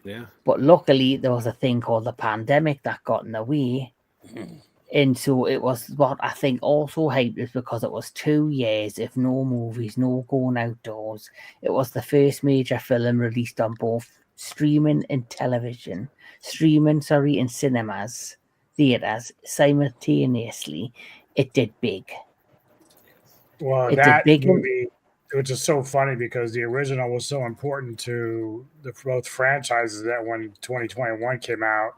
Yeah. But luckily, there was a thing called the pandemic that got in the way. And so it was what I think also hyped is because it was 2 years of no movies, no going outdoors. It was the first major film released on both streaming in cinemas, theaters simultaneously. It did big. Well, that movie, which is so funny because the original was so important to both franchises that when 2021 came out,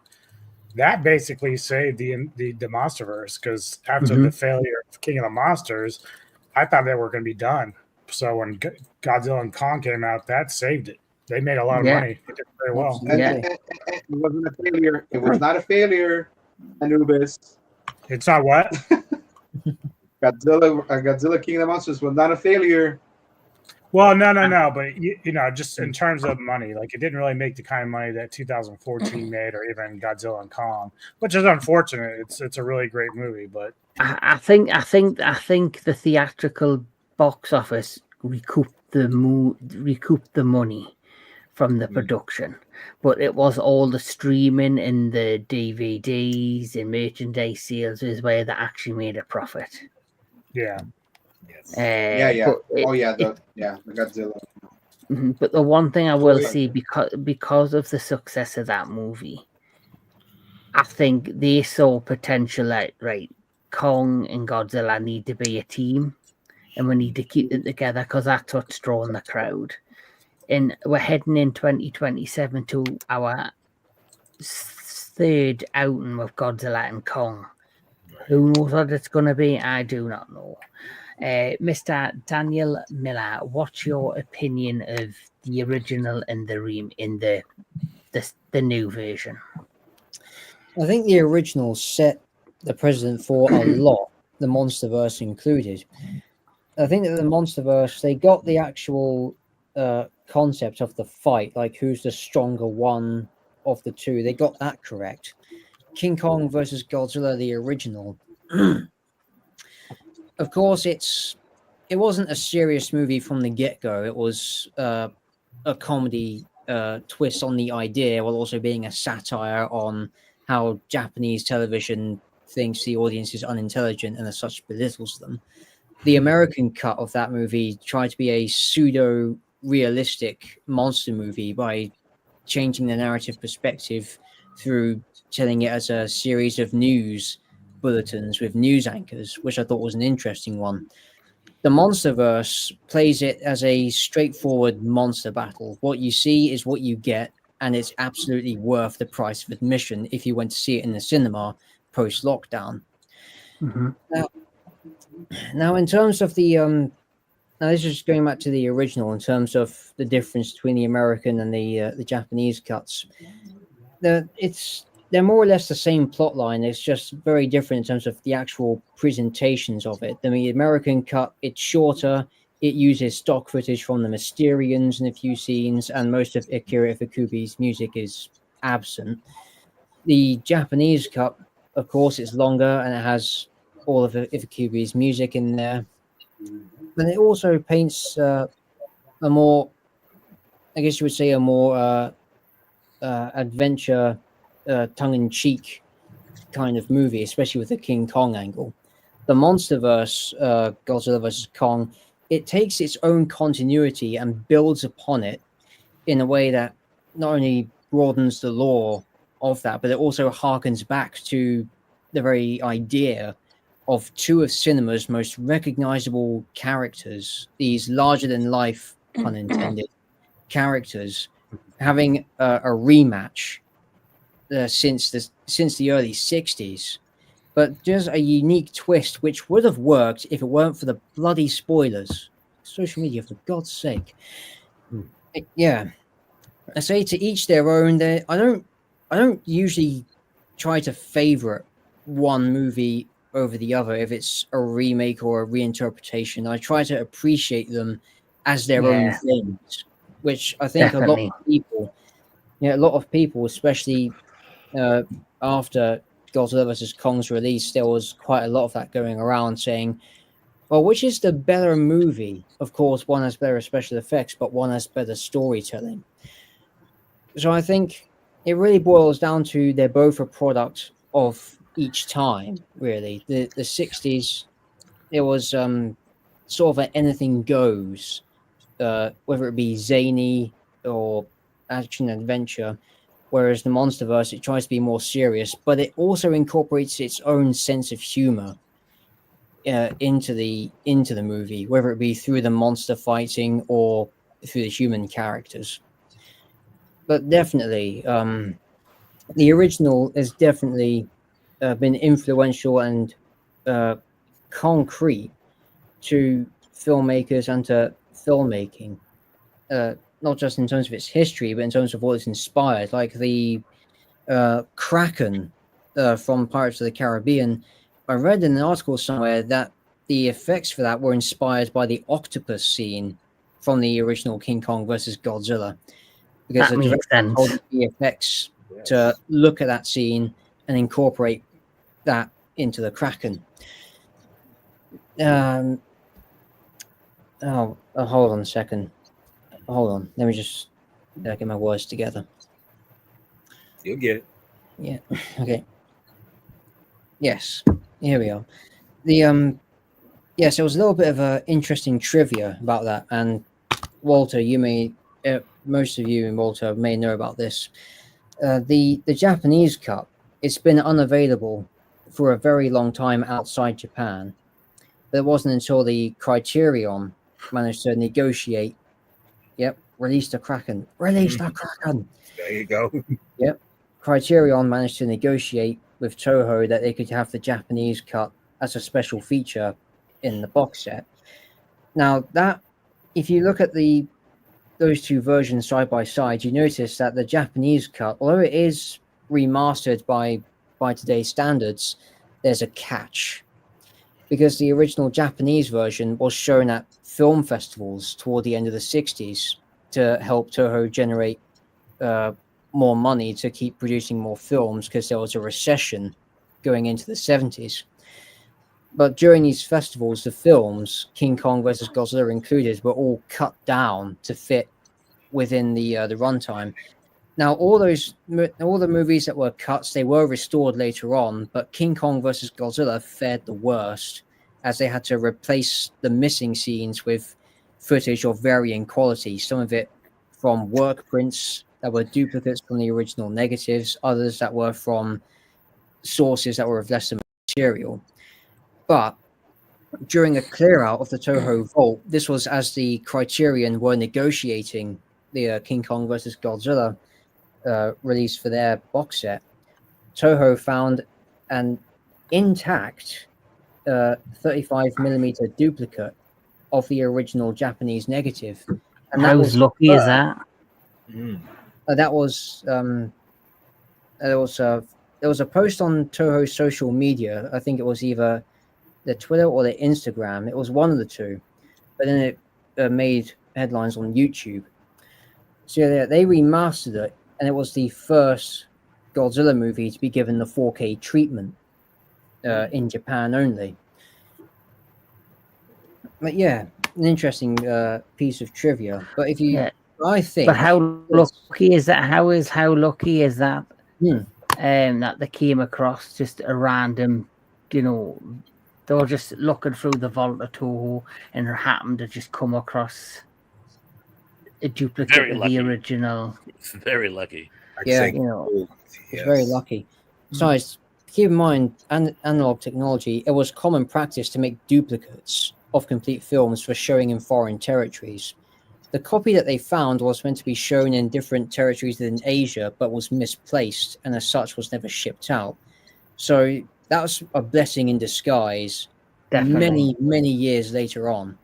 that basically saved the MonsterVerse, because after the failure of King of the Monsters, I thought they were going to be done. So when Godzilla and Kong came out, that saved it. They made a lot of money. They did very well. It wasn't a failure. It was not a failure, Anubis. It's not what? Godzilla King of the Monsters was not a failure. Well, no. But, just in terms of money, like it didn't really make the kind of money that 2014 made, or even Godzilla and Kong, which is unfortunate. It's a really great movie, but I think the theatrical box office recouped the money from the production, but it was all the streaming and the DVDs and merchandise sales is where they actually made a profit. Yeah. Yes. Yeah. But Oh yeah, the Godzilla. but the one thing I will yeah. say, because of the success of that movie, I think they saw potential like, right, Kong and Godzilla need to be a team, and we need to keep it together because that's what's drawing the crowd. And we're heading in 2027 to our third outing with Godzilla and Kong. Who knows what it's going to be? I do not know. Mr. Daniel Miller, what's your opinion of the original and the new version? I think the original set the precedent for a lot, the MonsterVerse included. I think that the MonsterVerse, they got the actual concept of the fight, like who's the stronger one of the two. They got that correct. King Kong versus Godzilla, the original. Of course, it wasn't a serious movie from the get-go. It was a comedy twist on the idea, while also being a satire on how Japanese television thinks the audience is unintelligent and as such belittles them. The American cut of that movie tried to be a pseudo realistic monster movie by changing the narrative perspective through telling it as a series of news bulletins with news anchors, which I thought was an interesting one. The MonsterVerse plays it as a straightforward monster battle. What you see is what you get, and it's absolutely worth the price of admission if you went to see it in the cinema post lockdown. Mm-hmm. Now, in terms of the now this is going back to the original. In terms of the difference between the American and the Japanese cuts, they're more or less the same plot line. It's just very different in terms of the actual presentations of it. I mean, the American cut, it's shorter. It uses stock footage from the Mysterians in a few scenes, and most of Akira Ifukube's music is absent. The Japanese cut, of course, it's longer and it has all of Ifukube's music in there. But it also paints a more, I guess you would say, a more adventure, tongue-in-cheek kind of movie, especially with the King Kong angle. The MonsterVerse, Godzilla vs. Kong, it takes its own continuity and builds upon it in a way that not only broadens the lore of that, but it also harkens back to the very idea of two of cinema's most recognizable characters, these larger-than-life, pun intended, characters, having a rematch since the early 60s, but just a unique twist which would have worked if it weren't for the bloody spoilers. Social media, for God's sake. Yeah, I say to each their own. I don't usually try to favorite one movie over the other if it's a remake or a reinterpretation. I try to appreciate them as their own things, which I think Definitely. a lot of people, especially after Godzilla vs. Kong's release, there was quite a lot of that going around saying, well, which is the better movie? Of course, one has better special effects, but one has better storytelling. So I think it really boils down to they're both a product of each time, really. The 60s, it was sort of an anything goes, whether it be zany or action adventure. Whereas the MonsterVerse, it tries to be more serious, but it also incorporates its own sense of humor into the movie, whether it be through the monster fighting or through the human characters. But definitely, the original has definitely been influential and concrete to filmmakers and to filmmaking, not just in terms of its history, but in terms of what it's inspired. Like the Kraken from Pirates of the Caribbean, I read in an article somewhere that the effects for that were inspired by the octopus scene from the original King Kong versus Godzilla, because That the makes director told sense. the effects to look at that scene and incorporate that into the Kraken. Hold on a second. Hold on. Let me just Get my words together. You'll get it. Yeah. Okay. Yes. Here we are. The Yes, there was a little bit of interesting trivia about that, and Walter, you may, most of you in Walter may know about this. The Japanese cut, it's been unavailable for a very long time outside Japan, but it wasn't until the Criterion managed to negotiate. Yep, release the Kraken, release the Kraken. There you go. Yep, Criterion managed to negotiate with Toho that they could have the Japanese cut as a special feature in the box set. Now that, if you look at those two versions side by side, you notice that the Japanese cut, although it is remastered by today's standards, there's a catch. Because the original Japanese version was shown at film festivals toward the end of the 60s to help Toho generate more money to keep producing more films, because there was a recession going into the 70s. But during these festivals, the films, King Kong versus Godzilla included, were all cut down to fit within the runtime. Now, all the movies that were cuts, they were restored later on, but King Kong versus Godzilla fared the worst, as they had to replace the missing scenes with footage of varying quality. Some of it from work prints that were duplicates from the original negatives, others that were from sources that were of lesser material. But during a clear out of the Toho vault, this was as the Criterion were negotiating the King Kong versus Godzilla release for their box set. Toho found an intact 35mm duplicate of the original Japanese negative, and that How's was lucky is that? that was there was a post on Toho's social media. I think it was either the Twitter or the Instagram. It was one of the two, but then it made headlines on YouTube. So yeah, they remastered it, and it was the first Godzilla movie to be given the 4K treatment in Japan only. But yeah, an interesting piece of trivia. But if you, Yeah. I think, But how lucky is that? How lucky is that? Hmm. That they came across just a random, they were just looking through the vault of Toho and happened to just come across a duplicate Very of lucky. the original. Very lucky. Yeah, It's very lucky. Besides, keep in mind, analog technology, it was common practice to make duplicates of complete films for showing in foreign territories. The copy that they found was meant to be shown in different territories in Asia, but was misplaced, and as such was never shipped out. So that was a blessing in disguise. Definitely. Many years later on,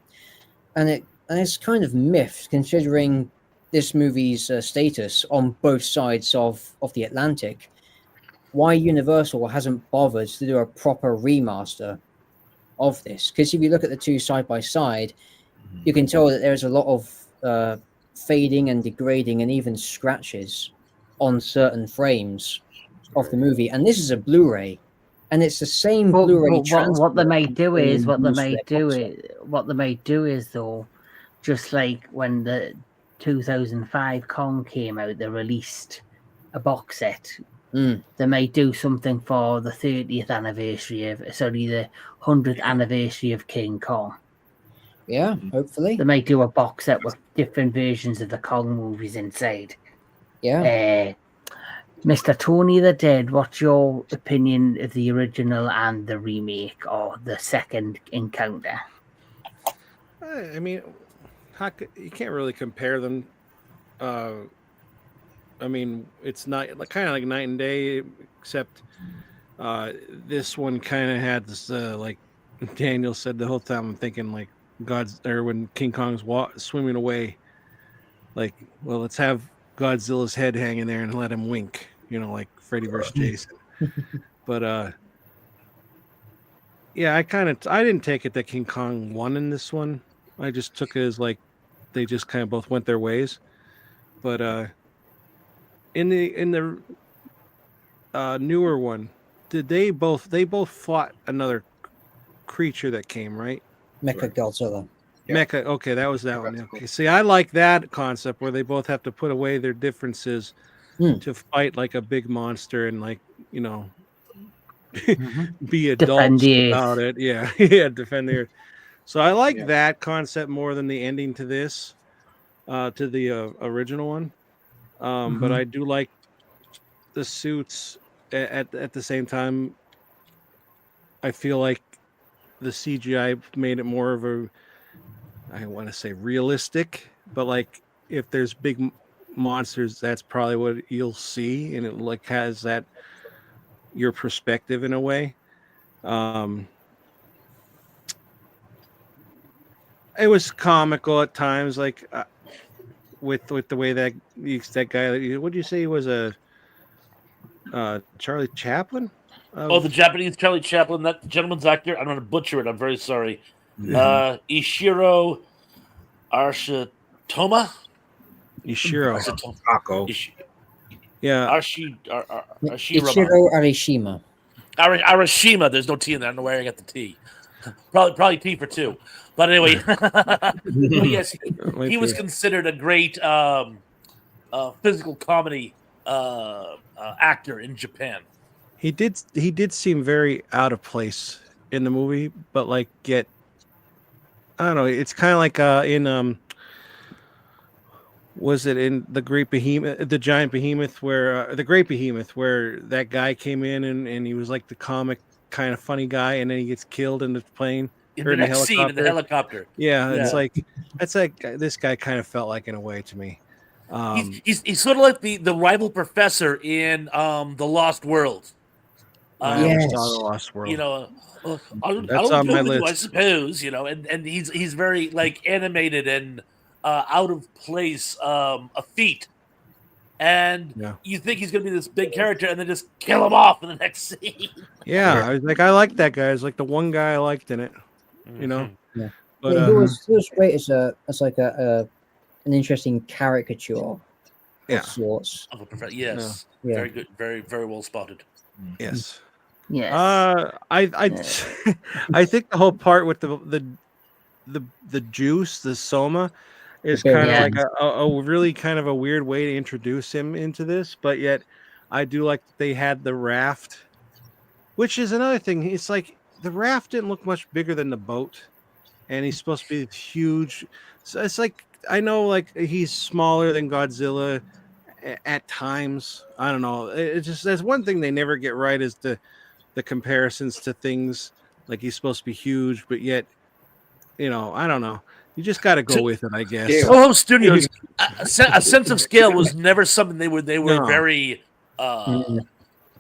and it's kind of miffed considering this movie's status on both sides of the Atlantic. Why Universal hasn't bothered to do a proper remaster of this? Because if you look at the two side by side, you can tell that there's a lot of fading and degrading and even scratches on certain frames of the movie. And this is a Blu-ray, and it's the same Blu-ray transfer. What they may do is though, just like when the 2005 Kong came out, they released a box set. They may do something for the 30th anniversary of, the 100th anniversary of King Kong. Yeah, hopefully. They may do a box set with different versions of the Kong movies inside. Yeah. Mr. Tony the Dead, what's your opinion of the original and the remake or the second encounter? I mean, you can't really compare them. I mean, it's not kind of like night and day, except this one kind of had this, like Daniel said the whole time. I'm thinking like when King Kong's swimming away, like, well, let's have Godzilla's head hanging there and let him wink, like Freddy versus Jason. But yeah, I didn't take it that King Kong won in this one. I just took it as like they just kind of both went their ways. But in the newer one, they both fought another creature that came, right? Mecha Godzilla. Yeah. Mecha. Okay, that was that one. Godzilla. Okay, see, I like that concept where they both have to put away their differences Hmm. to fight like a big monster and like Mhm. be Defend adults the about Earth. it. Yeah, yeah, defend their. So I like Yeah. that concept more than the ending to this, to the original one. But Mhm. I do like the suits at the same time. I feel like the CGI made it more of a, I want to say realistic, but like if there's big monsters, that's probably what you'll see, and it like has that your perspective in a way. Um, it was comical at times, like with the way that guy. What do you say he was a Charlie Chaplin? Oh, the Of Japanese Charlie Chaplin, that gentleman's actor. I'm going to butcher it. I'm very sorry. Yeah. Ishiro Arshitoma? Ishiro. Arshitoma. Taco. Yeah, Ashirama. Ichiro Arishima. Arashima. There's no T in there. I don't know where I got the T. Probably T for two. But anyway, but yes, might he was be. considered a great physical comedy actor in Japan. He did seem very out of place in the movie, but like get I don't know. It's kind of like in was it in the Great Behemoth, the Giant Behemoth, where the Great Behemoth, where that guy came in and he was like the comic kind of funny guy, and then he gets killed in the plane In or the in the next scene, in the helicopter. helicopter, Yeah, it's yeah, like that's like this guy kind of felt like in a way to me. he's sort of like the rival professor in the Lost World. I never saw Yes. the Lost You World. know, I That's don't on my know with you, I list. suppose. You know, and he's very like animated and out of place, effete, and Yeah, you think he's going to be this big character, and then just kill him off in the next scene. yeah. I was like, I like that guy. It's like the one guy I liked in it. You know, Yeah. but Yeah, he was great as like an interesting caricature of yeah, sorts. Yes, Yeah. very good, very well spotted. yes. Yes. I Yeah. I think the whole part with the juice, the soma, is The kind of berry like Yeah. a really kind of a weird way to introduce him into this, but yet I do like that they had the raft, which is another thing. It's like the raft didn't look much bigger than the boat, and he's supposed to be huge. So it's like I know like he's smaller than Godzilla at times. I don't know. It's just there's one thing they never get right is the comparisons to things like he's supposed to be huge, but yet, I don't know. You just got to go with it, I guess. Scale. Toho Studios, a sense of scale was never something they were No. very Mm.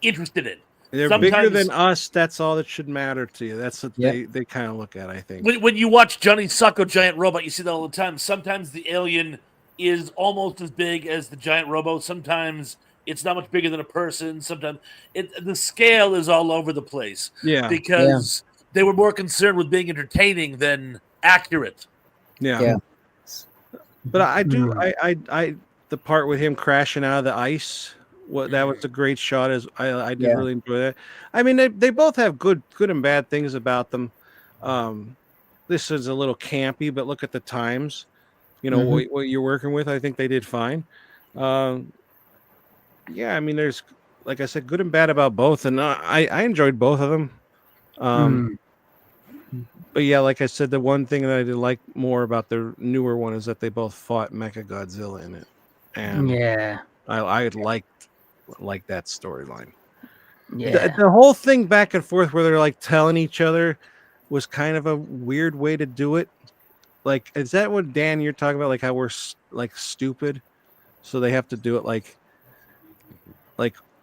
interested in. They're bigger Sometimes than us. That's all that should matter to you. That's what Yep. they kind of look at, I think. when you watch Johnny Sacco Giant Robot, you see that all the time. Sometimes the alien is almost as big as the giant robot. Sometimes it's not much bigger than a person. Sometimes the scale is all over the place Yeah. because they were more concerned with being entertaining than accurate. Yeah. Yeah. But I do Mm. I the part with him crashing out of the ice, that was a great shot. As I did Yeah. really enjoy that. I mean, they both have good and bad things about them. This is a little campy, but look at the times. Mhm. What you're working with. I think they did fine. Um, yeah, I mean, there's like I said, good and bad about both, and I enjoyed both of them. Mm. But yeah, like I said, the one thing that I did like more about the newer one is that they both fought Mecha Godzilla in it, and Yeah. I like that storyline. Yeah. The whole thing back and forth where they're like telling each other was kind of a weird way to do it. Like, is that what Dan you're talking about? Like how we're like stupid, so they have to do it like,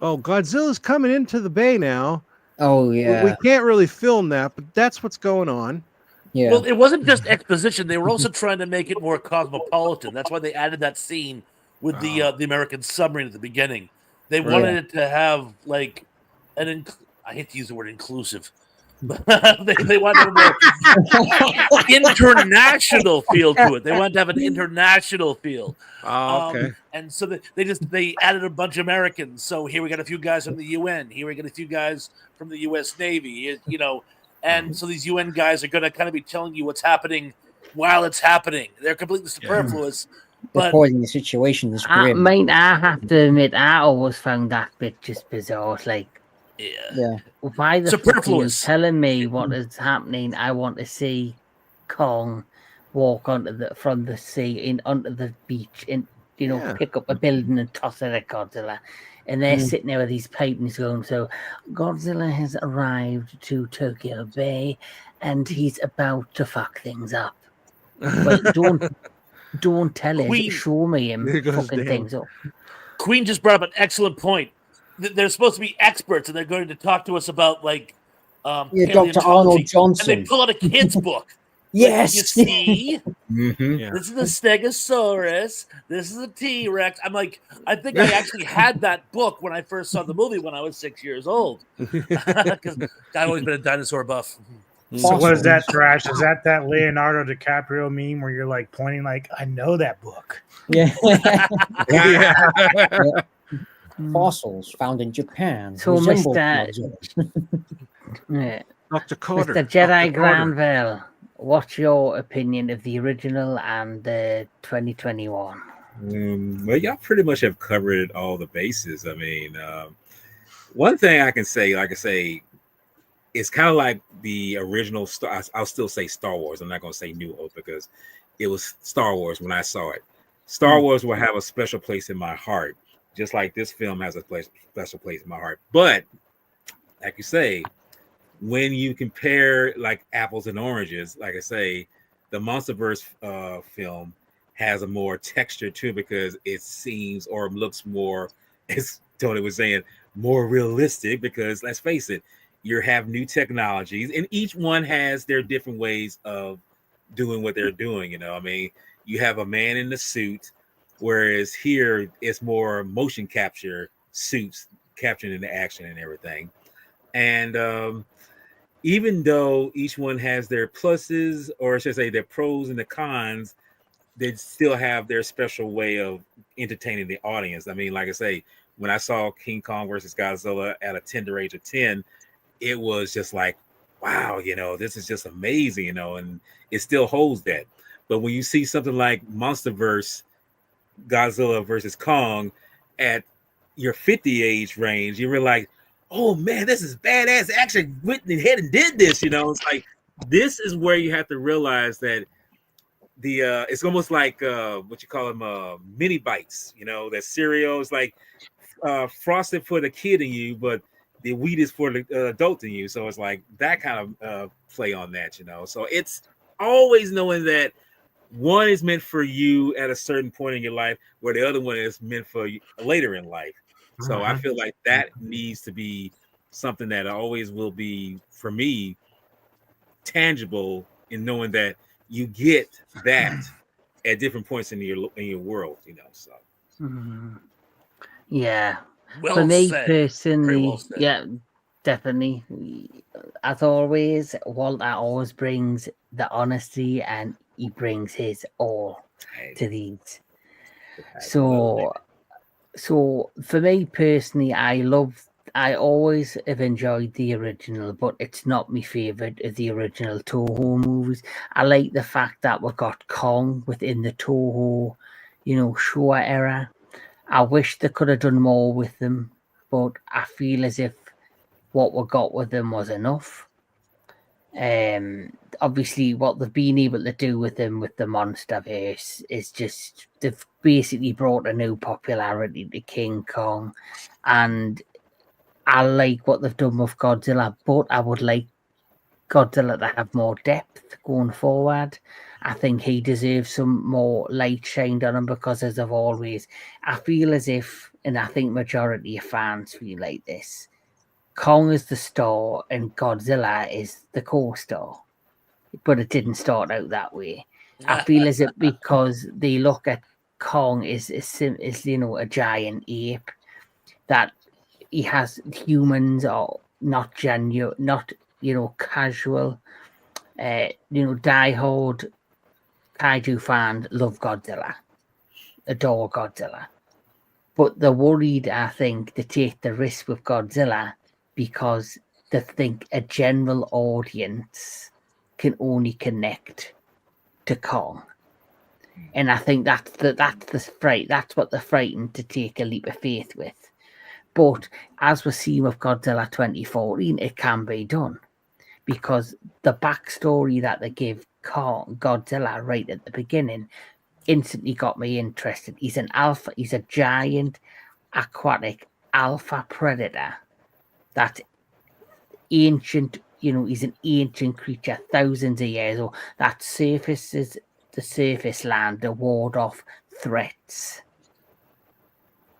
oh, Godzilla's coming into the bay now. Oh We yeah. can't really film that, but that's what's going on. Yeah. Well, it wasn't just exposition; they were also trying to make it more cosmopolitan. That's why they added that scene with the American submarine at the beginning. They wanted it to have like I hate to use the word inclusive, but they wanted a more international feel to it. They wanted to have an international feel. Oh, okay. And so they added a bunch of Americans. So here we got a few guys from the UN. Here we got a few guys from the U.S. Navy. And so these UN guys are going to kind of be telling you what's happening while it's happening. They're completely superfluous. The But point in the situation is I grim. mean, I have to admit, I always found that bit just bizarre. It's like, yeah, Yeah. why the fuck are you superfluous. telling me what is happening? I want to see Kong walk from the sea onto the beach and Yeah. pick up a building and toss it at Godzilla. And they're sitting there with these pipings going, so Godzilla has arrived to Tokyo Bay and he's about to fuck things up. Well, don't tell us, Queen- show me him There goes fucking Dan. things up. Queen just brought up an excellent point. They're supposed to be experts, and they're going to talk to us about like Yeah, Dr. Arnold paleontology. And Johnson. they pull out a kid's book. Yes. You see, Mhm. Yeah. this is a Stegosaurus. This is a T-Rex. I'm like, I think I actually had that book when I first saw the movie when I was 6 years old. Because I've always been a dinosaur buff. So what is that, Thrash? Is that Leonardo DiCaprio meme where you're like pointing like, I know that book? Yeah. Yeah. Fossils found in Japan. So, resemble Mr. Godzilla. Yeah. Dr. Carter. Mr. Jedi Dr. Carter. Granville, what's your opinion of the original and the 2021? Well, y'all pretty much have covered all the bases. I mean, one thing I can say, like I say, it's kind of like the original Star. I'll still say Star Wars. I'm not going to say New Hope because it was Star Wars when I saw it. Star Wars will have a special place in my heart, just like this film has a special place in my heart. But like you say, when you compare like apples and oranges, like I say, the MonsterVerse film has a more texture too because it seems or looks more, as Tony was saying, more realistic because let's face it, you have new technologies and each one has their different ways of doing what they're doing. You know, I mean, you have a man in the suit, whereas here it's more motion capture suits capturing the action and everything. And even though each one has their pluses, or I should say their pros and the cons, they still have their special way of entertaining the audience. I mean, like I say, when I saw King Kong versus Godzilla at a tender age of 10, it was just like, wow, this is just amazing, and it still holds that. But when you see something like MonsterVerse, Godzilla versus Kong at your 50 age range, you realize, oh man, this is badass. They actually went ahead and did this, It's like, this is where you have to realize that it's almost like what you call them, mini bites, that cereal is like frosted for the kid in you, but the wheat is for the adult in you. So it's like that kind of play on that, So it's always knowing that one is meant for you at a certain point in your life, where the other one is meant for you later in life. So I feel like that needs to be something that always will be, for me, tangible in knowing that you get that at different points in your world, So Yeah. Well For me said. personally, Very well said. yeah, definitely. As always, Walter always brings the honesty and he brings his all to these. So for me personally, I always have enjoyed the original, but it's not my favourite of the original Toho movies. I like the fact that we got Kong within the Toho, Showa era. I wish they could have done more with them, but I feel as if what we got with them was enough. Obviously, what they've been able to do with them with the MonsterVerse is just they've basically brought a new popularity to King Kong, and I like what they've done with Godzilla, but I would like Godzilla to have more depth going forward. I think he deserves some more light shined on him because, as I've always, I feel as if, and I think majority of fans feel like this, Kong is the star and Godzilla is the co-star. But it didn't start out that way. I feel as if because they look at Kong as a giant ape, that he has humans are not genuine, not casual, diehard kaiju fans love Godzilla, adore Godzilla, but they're worried, I think, to take the risk with Godzilla because they think a general audience can only connect to to Kong. And I think that's what they're frightened to take a leap of faith with. But as we're seeing with Godzilla 2014, it can be done because the backstory that they give Godzilla right at the beginning instantly got me interested. He's a giant aquatic alpha predator that's ancient. He's an ancient creature, thousands of years old, that surfaces the surface land to ward off threats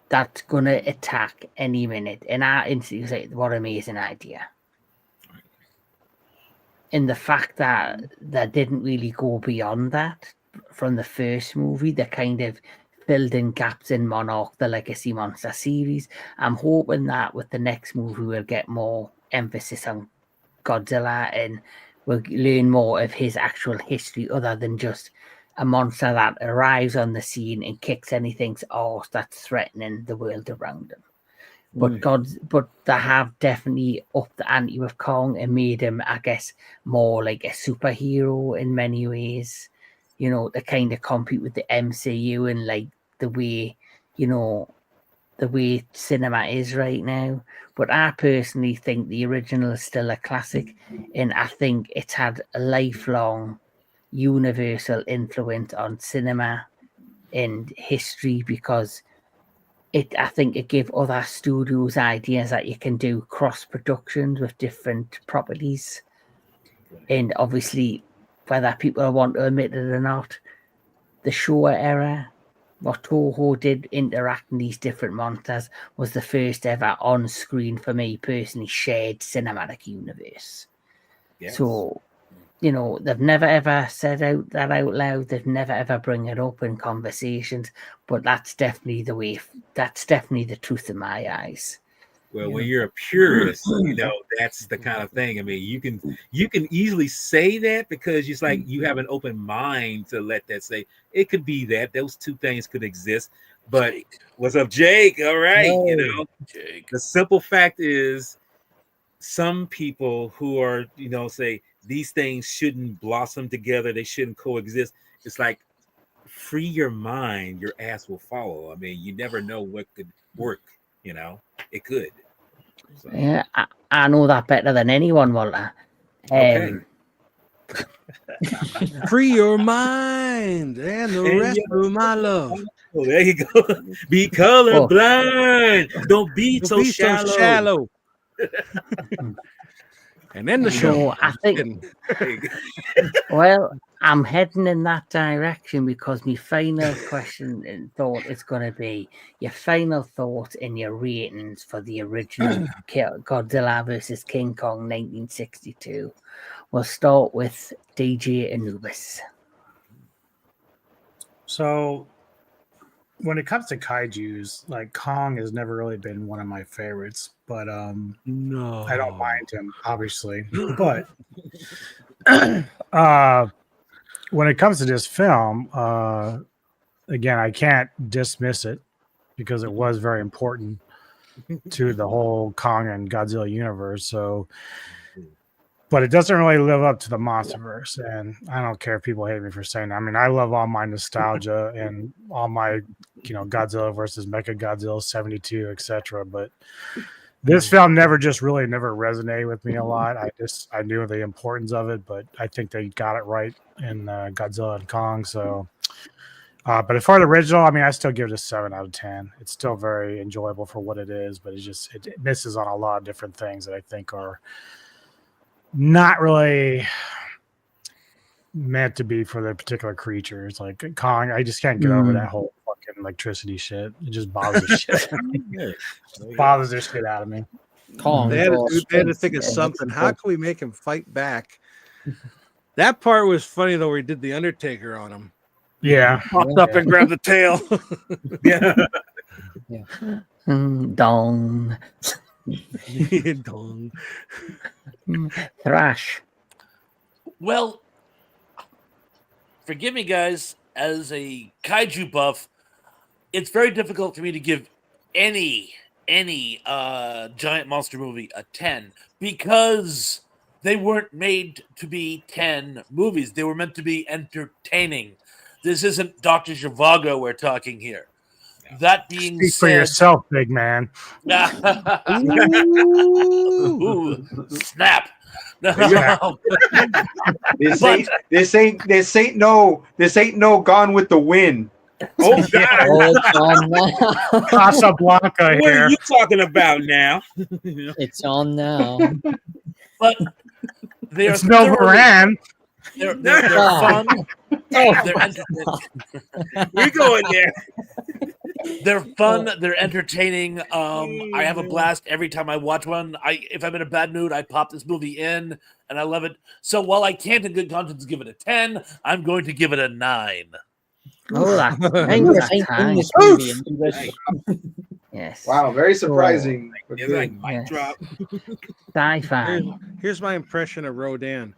that's going to attack any minute. And I instantly was like, what an amazing idea. And the fact that they didn't really go beyond that from the first movie, they kind of filled in gaps in Monarch, the Legacy Monster series. I'm hoping that with the next movie, we'll get more emphasis on Godzilla and we'll learn more of his actual history other than just a monster that arrives on the scene and kicks anything's arse that's threatening the world around him. But they have definitely upped the ante with Kong and made him, I guess, more like a superhero in many ways. To kind of compete with the MCU and like the way cinema is right now. But I personally think the original is still a classic, and I think it's had a lifelong universal influence on cinema and history because I think it gave other studios ideas that you can do cross productions with different properties. And obviously, whether people want to admit it or not, the Showa era, what Toho did interacting these different monsters was the first ever on screen, for me personally, shared cinematic universe. Yes. So, they've never ever said that out loud. They've never ever bring it up in conversations, but that's definitely the truth in my eyes. Well, when you're a purist, that's the kind of thing. I mean, you can easily say that because it's like you have an open mind to let that say it could be that those two things could exist. But what's up, Jake? All right, Jake. The simple fact is, some people who are say these things shouldn't blossom together, they shouldn't coexist. It's like free your mind, your ass will follow. I mean, you never know what could work. It could. So. Yeah, I know that better than anyone, Walter. Okay. Free your mind and the rest of my love. Oh, there you go. Be colorblind. Don't be so shallow. And then the show. I think. Well, I'm heading in that direction because my final question and thought is going to be your final thoughts and your ratings for the original Godzilla versus King Kong 1962. We'll start with DJ Anubis. So, when it comes to kaijus, like Kong has never really been one of my favorites, but no, I don't mind him, obviously. But when it comes to this film, again, I can't dismiss it because it was very important to the whole Kong and Godzilla universe. So, but it doesn't really live up to the MonsterVerse, and I don't care if people hate me for saying that. I mean, I love all my nostalgia and all my, Godzilla versus Mechagodzilla 72, etc. But this film never resonated with me a lot. I knew the importance of it, but I think they got it right in Godzilla and Kong. So, but as far as the original, I mean, I still give it a 7 out of 10. It's still very enjoyable for what it is, but it misses on a lot of different things that I think are not really meant to be for the particular creatures. Like Kong, I just can't get over that whole fucking electricity shit. It just bothers the shit out of me. Bothers the shit out of me. Kong. They had to think of something. How can we make him fight back? That part was funny though, where he did the Undertaker on him. Yeah. Popped up and grabbed the tail. Yeah. Dong. Dong. Thrash. Well, forgive me, guys. As a kaiju buff, it's very difficult for me to give any giant monster movie a 10 because they weren't made to be 10 movies. They were meant to be entertaining. This isn't Dr. Zhivago we're talking here. That being Speak for said, yourself, big man. Ooh, snap. Yeah. This ain't no Gone with the Wind. Oh God, Oh, it's on now. Casablanca what here. are you talking about now? It's on now. But they are It's no thoroughly- Varan. They're Oh. fun. Oh, They're my entertaining. God. We going there. They're fun. They're entertaining. I have a blast every time I watch one. If I'm in a bad mood, I pop this movie in, and I love it. So while I can't, in good conscience, give it a 10, I'm going to give it a 9. Oh, that's English that's ain't in high. this movie. In English. Yes. Wow, very surprising. but It's good. like mic Yes. drop. Sci-fi. Here's my impression of Rodan.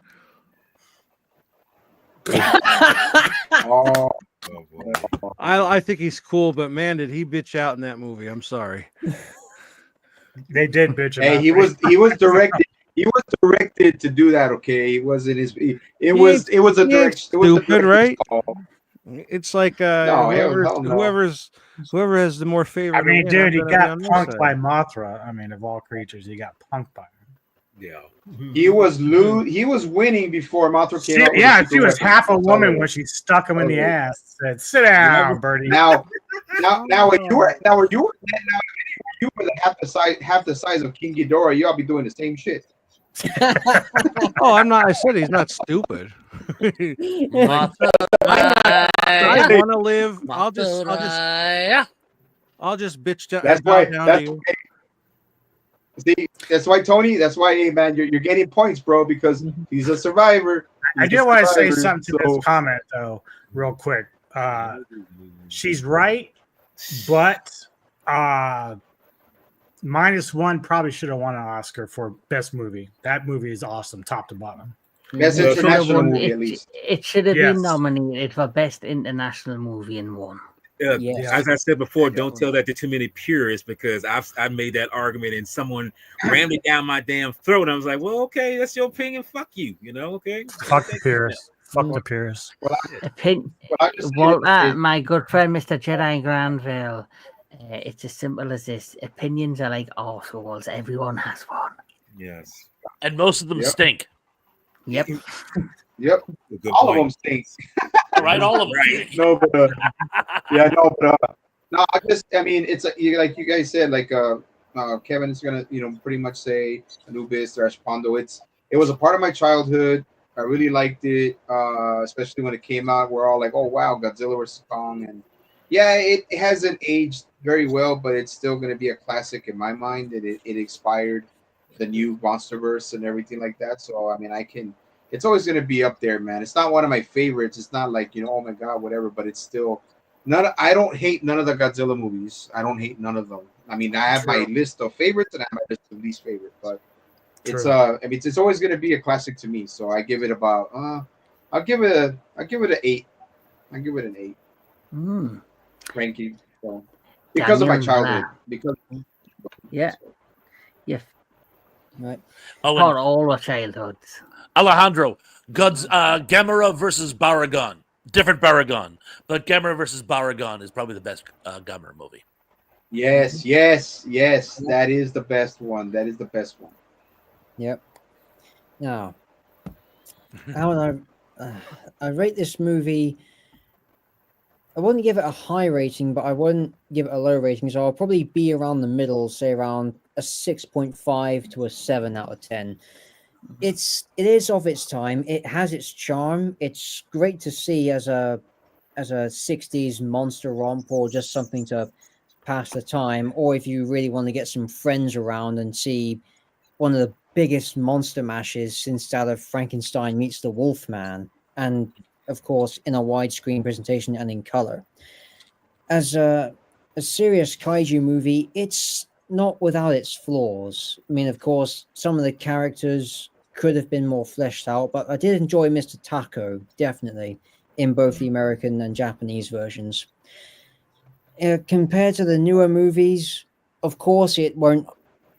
Oh, Oh boy. I think he's cool, but man, did he bitch out in that movie? I'm sorry. They did bitch about hey, he was directed to do that. Okay, it wasn't his. It was a He ain't direction. It was the stupid, director's right? call. It's like No, hell no. whoever has the more favorite. I mean, win, I'm dude, he gonna be got on their punked side. by Mothra. I mean, of all creatures, he got punked by him. Yeah. He was winning before Mothra came out. with Yeah, the she super was weapon. half a woman So, when she stuck him in the Okay. ass. Said, "Sit down, Birdie." Now, when you were half the size of King Ghidorah, you all be doing the same shit. Oh, I'm not. I said he's not stupid. I want to live. I'll just bitch down. That's bow why. down That's to you. see. That's why Tony. That's why, hey man, you're getting points, bro, because he's a survivor. I He's do a want to say survivor, something to so- this comment though, real quick. She's right, but -1 probably should have won an Oscar for best movie. That movie is awesome, top to bottom. Best Well, international won- movie, it, at least. it should have Yes. been nominated for best international movie and won. Yes. As I said before, don't tell that to too many purists because I've made that argument and someone rammed it down my damn throat. And I was like, well, okay, that's your opinion. Fuck you, okay? Fuck the Pierce. Fuck the Pierce. I just say Walter, it- my good friend, Mr. Jedi Granville, it's as simple as this. Opinions are like arseholes. Everyone has one. Yes. And most of them Yep. stink. Yep. Yep, A good all point. of them stink. All right, all of them. Right. No, but no. I mean, it's like you guys said, like Kevin is gonna, pretty much say Anubis or Ashpondo. It was a part of my childhood. I really liked it, especially when it came out. We're all like, "Oh wow, Godzilla vs Kong!" And yeah, it hasn't aged very well, but it's still gonna be a classic in my mind. It inspired the new MonsterVerse and everything like that. So I mean, it's always going to be up there, man. It's not one of my favorites. It's not like, oh my God, whatever, but it's still I don't hate none of the Godzilla movies. I don't hate none of them. I mean, I have my list of favorites and I have my list of least favorite, but it's, True. I mean, it's always going to be a classic to me. So I give it about, I'll give it an 8. I give it an 8 Mm. ranking. So, because of my Daniel childhood. Because Yeah. Yeah. Right. Oh, For and all our childhoods. Alejandro, Gamera versus Baragon. Different Baragon, but Gamera versus Baragon is probably the best Gamera movie. yes, that is the best one. That is the best one. Yep. Now, how would I rate this movie? I wouldn't give it a high rating, but I wouldn't give it a low rating. So I'll probably be around the middle, say around a 6.5 to a 7 out of 10. It is of its time. It has its charm. It's great to see as a 60s monster romp or just something to pass the time, or if you really want to get some friends around and see one of the biggest monster mashes since that of Frankenstein meets the Wolfman, and of course in a widescreen presentation and in color. As a serious kaiju movie, it's not without its flaws. I mean, of course, some of the characters could have been more fleshed out, but I did enjoy Mr. Taco, definitely, in both the American and Japanese versions. Compared to the newer movies, of course, it won't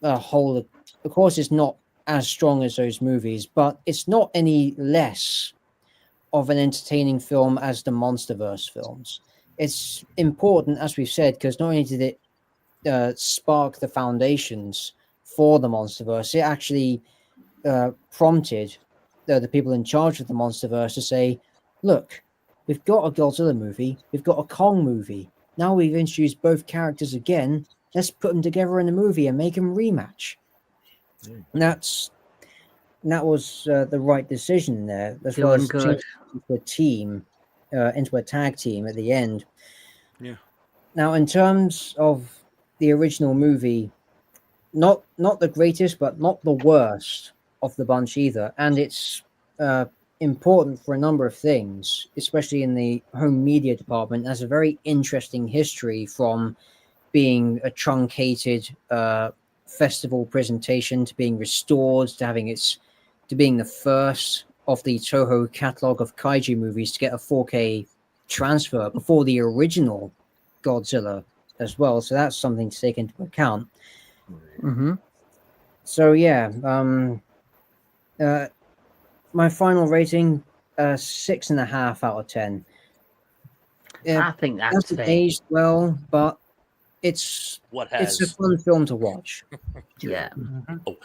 hold. Of course, it's not as strong as those movies, but it's not any less of an entertaining film as the MonsterVerse films. It's important, as we've said, because not only did it spark the foundations for the MonsterVerse, it actually prompted the people in charge of the MonsterVerse to say, look, we've got a Godzilla movie, we've got a Kong movie. Now we've introduced both characters again. Let's put them together in a movie and make them rematch. And that was the right decision there, as well Doing as good. changing into a team, into a tag team at the end. Yeah. Now, in terms of the original movie, not the greatest, but not the worst of the bunch either, and it's important for a number of things, especially in the home media department. It has a very interesting history from being a truncated festival presentation to being restored to being the first of the Toho catalog of kaiju movies to get a 4K transfer before the original Godzilla as well. So that's something to take into account. Mm-hmm. So yeah, my final rating, 6.5 out of 10. I think that's Hasn't fair. aged well, but it's What it's a has? fun film to watch. Yeah. Oh,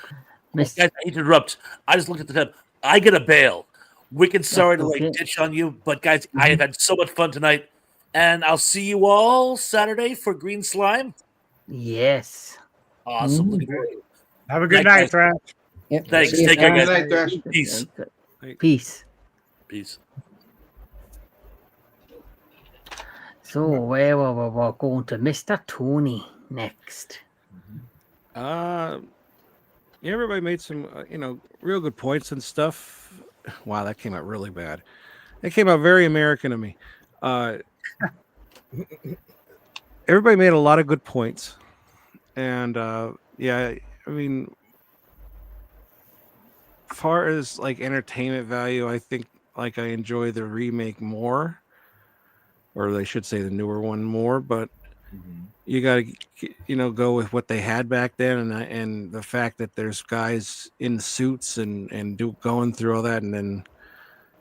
Miss, guys, I hate to interrupt. I just looked at the time. I get a bail. Wicked sorry to okay. like ditch on you, but guys, I have had so much fun tonight, and I'll see you all Saturday for Green Slime. Yes. Awesome. Mhm. Looking forward to it. Have a good Night, night, guys. Thrash. Yep. Thanks. See you Take care, Saturday. guys. Good night, Thrash. Peace. Peace. Peace. So where we're going to Mr. Tony next. Yeah, everybody made some, real good points and stuff. Wow, that came out really bad. It came out very American to me. Everybody made a lot of good points, and yeah, I mean, far as like entertainment value, I think like I enjoy the remake more, or they should say the newer one more. But you got to go with what they had back then, and the fact that there's guys in suits and going through all that, and then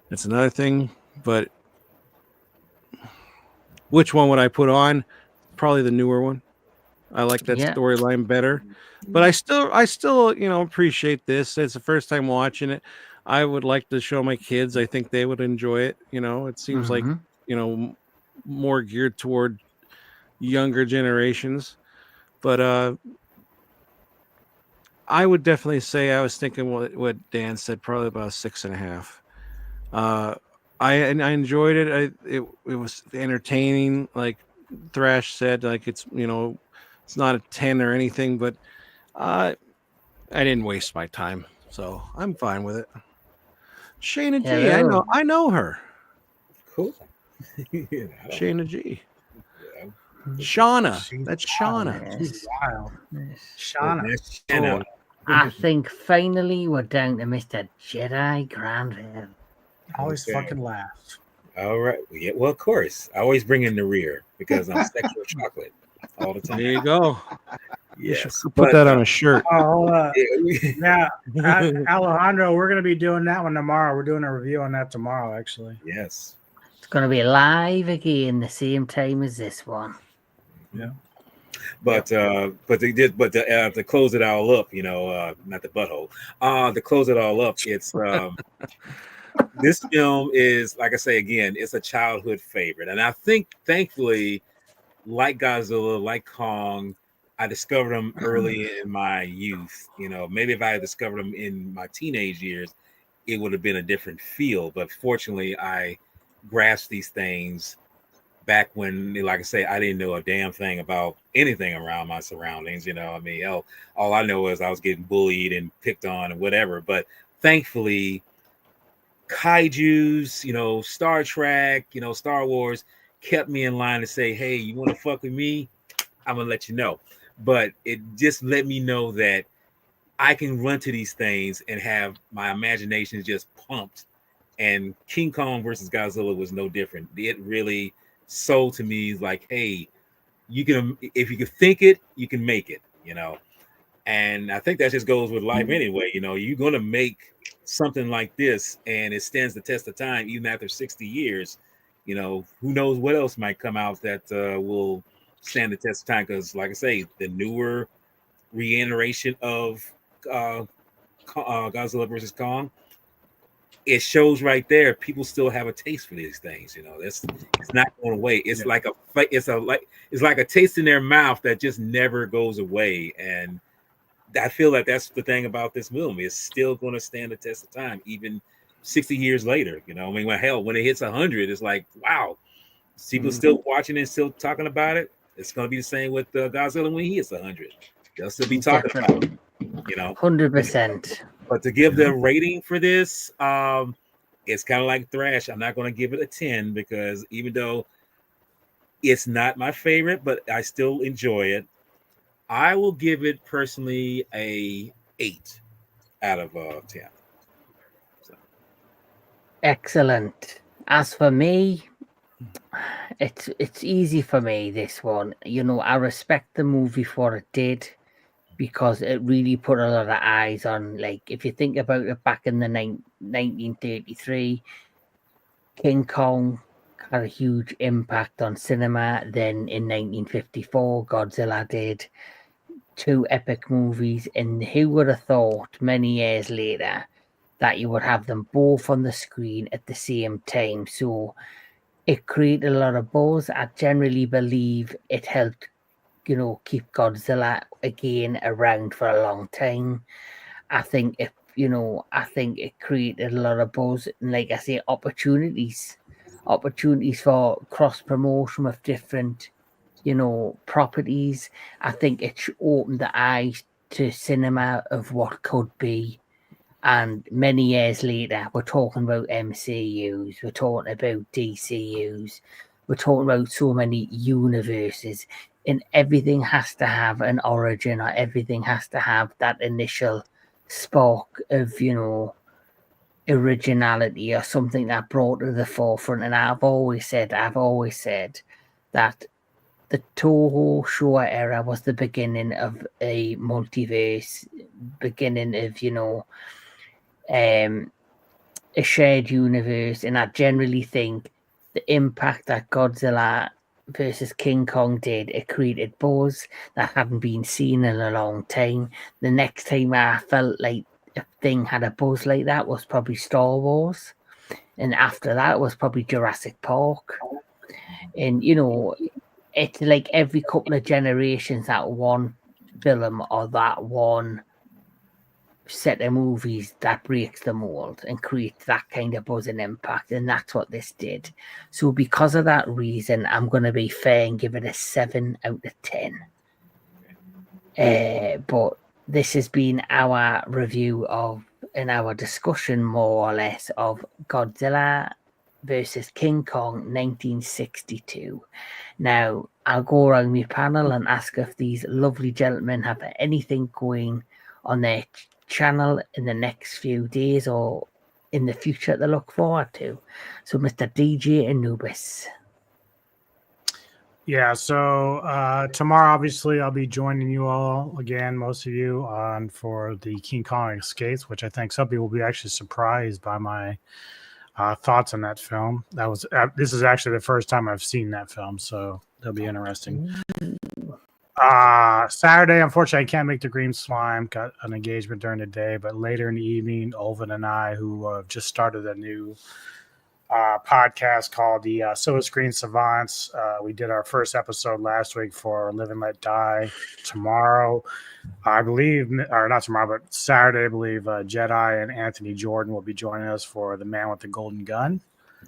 it's another thing. But which one would I put on? Probably the newer one. I like that Yeah. storyline better. But I still appreciate this. It's the first time watching it. I would like to show my kids. I think they would enjoy it. It seems like more geared toward younger generations. But I would definitely say I was thinking what Dan said, probably about 6.5. I enjoyed it. It was entertaining. Like Thrash said, like it's not a 10 or anything, but I didn't waste my time, so I'm fine with it. Shayna G, Hello. I know her. Cool. Shayna G. Yeah. Shauna. That's Shauna. She's wild. Yes. Shauna. That's So, Shanna. I think finally we're down to Mr. Jedi Granville. Always Okay. fucking laughs. All right. Yeah, well, of course. I always bring in the rear because I'm sexual chocolate all the There time. you go. Yes. You should put that on a shirt. Oh, Yeah, yeah, Alejandro, we're gonna be doing that one tomorrow. We're doing a review on that tomorrow, actually. yes. It's going to be live again the same time as this one. Yeah. But they did. But to close it all up, not the butthole. To close it all up, it's this film is, like I say again, it's a childhood favorite, and I think, thankfully, like Godzilla, like Kong, I discovered them early in my youth. Maybe if I had discovered them in my teenage years, it would have been a different feel. But fortunately, I grasped these things back when, like I say, I didn't know a damn thing about anything around my surroundings. I mean, all I know is I was getting bullied and picked on and whatever. But thankfully, kaijus, Star Trek, Star Wars kept me in line to say, hey, you want to fuck with me? I'm gonna let you know. But it just let me know that I can run to these things and have my imagination just pumped. And King Kong versus Godzilla was no different. It really sold to me like, hey, you can, if you can think it, you can make it, And I think that just goes with life anyway. You know, you're going to make something like this and it stands the test of time even after 60 years. You know, who knows what else might come out that will stand the test of time, because like I say, the newer reiteration of Godzilla versus Kong, it shows right there people still have a taste for these things. You know, it's not going away. It's like it's like a taste in their mouth that just never goes away. And I feel like that's the thing about this movie. It's still going to stand the test of time, even 60 years later. You know, I mean, when it hits 100, it's like, wow, people still watching it, still talking about it. It's going to be the same with Godzilla when he hits 100. They'll still be talking about it, you know. 100%. But to give the rating for this, it's kind of like Thrash. I'm not going to give it a 10 because even though it's not my favorite, but I still enjoy it. I will give it personally a 8 out of 10. So. Excellent. As for me, it's easy for me, this one. You know, I respect the movie for it did, because it really put a lot of eyes on, like, if you think about it, back in the 1933, King Kong had a huge impact on cinema. Then in 1954, Godzilla did. Two epic movies, and who would have thought many years later that you would have them both on the screen at the same time? So it created a lot of buzz. I generally believe it helped, you know, keep Godzilla again around for a long time. I think I think it created a lot of buzz, and like I say, opportunities for cross promotion with different, you know, properties. I think it opened the eyes to cinema of what could be. And many years later, we're talking about MCUs, we're talking about DCUs, we're talking about so many universes, and everything has to have an origin, or everything has to have that initial spark of, you know, originality, or something that brought to the forefront. And I've always said that the Toho Showa era was the beginning of a multiverse, beginning of, you know, a shared universe. And I generally think the impact that Godzilla versus King Kong did, it created buzz that hadn't been seen in a long time. The next time I felt like a thing had a buzz like that was probably Star Wars, and after that was probably Jurassic Park. And you know, it's like every couple of generations, that one film or that one set of movies that breaks the mold and creates that kind of buzz and impact, and that's what this did. So because of that reason, I'm going to be fair and give it a 7 out of 10. But this has been our review of, and our discussion more or less, of Godzilla versus King Kong 1962. Now I'll go around my panel and ask if these lovely gentlemen have anything going on their channel in the next few days or in the future to look forward to. So Mr. DJ Anubis. Yeah, so tomorrow, obviously, I'll be joining you all again, most of you, on for the King Kong Escapes, which I think some people will be actually surprised by my thoughts on that film. This is actually the first time I've seen that film, so that'll be interesting. Saturday, unfortunately, I can't make the Green Slime. Got an engagement during the day, but later in the evening, Olvin and I, who have just started a new podcast called the Silver Screen Savants. We did our first episode last week for Live and Let Die. Tomorrow, I believe, or not tomorrow, but Saturday, I believe, Jedi and Anthony Jordan will be joining us for The Man with the Golden Gun.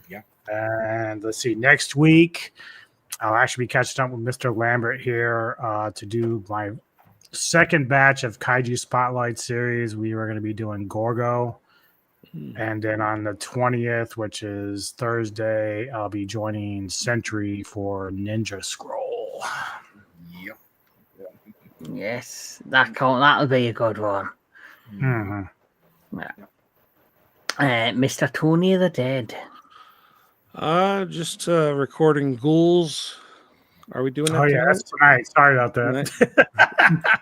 Yeah. And let's see, next week, I'll actually be catching up with Mr. Lambert here to do my second batch of Kaiju Spotlight series. We were going to be doing Gorgo. And then on the 20th, which is Thursday, I'll be joining Sentry for Ninja Scroll. Yep. Yes, that'll be a good one. Mm-hmm. Yeah. Mr. Tony the Dead. Just recording Ghouls Are we doing that? Oh yeah, tonight? that's tonight. Sorry about that.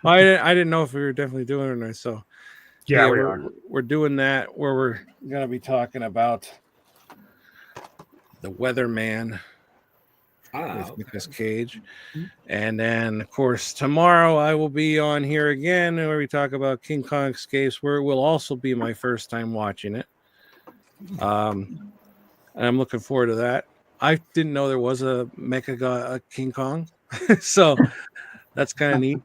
I didn't know if we were definitely doing it or not. So Yeah, we are. we're doing that where we're gonna be talking about the Weatherman with Nicolas Cage. And then, of course, tomorrow I will be on here again where we talk about King Kong Escapes, where it will also be my first time watching it. And I'm looking forward to that. I didn't know there was a King Kong, so that's kind of neat.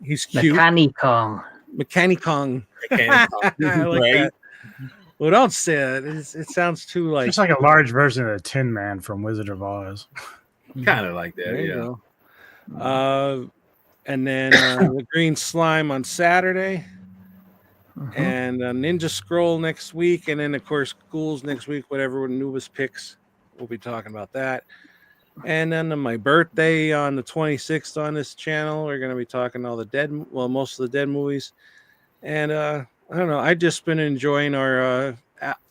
He's cute. Mechani-Kong. Mechani-Kong. I I like that. Well, don't say it. It sounds too like Just like a large version of the Tin Man from Wizard of Oz. Kind of like that, there yeah. you go. And then the Green Slime on Saturday, and Ninja Scroll next week, and then of course Ghouls next week. Whatever Anubis picks, we'll be talking about that. And then on my birthday on the 26th on this channel, we're going to be talking all the most of the dead movies. And I don't know, I've just been enjoying our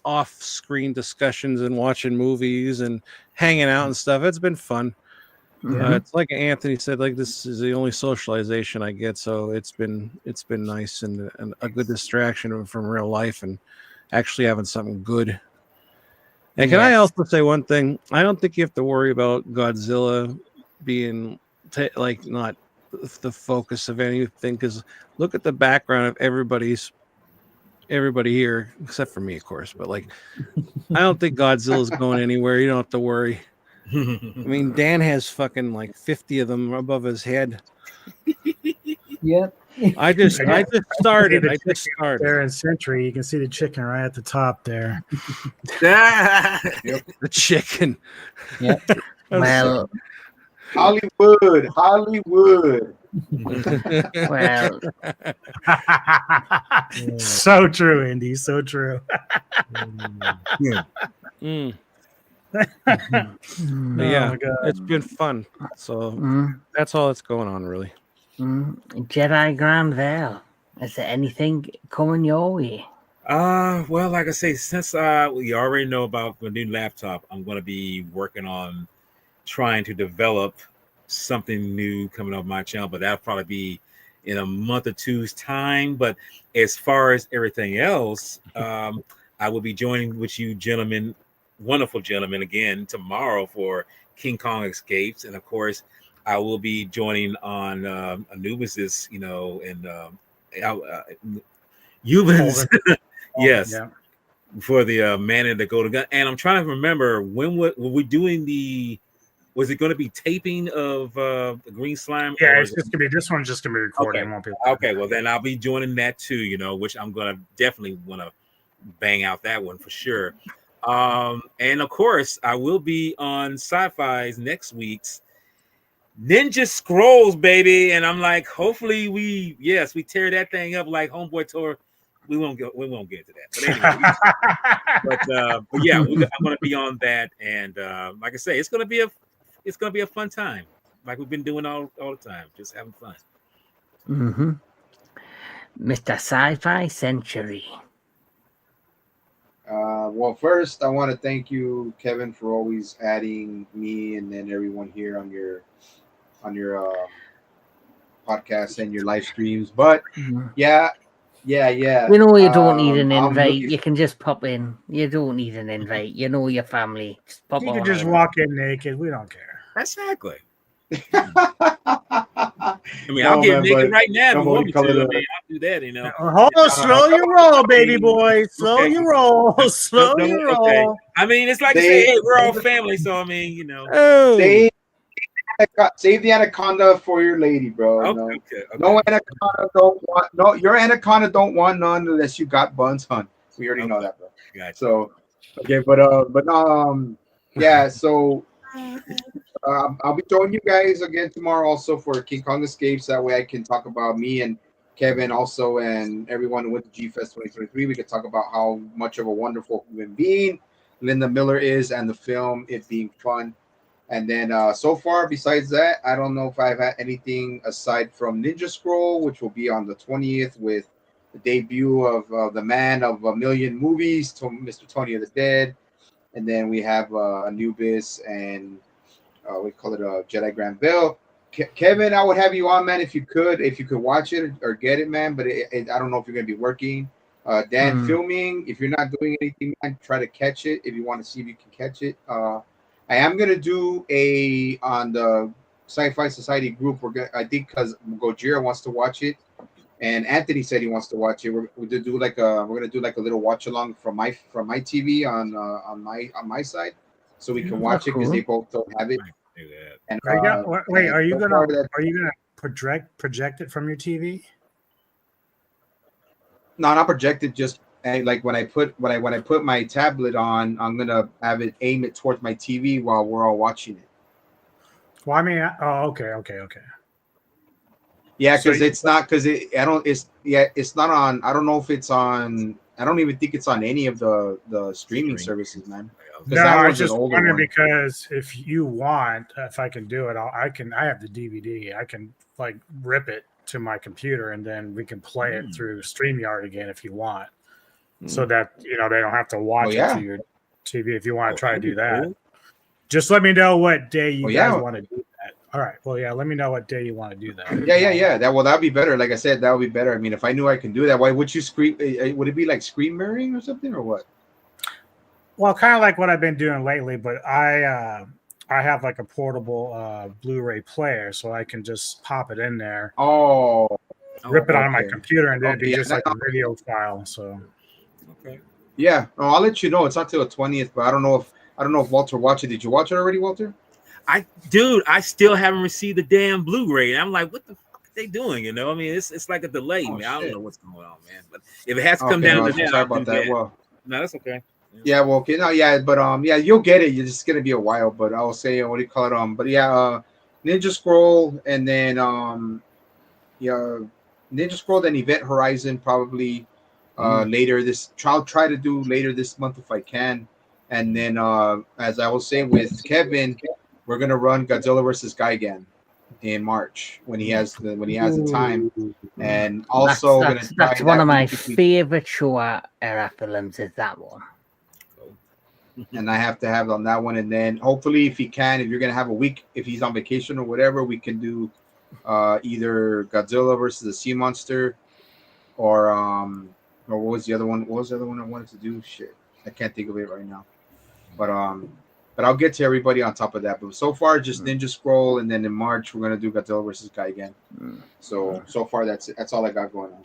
off-screen discussions and watching movies and hanging out and stuff. It's been fun. It's like Anthony said, like this is the only socialization I get, so it's been nice and a good distraction from real life and actually having something good. And can I also say one thing? I don't think you have to worry about Godzilla being not the focus of anything, because look at the background of everybody here, except for me, of course. But like, I don't think Godzilla's going anywhere. You don't have to worry. I mean, Dan has fucking like 50 of them above his head. Yep. I just started. There in Century, you can see the chicken right at the top there. The chicken. Yep. Well, Hollywood. well, So true, Indy. So true. Mm. Oh Yeah, my God. it's been fun. So that's all that's going on, really. Jedi Grand Vale. Is there anything coming your way? Well, like I say, since we already know about the new laptop, I'm going to be working on trying to develop something new coming up my channel, but that'll probably be in a month or two's time. But as far as everything else, I will be joining with you gentlemen, wonderful gentlemen, again tomorrow for King Kong Escapes, and of course, I will be joining on Anubis's, and Euban's, yes, for the Man in the Golden Gun. And I'm trying to remember when were we doing was it going to be taping of the Green Slime? Yeah, it's just gonna be. This one's just gonna be recorded. Okay, well then I'll be joining that too. Which I'm gonna definitely want to bang out that one for sure. And of course, I will be on Sci-Fi's next week's Ninja Scrolls, baby. And I'm like, hopefully we tear that thing up like Homeboy tore. We won't get into that. But anyway, but yeah, I'm gonna be on that, and like I say, it's gonna be a fun time, like we've been doing all the time, just having fun. Mr. Sci-Fi Century. Well, first I want to thank you, Kevin, for always adding me and then everyone here on your podcast and your live streams. But yeah. You don't need an invite. looking- You can just pop in. You don't need an invite. You know your family. Just pop You can on just in. walk in naked. We don't care. Exactly. I mean, I'll get naked right now if you want me to. I mean, I'll do that, Hold on, slow your roll, baby boy. Slow your roll. Slow your roll. Okay. I mean, it's like I say, hey, we're all family, so I mean, Save the anaconda for your lady, bro. Okay. No anaconda don't want your anaconda don't want none unless you got buns, hun. We already know that, bro. Gotcha. So okay, yeah. So I'll be joining you guys again tomorrow also for King Kong Escapes. That way I can talk about me and Kevin also and everyone who went to G-Fest 2023. We could talk about how much of a wonderful human being Linda Miller is and the film, it being fun. And then so far, besides that, I don't know if I've had anything aside from Ninja Scroll, which will be on the 20th with the debut of the man of a million movies, Mr. Tony of the Dead. And then we have Anubis and we call it Jedi Granville. Kevin, I would have you on, man, if you could watch it or get it, man. But I don't know if you're gonna be working. Dan, filming. If you're not doing anything, man, try to catch it. If you want to see if you can catch it. I am gonna do on the Sci-Fi Society group. I think because Gojira wants to watch it, and Anthony said he wants to watch it. We're gonna do like a little watch along from my TV on my side, so we can watch it because they both don't have it. Do that. And are you so gonna far that- project it from your TV? No, not projected. Just like when I put my tablet on, I'm gonna have it aim it towards my TV while we're all watching it. Well, I mean, okay. Yeah, So because it's not because it's not on. I don't know if it's on. I don't even think it's on any of the streaming services, man. No, I was just wondering because if you want, if I can do it, I have the DVD. I can like rip it to my computer and then we can play it through StreamYard again if you want, so that they don't have to watch it to your TV. If you want to try to do that, just let me know what day you guys want to do that. All right. Well, yeah. Let me know what day you want to do that. Yeah. That'd be better. Like I said, that would be better. I mean, if I knew I can do that, why would you screen? Would it be like screen mirroring or something, or what? Well, kind of like what I've been doing lately, but I have like a portable Blu-ray player, so I can just pop it in there. Rip it on my computer, and then it'd be just like a video file. So, yeah. I'll let you know. It's not till the 20th, but I don't know if Walter watched it. Did you watch it already, Walter? I still haven't received the damn Blu-ray. I'm like, what the fuck are they doing? I mean, it's like a delay, man. I don't know what's going on, man. But if it has to come down to that, sorry about that. Well, no, that's okay. Yeah, well, okay, no, yeah, but you'll get it. You're just gonna be a while, but I'll say what do you call it? But yeah, Ninja Scroll, and then Ninja Scroll, then Event Horizon probably later this. I'll try to do later this month if I can, and then as I will say with Kevin, we're gonna run Godzilla versus Gigan in March when he has the time, and also that's one of my favorite Showa era films. Is that one? And I have to have on that one, and then hopefully, if you're gonna have a week, if he's on vacation or whatever, we can do either Godzilla versus the Sea Monster, or what was the other one? What was the other one I wanted to do? Shit, I can't think of it right now. But I'll get to everybody on top of that. But so far, just Ninja Scroll, and then in March we're gonna do Godzilla versus Guy again. So far, that's all I got going on.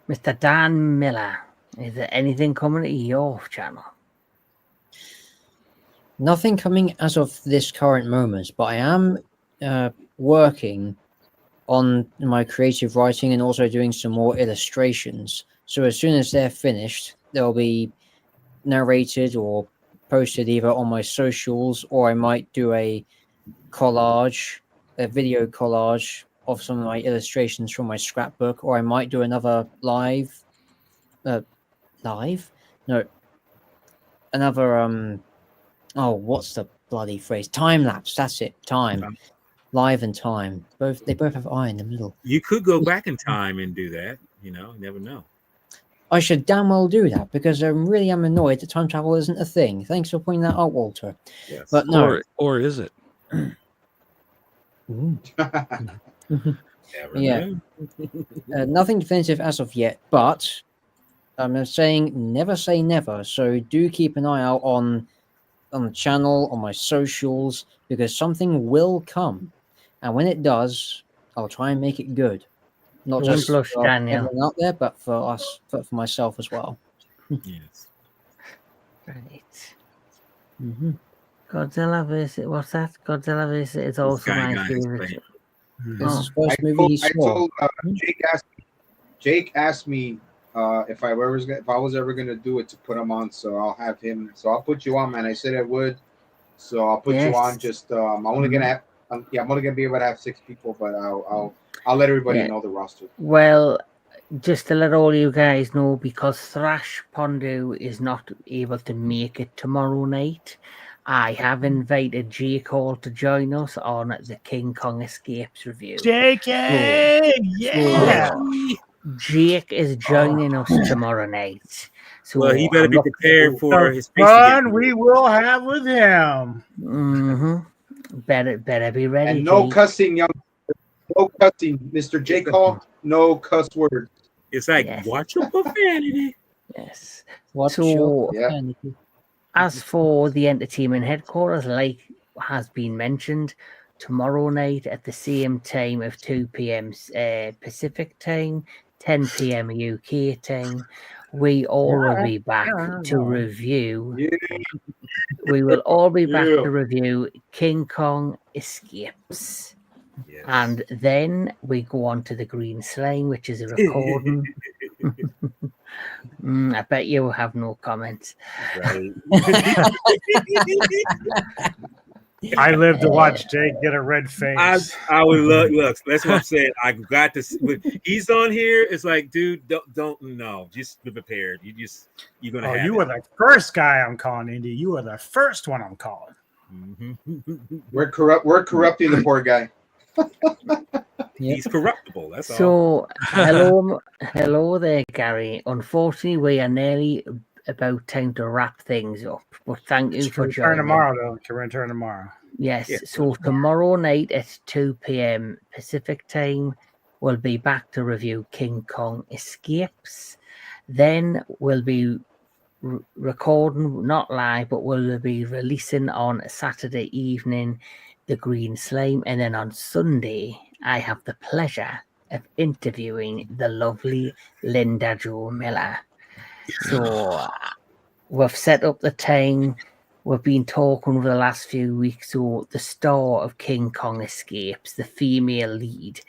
Mr. Dan Miller, is there anything coming to your channel? Nothing coming as of this current moment, but I am working on my creative writing and also doing some more illustrations. So as soon as they're finished, they'll be narrated or posted either on my socials, or I might do a video collage of some of my illustrations from my scrapbook, or I might do another what's the bloody phrase? Time lapse. That's it. Time. Live and time. They both have I in the middle. You could go back in time and do that. You never know. I should damn well do that because I really am annoyed that time travel isn't a thing. Thanks for pointing that out, Walter. Yes. But no. Or is it? Yeah. Nothing definitive as of yet, but I'm saying never say never. So do keep an eye out on the channel, on my socials, because something will come, and when it does, I'll try and make it good. Not just for everyone out there, but for us, but for myself as well. Yes. Right. Godzilla versus what's that? Godzilla versus is also my favorite. This is the first movie he saw. Jake asked me if I was ever gonna do it to put him on, so I'll have him. So I'll put you on, man. I said I would, so I'll put you on. Just I'm only gonna have, I'm only gonna be able to have 6 people, but I'll let everybody know the roster. Well, just to let all you guys know, because Thrash Pondu is not able to make it tomorrow night, I have invited Jake Hall to join us on the King Kong Escapes review. Jake, yeah. Jake is joining us tomorrow night. So he better be prepared for his fun we will have with him. Better be ready. And no G. cussing, no cussing, Mr. J. Cole. No cuss words. It's like Yes. watch your profanity. Yes. What's So- your Yeah. profanity? As for the entertainment headquarters, like has been mentioned, tomorrow night at the same time of 2 p.m. Pacific time, 10 p.m. UK time, we all will be back to review. Yeah. We will all be back Yeah. to review King Kong Escapes. Yes. And then we go on to the Green Slime, which is a recording. I bet you will have no comments. Right. I live to watch Jake get a red face. I would look. That's what I'm saying. I got this. He's on here. It's like, dude, don't no. Just be prepared. You're gonna. Oh, have you it. were the first guy I'm calling, Indy. You were the first one I'm calling. Mhm. We're corrupting the poor guy. He's corruptible. That's all. So, hello there, Gary. Unfortunately, we are nearly about time to wrap things up. But thank you Can for return joining. tomorrow, though. Can return tomorrow. Yes. Yeah. So tomorrow night at 2 p.m. Pacific time, we'll be back to review King Kong Escapes. Then we'll be recording, not live, but we'll be releasing on Saturday evening the Green Slime, and then on Sunday I have the pleasure of interviewing the lovely Linda Jo Miller. So we've set up the time. We've been talking over the last few weeks. So the star of King Kong Escapes, the female lead,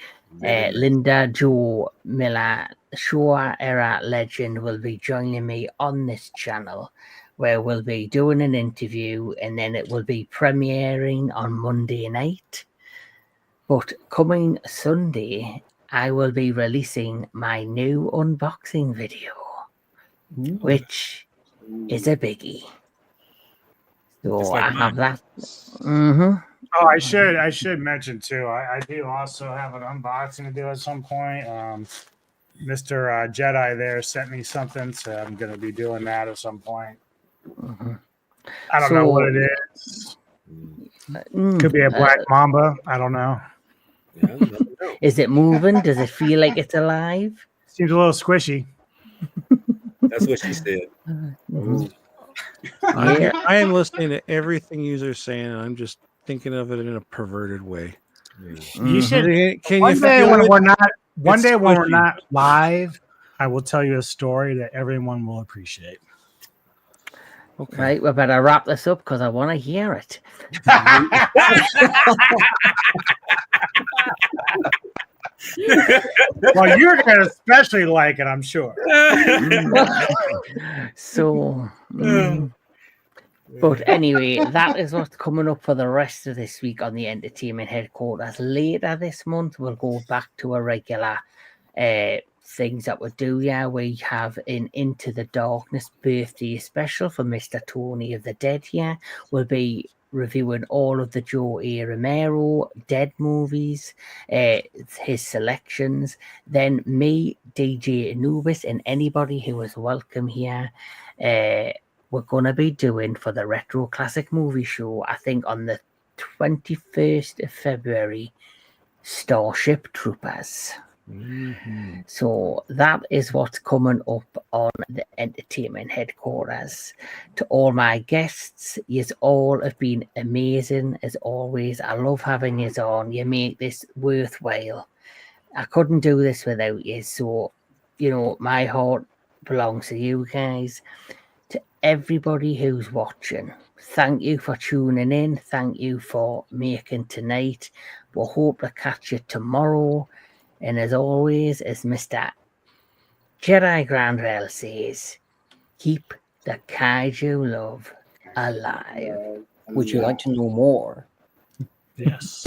Linda Jo Miller, Showa era legend, will be joining me on this channel, where we'll be doing an interview, and then it will be premiering on Monday night. But coming Sunday, I will be releasing my new unboxing video, which is a biggie. So Just like I have mine. that. Mm-hmm. Oh, I should mention too. I do also have an unboxing to do at some point. Mr. Jedi there sent me something, so I'm going to be doing that at some point. Mm-hmm. I don't know what it is. Could be a black mamba. I don't know. Yeah, no. Is it moving? Does it feel like it's alive? Seems a little squishy. That's what she said. Mhm. I am listening to everything you are saying, and I'm just thinking of it in a perverted way. You should. Can One you day feel when it? we're not, one It's day when we're squishy. not live, I will tell you a story that everyone will appreciate. Okay. Right, we better wrap this up because I want to hear it. Well, you're gonna especially like it, I'm sure. So, but anyway, that is what's coming up for the rest of this week on the entertainment headquarters. Later this month, we'll go back to a regular things that we do. Yeah, we have an Into the Darkness birthday special for Mr. Tony of the Dead. Here, we'll be reviewing all of the Joe A. Romero Dead movies, his selections. Then me, DJ Anubis, and anybody who is welcome here. We're going to be doing for the Retro Classic Movie Show, I think on the 21st of February, Starship Troopers. Mm-hmm. So that is what's coming up on the entertainment headquarters. To all my guests, you all have been amazing as always. I love having you on. You make this worthwhile. I couldn't do this without you. So, my heart belongs to you guys. To everybody who's watching, thank you for tuning in. Thank you for making tonight. We'll hope to catch you tomorrow. And as always, as Mr. Jedi Grandrel says, keep the kaiju love alive. Would you like to know more? Yes.